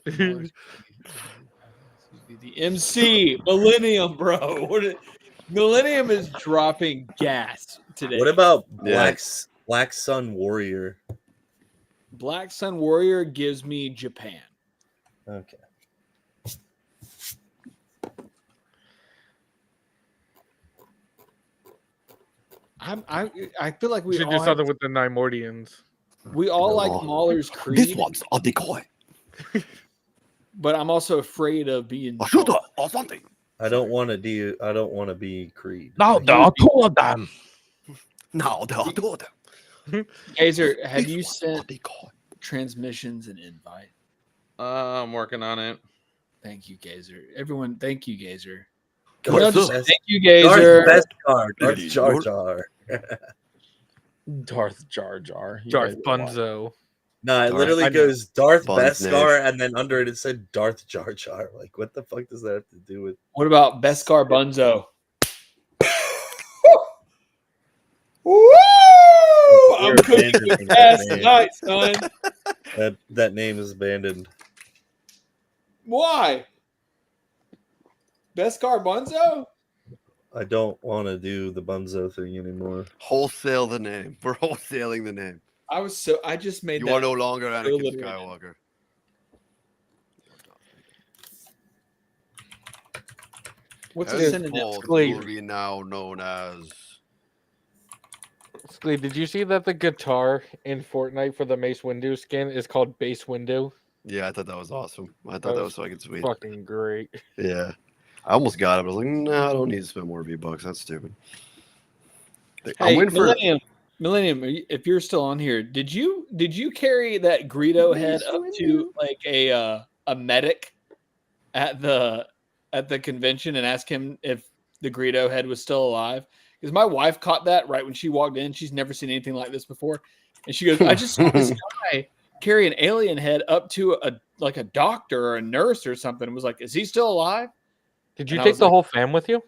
Speaker 4: winner.
Speaker 3: The MC Millennium, bro. Millennium is dropping gas today.
Speaker 2: What about
Speaker 4: Yeah.
Speaker 2: Black Sun Warrior?
Speaker 3: Black Sun Warrior gives me Japan.
Speaker 2: Okay.
Speaker 3: I feel like
Speaker 7: We
Speaker 3: we
Speaker 7: should
Speaker 3: all
Speaker 7: do
Speaker 3: have-
Speaker 7: something with the Nimordians.
Speaker 3: we all like Mahler's Creed.
Speaker 4: This one's a decoy.
Speaker 3: But I'm also afraid of being.
Speaker 4: A shooter or something.
Speaker 2: I don't want to do. I don't want to be Creed.
Speaker 7: No, there are two of them.
Speaker 4: No, there are two of them.
Speaker 3: Gazer, have
Speaker 4: This
Speaker 3: you
Speaker 4: one's a
Speaker 3: sent
Speaker 4: decoy.
Speaker 3: transmissions and invite?
Speaker 1: I'm working on it.
Speaker 3: Thank you, Gazer. Everyone, thank you, Gazer.
Speaker 2: Darth
Speaker 3: No, just
Speaker 2: Best-
Speaker 3: thank you, Gazer.
Speaker 2: Darth Beskar. Darth
Speaker 4: Dude,
Speaker 2: Jar
Speaker 4: you're-
Speaker 2: Jar.
Speaker 1: Darth Jar Jar. You
Speaker 7: Darth
Speaker 1: guys are wild.
Speaker 7: Bunzo.
Speaker 2: No, it
Speaker 4: Darth-
Speaker 2: literally
Speaker 7: I know.
Speaker 2: goes Darth
Speaker 4: Buns
Speaker 2: Beskar, and then under it said Darth Jar Jar. Like, what the fuck does that have to do with?
Speaker 3: What about Beskar Bunzo? Woo! I'm
Speaker 2: You're
Speaker 3: cooking
Speaker 2: abandoning
Speaker 3: with
Speaker 2: that
Speaker 3: gas
Speaker 2: name.
Speaker 3: tonight, son.
Speaker 2: That name is abandoned.
Speaker 3: Why? Beskar Bunzo?
Speaker 2: I don't want to do the Bunzo thing anymore.
Speaker 4: Wholesale the name. We're wholesaling the name.
Speaker 3: I just made
Speaker 4: You
Speaker 3: that.
Speaker 4: are no longer Anakin
Speaker 3: illiterate.
Speaker 4: Skywalker.
Speaker 3: What's the
Speaker 4: As
Speaker 3: synonym?
Speaker 4: Paul
Speaker 7: Glee.
Speaker 4: will be now known as.
Speaker 7: Scully, did you see that the guitar in Fortnite for the Mace Windu skin is called Base Windu?
Speaker 4: Yeah, I thought that was awesome. I thought that was fucking sweet.
Speaker 7: Fucking great.
Speaker 4: Yeah. I almost got it. I was like, no, I don't need to spend more V-Bucks. That's stupid. I'm
Speaker 3: Hey,
Speaker 4: waiting for.
Speaker 3: Millennium, if you're still on here, did you carry that Greedo head up to like a medic at the convention and ask him if the Greedo head was still alive? Because my wife caught that right when she walked in. She's never seen anything like this before, and she goes, "I just saw this guy carry an alien head up to a doctor or a nurse or something." And was like, "Is he still alive?"
Speaker 7: Did you
Speaker 3: And I
Speaker 7: take
Speaker 3: was
Speaker 7: the
Speaker 3: like-
Speaker 7: whole fam with you?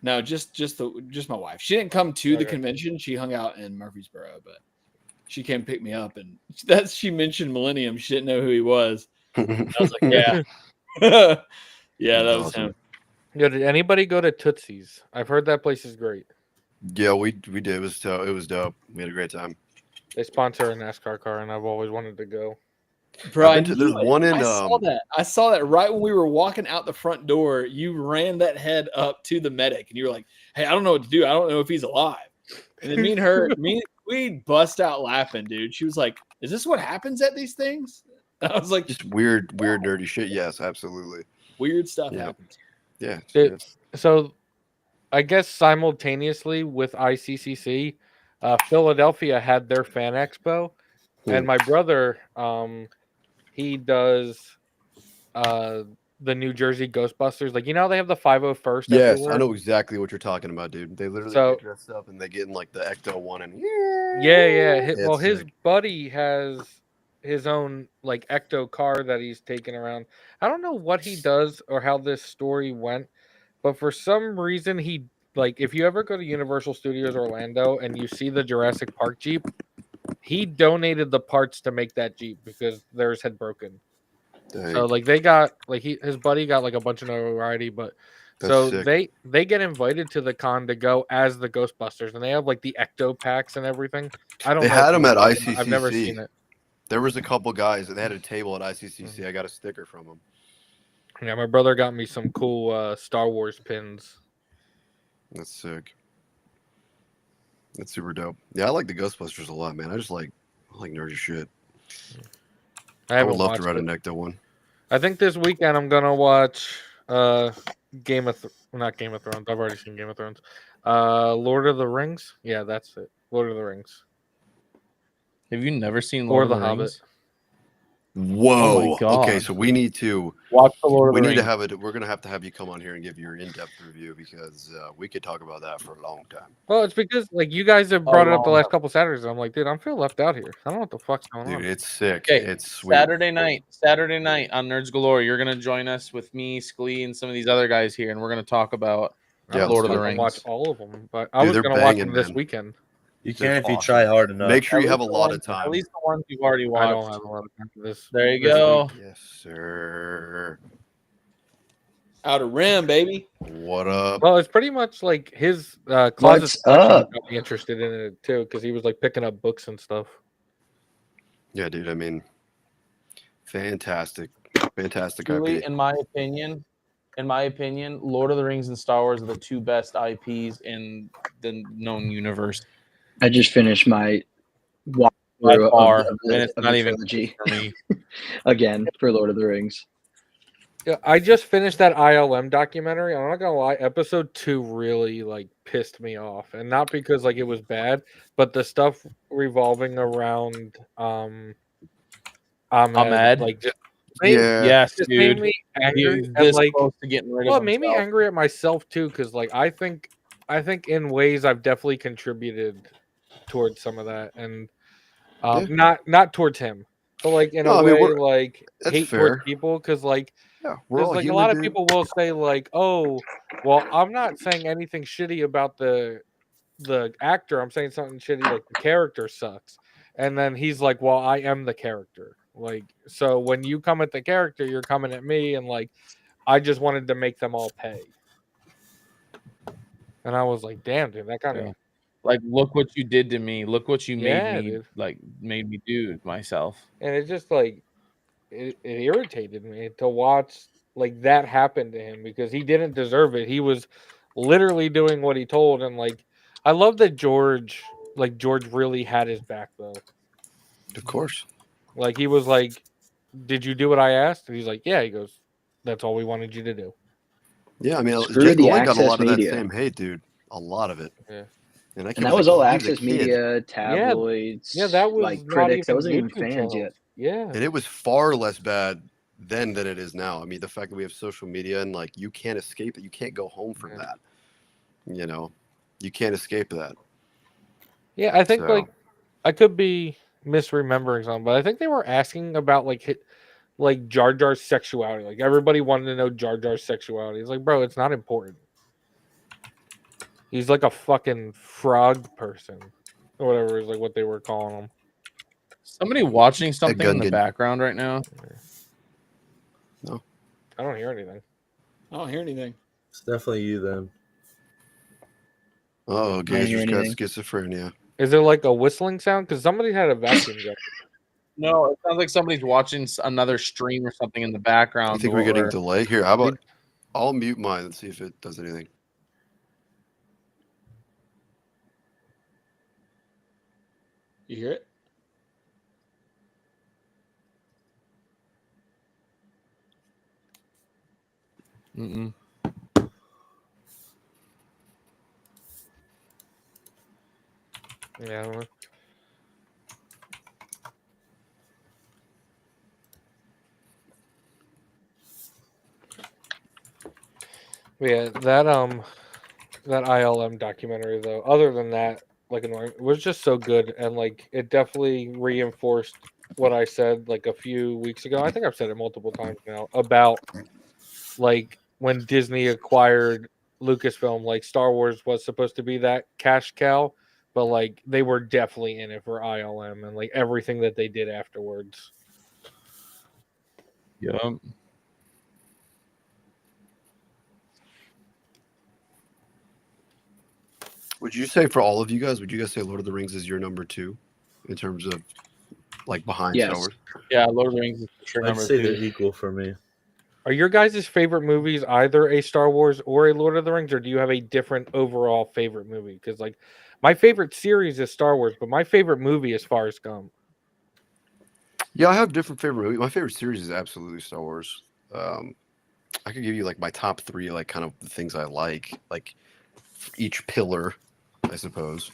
Speaker 3: No, just my wife. She didn't come to the
Speaker 7: Okay.
Speaker 3: convention. She hung out in Murfreesboro, but she came pick me up, and she mentioned Millennium. She didn't know who he was. I was like, yeah, yeah, that was
Speaker 4: Awesome.
Speaker 3: him.
Speaker 7: Yo, did anybody go to Tootsie's? I've heard that place is great.
Speaker 4: Yeah, we did. It was dope. We had a great time.
Speaker 7: They sponsor a NASCAR car, and I've always wanted to go.
Speaker 3: Bro,
Speaker 4: I've been to- there's one in,
Speaker 3: I saw that. I saw that right when we were walking out the front door. You ran that head up to the medic, and you were like, "Hey, I don't know what to do. I don't know if he's alive." And then me and her, we bust out laughing, dude. She was like, "Is this what happens at these things?" I was like,
Speaker 4: Just weird, nerdy shit. Yes, absolutely.
Speaker 3: "Weird stuff
Speaker 4: Yeah.
Speaker 3: happens."
Speaker 4: Yeah.
Speaker 7: Dude, so I guess simultaneously with ICCC, Philadelphia had their fan expo, and my brother, he does the New Jersey Ghostbusters. Like, you know, they have the 501st.
Speaker 4: Yes,
Speaker 7: everywhere?
Speaker 4: I know exactly what you're talking about, dude. They literally
Speaker 7: So-
Speaker 4: get dressed up and they get in like the Ecto one and
Speaker 7: Yeah.
Speaker 4: It's
Speaker 7: Well, his
Speaker 4: sick.
Speaker 7: buddy has his own like Ecto car that he's taking around. I don't know what he does or how this story went, but for some reason he like if you ever go to Universal Studios Orlando and you see the Jurassic Park Jeep, he donated the parts to make that Jeep because theirs had broken.
Speaker 4: Dang.
Speaker 7: So like they got like his buddy got like a bunch of notoriety, but
Speaker 4: That's
Speaker 7: so
Speaker 4: sick.
Speaker 7: they get invited to the con to go as the Ghostbusters, and they have like the Ecto packs and everything. I don't
Speaker 4: They
Speaker 7: know.
Speaker 4: had
Speaker 7: if
Speaker 4: them
Speaker 7: you
Speaker 4: at
Speaker 7: know them. I've never
Speaker 4: ICCC.
Speaker 7: seen it.
Speaker 4: There was a couple guys that had a table at ICCC.
Speaker 7: Mm-hmm.
Speaker 4: I got a sticker from them.
Speaker 7: Yeah, my brother got me some cool Star Wars pins.
Speaker 4: That's sick. That's super dope. Yeah, I like the Ghostbusters a lot, man. I like nerdy shit.
Speaker 7: I
Speaker 4: I would
Speaker 7: haven't
Speaker 4: love to
Speaker 7: watched
Speaker 4: write a
Speaker 7: it.
Speaker 4: Necto one.
Speaker 7: I think this weekend I'm gonna watch not Game of Thrones. I've already seen Game of Thrones. Lord of the Rings. Yeah, that's it. Lord of the Rings.
Speaker 1: Have you never seen
Speaker 7: Or
Speaker 1: Lord
Speaker 7: The
Speaker 1: of the
Speaker 7: Hobbit.
Speaker 1: Rings?
Speaker 4: Whoa.
Speaker 1: God.
Speaker 4: Okay, so we need to
Speaker 1: Watch the Lord of
Speaker 4: we
Speaker 1: the
Speaker 4: need to
Speaker 1: Rings.
Speaker 4: have it. We're gonna have to have you come on here and give your in-depth review because we could talk about that for a long time.
Speaker 7: Well, it's because like you guys have brought it up the last couple Saturdays. I'm like, dude, I'm feeling left out here. I don't know what the fuck's going on.
Speaker 4: Dude, it's sick.
Speaker 1: Okay,
Speaker 4: It's sweet.
Speaker 1: Saturday night on Nerds Galore, you're gonna join us with me, Sklee, and some of these other guys here, and we're gonna talk about
Speaker 7: I don't
Speaker 1: Lord of
Speaker 7: know
Speaker 1: the
Speaker 7: if I
Speaker 1: Rings.
Speaker 7: watch all of them, but I
Speaker 4: Dude,
Speaker 7: was
Speaker 4: they're
Speaker 7: gonna watch
Speaker 4: banging,
Speaker 7: them this
Speaker 4: man.
Speaker 7: weekend.
Speaker 2: You
Speaker 4: They're
Speaker 2: can if you
Speaker 4: awesome.
Speaker 2: try hard enough.
Speaker 4: Make sure
Speaker 1: At
Speaker 4: you have a
Speaker 1: least the
Speaker 4: lot
Speaker 1: ones-
Speaker 4: of time.
Speaker 1: At least the ones you've already
Speaker 7: I
Speaker 1: watched.
Speaker 7: don't have a lot of time for this.
Speaker 1: There you
Speaker 7: this
Speaker 1: go.
Speaker 7: week.
Speaker 4: Yes, sir.
Speaker 3: Outer Rim, baby.
Speaker 4: What up?
Speaker 7: Well, it's pretty much like his closet
Speaker 12: What's
Speaker 7: selection
Speaker 12: up?
Speaker 7: got me interested in it too, because he was like picking up books and stuff.
Speaker 4: Yeah, dude. I mean, fantastic
Speaker 1: Truly,
Speaker 4: IP.
Speaker 1: in my opinion, Lord of the Rings and Star Wars are the two best IPs in the known universe.
Speaker 12: I just finished my
Speaker 1: By
Speaker 12: walkthrough
Speaker 1: far,
Speaker 12: of
Speaker 1: and
Speaker 12: the,
Speaker 1: it's
Speaker 12: of
Speaker 1: not
Speaker 12: the
Speaker 1: even
Speaker 12: trilogy
Speaker 1: for me.
Speaker 12: again for Lord of the Rings.
Speaker 7: Yeah, I just finished that ILM documentary. I'm not gonna lie, episode 2 really like pissed me off, and not because like it was bad, but the stuff revolving around
Speaker 1: Ahmed?
Speaker 7: like just
Speaker 4: Yeah.
Speaker 1: Yes,
Speaker 7: just
Speaker 1: dude.
Speaker 7: made me angry
Speaker 1: He was
Speaker 7: and
Speaker 1: this
Speaker 7: like
Speaker 1: close to getting rid
Speaker 7: well,
Speaker 1: of
Speaker 7: it made me
Speaker 1: himself.
Speaker 7: angry at myself too, because like I think in ways I've definitely contributed towards some of that, and not towards him, but like in
Speaker 4: No,
Speaker 7: a
Speaker 4: I mean,
Speaker 7: way
Speaker 4: we're-
Speaker 7: like
Speaker 4: that's
Speaker 7: hate
Speaker 4: fair.
Speaker 7: towards people, because like
Speaker 4: Yeah, we're
Speaker 7: there's
Speaker 4: all
Speaker 7: like
Speaker 4: human,
Speaker 7: a lot of
Speaker 4: dude.
Speaker 7: people will say like, oh, well, I'm not saying anything shitty about the actor. I'm saying something shitty like the character sucks, and then he's like, well, I am the character. Like, so when you come at the character, you're coming at me, and like, I just wanted to make them all pay. And I was like, damn, dude, that kind of
Speaker 1: Yeah. Like, look what you did to me. Look what you
Speaker 7: Yeah,
Speaker 1: made me
Speaker 7: dude.
Speaker 1: made me do to myself.
Speaker 7: and it just like it irritated me to watch like that happen to him because he didn't deserve it. He was literally doing what he told, and like I love that George really had his back though.
Speaker 4: Of course.
Speaker 7: Like he was like, "Did you do what I asked?" And he's like, "Yeah." He goes, "That's all we wanted you to do."
Speaker 4: Yeah, I mean,
Speaker 12: Screw
Speaker 4: Jake
Speaker 12: the
Speaker 4: Lloyd got a
Speaker 12: Access
Speaker 4: lot of that
Speaker 12: Media.
Speaker 4: same hate, dude. A lot of it.
Speaker 7: Yeah.
Speaker 4: And
Speaker 12: And that was all Access
Speaker 4: media.
Speaker 12: Media, tabloids,
Speaker 7: Yeah, that was
Speaker 12: like
Speaker 7: not
Speaker 12: critics. That
Speaker 7: even
Speaker 12: wasn't even
Speaker 7: YouTube
Speaker 12: fans
Speaker 7: channels.
Speaker 12: yet.
Speaker 7: Yeah.
Speaker 4: And it was far less bad then than it is now. I mean, the fact that we have social media and like you can't escape it. You can't go home from that. You know, you can't escape that.
Speaker 7: Yeah, I think
Speaker 4: So-
Speaker 7: like I could be misremembering something, but I think they were asking about like Jar Jar's sexuality. Like everybody wanted to know Jar Jar's sexuality. It's like, bro, it's not important. He's like a fucking frog person, or whatever is like what they were calling him.
Speaker 1: Somebody watching something in the
Speaker 4: Gungan.
Speaker 1: background right now.
Speaker 4: No.
Speaker 7: I don't hear anything.
Speaker 3: I don't hear anything.
Speaker 2: It's definitely you then.
Speaker 4: Oh,
Speaker 12: I didn't hear
Speaker 4: Gazer's got
Speaker 12: anything.
Speaker 4: schizophrenia.
Speaker 7: Is there like a whistling sound? Because somebody had a vacuum gun.
Speaker 1: No, it sounds like somebody's watching another stream or something in the background.
Speaker 4: You think we're getting
Speaker 1: or-
Speaker 4: delay here? How about I'll mute mine and see if it does anything.
Speaker 3: You hear it?
Speaker 1: Mm-mm.
Speaker 7: Yeah, I don't know. Yeah, that ILM documentary though, other than that, like annoying, was just so good, and like it definitely reinforced what I said like a few weeks ago. I think I've said it multiple times now about like when Disney acquired Lucasfilm, like Star Wars was supposed to be that cash cow, but like they were definitely in it for ILM and like everything that they did afterwards.
Speaker 1: Yeah.
Speaker 4: Would you say for all of you guys, would you guys say Lord of the Rings is your number 2 in terms of like behind
Speaker 12: Yes.
Speaker 4: Star Wars?
Speaker 1: Yeah, Lord of the Rings is for sure
Speaker 2: I'd
Speaker 1: number
Speaker 2: say
Speaker 1: 2.
Speaker 2: they're equal for me.
Speaker 7: Are your guys' favorite movies either a Star Wars or a Lord of the Rings, or do you have a different overall favorite movie? Because like my favorite series is Star Wars, but my favorite movie is Forrest Gump.
Speaker 4: Yeah, I have different favorite movies. My favorite series is absolutely Star Wars. I could give you like my top 3, like kind of the things I like each pillar, I suppose.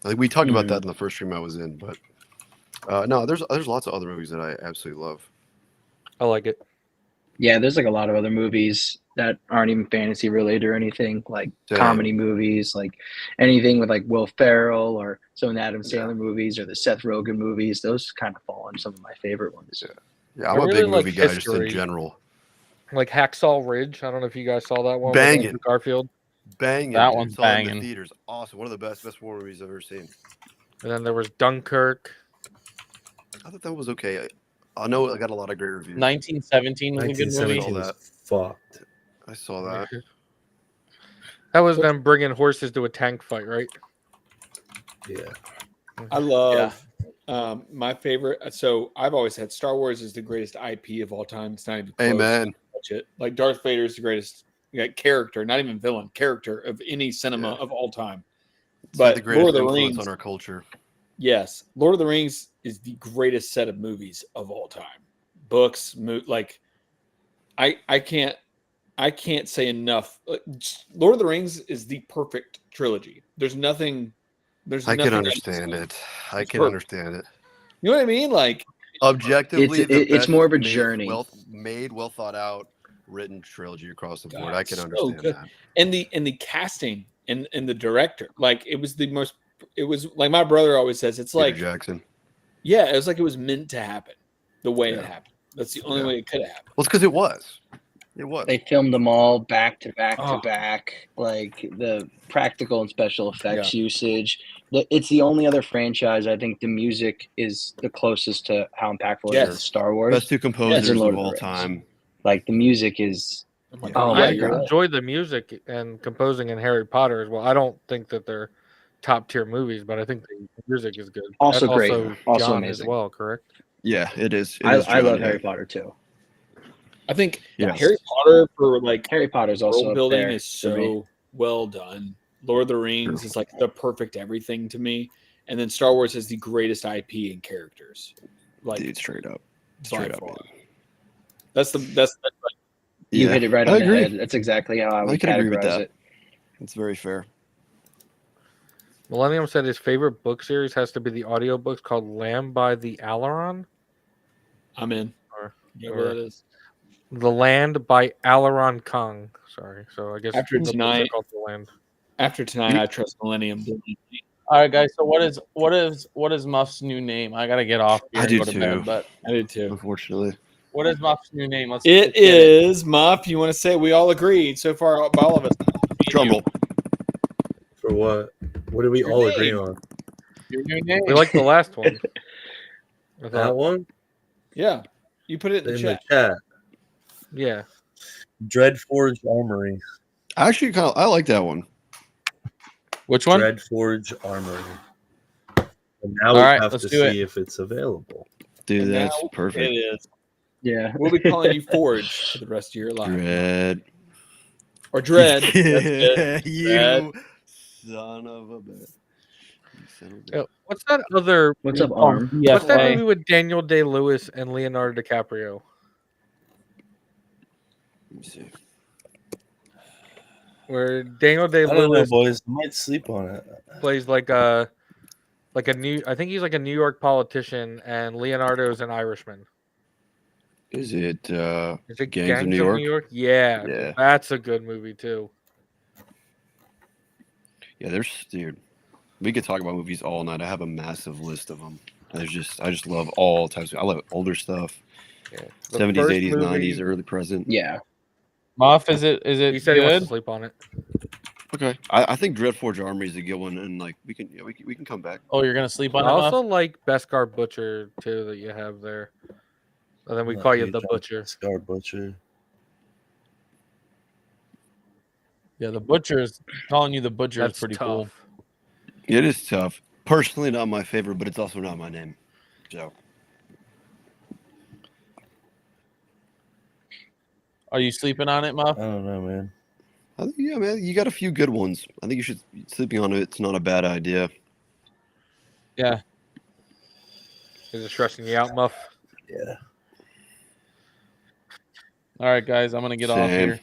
Speaker 4: I think we talked about that in the first stream I was in, but no, there's lots of other movies that I absolutely love.
Speaker 7: I like it.
Speaker 12: Yeah, there's like a lot of other movies that aren't even fantasy related or anything, like
Speaker 4: Same.
Speaker 12: comedy movies, like anything with like Will Ferrell or some of the Adam Sandler movies or the Seth Rogen movies. Those kind of fall on some of my favorite ones.
Speaker 4: Yeah, I'm
Speaker 7: I
Speaker 4: a
Speaker 7: really
Speaker 4: big
Speaker 7: like
Speaker 4: movie guy just in
Speaker 7: history.
Speaker 4: general.
Speaker 7: Like Hacksaw Ridge. I don't know if you guys saw that one. with
Speaker 4: Banging.
Speaker 7: Andrew Garfield.
Speaker 4: Banging.
Speaker 1: That
Speaker 4: dude.
Speaker 1: one's
Speaker 4: Saw it in the
Speaker 1: banging.
Speaker 4: theaters. Awesome. One of the best war movies I've ever seen.
Speaker 7: And then there was Dunkirk.
Speaker 4: I thought that was okay. I know I got a lot of great reviews.
Speaker 1: 1917 was a good movie.
Speaker 2: 1917
Speaker 4: Saw
Speaker 2: is
Speaker 4: that.
Speaker 2: fucked.
Speaker 4: I saw that.
Speaker 7: That was them bringing horses to a tank fight, right?
Speaker 2: Yeah.
Speaker 3: I love my favorite. So I've always said Star Wars is the greatest IP of all time. It's not even close.
Speaker 4: Amen.
Speaker 3: Touch it. Like Darth Vader is the greatest character, not even villain, character of any cinema of all time.
Speaker 4: It's
Speaker 3: But
Speaker 4: like the greatest
Speaker 3: Lord of the
Speaker 4: influence
Speaker 3: Rings
Speaker 4: on our culture.
Speaker 3: Yes, Lord of the Rings is the greatest set of movies of all time. Books, like I can't say enough. Lord of the Rings is the perfect trilogy. There's nothing.
Speaker 4: I can understand it. I can understand it.
Speaker 3: You know what I mean? Like
Speaker 4: objectively, the
Speaker 12: it's
Speaker 4: best
Speaker 12: more of a
Speaker 4: made,
Speaker 12: journey.
Speaker 4: well thought out, written trilogy across the board.
Speaker 3: God,
Speaker 4: I can
Speaker 3: so
Speaker 4: understand
Speaker 3: good.
Speaker 4: that.
Speaker 3: And the casting and the director, like it was the most. It was like my brother always says. It's
Speaker 4: Peter
Speaker 3: like
Speaker 4: Jackson.
Speaker 3: Yeah, it was like it was meant to happen. The way it happened. That's the only way it could have happened.
Speaker 4: Well, it's because it was. It was.
Speaker 12: They filmed them all back to back to back, like the practical and special effects usage. It's the only other franchise I think the music is the closest to how impactful it is to Star Wars.
Speaker 4: Best 2 composers
Speaker 12: in Lord
Speaker 4: of all
Speaker 12: the Rings.
Speaker 4: time.
Speaker 12: Like the music is. Oh
Speaker 7: I
Speaker 12: my god!
Speaker 7: enjoy the music and composing in Harry Potter as well. I don't think that they're top tier movies, but I think the music is good.
Speaker 12: Also
Speaker 7: And
Speaker 12: great.
Speaker 7: also
Speaker 12: Also
Speaker 7: John
Speaker 12: amazing.
Speaker 7: as well, correct?
Speaker 4: Yeah, it is.
Speaker 12: I love Harry Potter too.
Speaker 3: I think
Speaker 12: Yes.
Speaker 3: Harry Potter for like
Speaker 12: Harry Potter's also
Speaker 3: world
Speaker 12: up
Speaker 3: building
Speaker 12: there
Speaker 3: is
Speaker 12: for me.
Speaker 3: so well done. Lord of the Rings is like the perfect everything to me, and then Star Wars has the greatest IP and characters. Like
Speaker 4: Dude, straight up.
Speaker 3: by
Speaker 4: Straight up.
Speaker 3: far. That's like,
Speaker 12: You hit it right
Speaker 4: I
Speaker 12: on the
Speaker 4: agree.
Speaker 12: head. That's exactly how I would
Speaker 4: can agree with
Speaker 12: categorize
Speaker 4: that.
Speaker 12: it.
Speaker 4: It's very fair.
Speaker 7: Millennium said his favorite book series has to be the audiobooks called Lamb by the Alaron.
Speaker 3: I'm in. Yeah, what that is.
Speaker 7: The Land by Alaron Kung. Sorry. So I guess
Speaker 3: After
Speaker 7: the books are
Speaker 3: tonight,
Speaker 7: called The Land.
Speaker 3: After tonight, I trust Millennium.
Speaker 1: All right, guys. So what is Muff's new name? I gotta get off here
Speaker 4: I
Speaker 1: and
Speaker 4: do
Speaker 1: go to
Speaker 4: too.
Speaker 1: bed. But
Speaker 3: I did too.
Speaker 4: Unfortunately.
Speaker 1: what is Muff's new name? Let's
Speaker 3: It
Speaker 1: get it.
Speaker 3: is Muff. You want to say we all agreed so far by all of us?
Speaker 4: Drum roll.
Speaker 2: For what? What did we all agree on?
Speaker 1: Your new name.
Speaker 7: We like the last one. I
Speaker 2: That
Speaker 7: thought,
Speaker 2: one?
Speaker 3: Yeah, you put it in the
Speaker 2: In
Speaker 3: chat.
Speaker 2: the chat.
Speaker 7: yeah.
Speaker 2: Dreadforged Armory.
Speaker 4: Actually, I like that one.
Speaker 1: Which one?
Speaker 2: Dreadforge Armory. And now
Speaker 1: All
Speaker 2: we
Speaker 1: right,
Speaker 2: have
Speaker 1: let's
Speaker 2: to
Speaker 1: do it.
Speaker 2: see if it's available.
Speaker 4: Dude,
Speaker 3: And
Speaker 4: that's
Speaker 3: now
Speaker 4: perfect.
Speaker 3: It is.
Speaker 12: Yeah.
Speaker 3: We'll be calling you Forge for the rest of your life.
Speaker 4: Dread.
Speaker 3: Or Dread. That's good.
Speaker 4: You
Speaker 3: Dread.
Speaker 4: son of a bitch. You son of a bitch.
Speaker 7: Yeah, what's that other?
Speaker 12: What's up,
Speaker 1: Oh,
Speaker 12: Arm?
Speaker 7: What's that
Speaker 1: BFA.
Speaker 7: movie with Daniel Day-Lewis and Leonardo DiCaprio?
Speaker 4: Let me see.
Speaker 7: Where Daniel
Speaker 2: I don't know,
Speaker 7: Day-Lewis
Speaker 2: boys. I might sleep on it.
Speaker 7: plays like a new. I think he's like a New York politician, and Leonardo is an Irishman.
Speaker 4: Is it
Speaker 7: Is it
Speaker 4: Gangs of New York?
Speaker 7: Yeah,
Speaker 4: Yeah.
Speaker 7: that's a good movie too.
Speaker 4: Yeah, dude. We could talk about movies all night. I have a massive list of them. I just love all types. I love older stuff.
Speaker 7: Yeah.
Speaker 4: 70s,
Speaker 7: first
Speaker 4: 80s,
Speaker 7: movie-
Speaker 4: 90s, early present.
Speaker 12: Yeah.
Speaker 1: Muff, is it
Speaker 7: He said he wants to
Speaker 1: good?
Speaker 7: sleep on it.
Speaker 4: Okay. I think Dreadforge Armory is a good one, and like we can come back.
Speaker 1: Oh, you're gonna sleep on
Speaker 7: I
Speaker 1: it,
Speaker 7: also
Speaker 1: Muff?
Speaker 7: like Beskar Butcher too that you have there. And then we call you the Butcher.
Speaker 2: Scar Butcher.
Speaker 1: Yeah, the butcher's calling you the butcher
Speaker 7: That's
Speaker 1: is pretty
Speaker 7: tough.
Speaker 1: cool.
Speaker 4: It is tough. Personally, not my favorite, but it's also not my name. So
Speaker 1: Are you sleeping on it, Muff?
Speaker 2: I don't know, man.
Speaker 4: I think, yeah, man, you got a few good ones. I think you should sleeping on it. It's not a bad idea.
Speaker 1: Yeah.
Speaker 7: Is it stressing you out, Muff?
Speaker 2: Yeah.
Speaker 1: All right, guys, I'm gonna get off
Speaker 4: Same.
Speaker 1: here.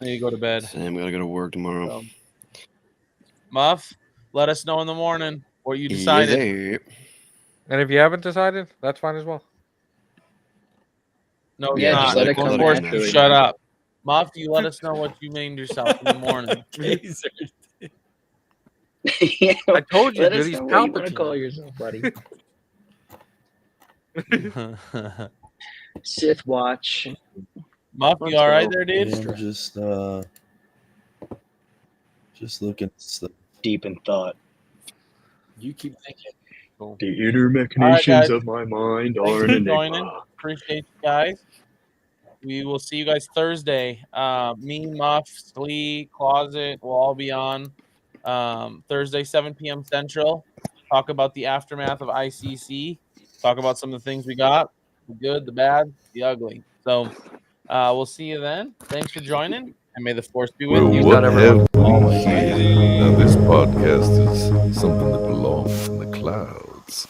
Speaker 1: I need to go to bed.
Speaker 4: Same. Gotta go to work tomorrow.
Speaker 1: Muff, let us know in the morning what you
Speaker 4: Yes,
Speaker 1: decided.
Speaker 4: sir.
Speaker 7: And if you haven't decided, that's fine as well.
Speaker 1: No, it's
Speaker 12: Yeah,
Speaker 1: not.
Speaker 12: just let it
Speaker 1: Of
Speaker 12: come
Speaker 1: course,
Speaker 12: naturally.
Speaker 1: shut up. Muff, you let us know what you named yourself in the morning.
Speaker 12: Yeah,
Speaker 7: I told you,
Speaker 12: let
Speaker 7: dude,
Speaker 12: us
Speaker 7: he's
Speaker 12: know what you want to
Speaker 7: Palpatine.
Speaker 12: call yourself, buddy. Sith Watch.
Speaker 1: Muff, you all right there,
Speaker 2: Yeah,
Speaker 1: dude?
Speaker 2: I'm just looking at stuff.
Speaker 12: Deep in thought.
Speaker 1: You keep thinking. Cool.
Speaker 12: The inner
Speaker 1: machinations guys.
Speaker 12: of my mind
Speaker 1: Thanks for joining. Appreciate you guys. We will see you guys Thursday. Me, Muff, Slee, Closet will all be on Thursday, 7 p.m. Central. Talk about the aftermath of ICC. Talk about some of the things we got, the good, the bad, the ugly. So we'll see you then. Thanks for joining, and may the force be with you.
Speaker 13: What have we
Speaker 1: Always.
Speaker 13: here? Now this podcast is something that belongs in the clouds.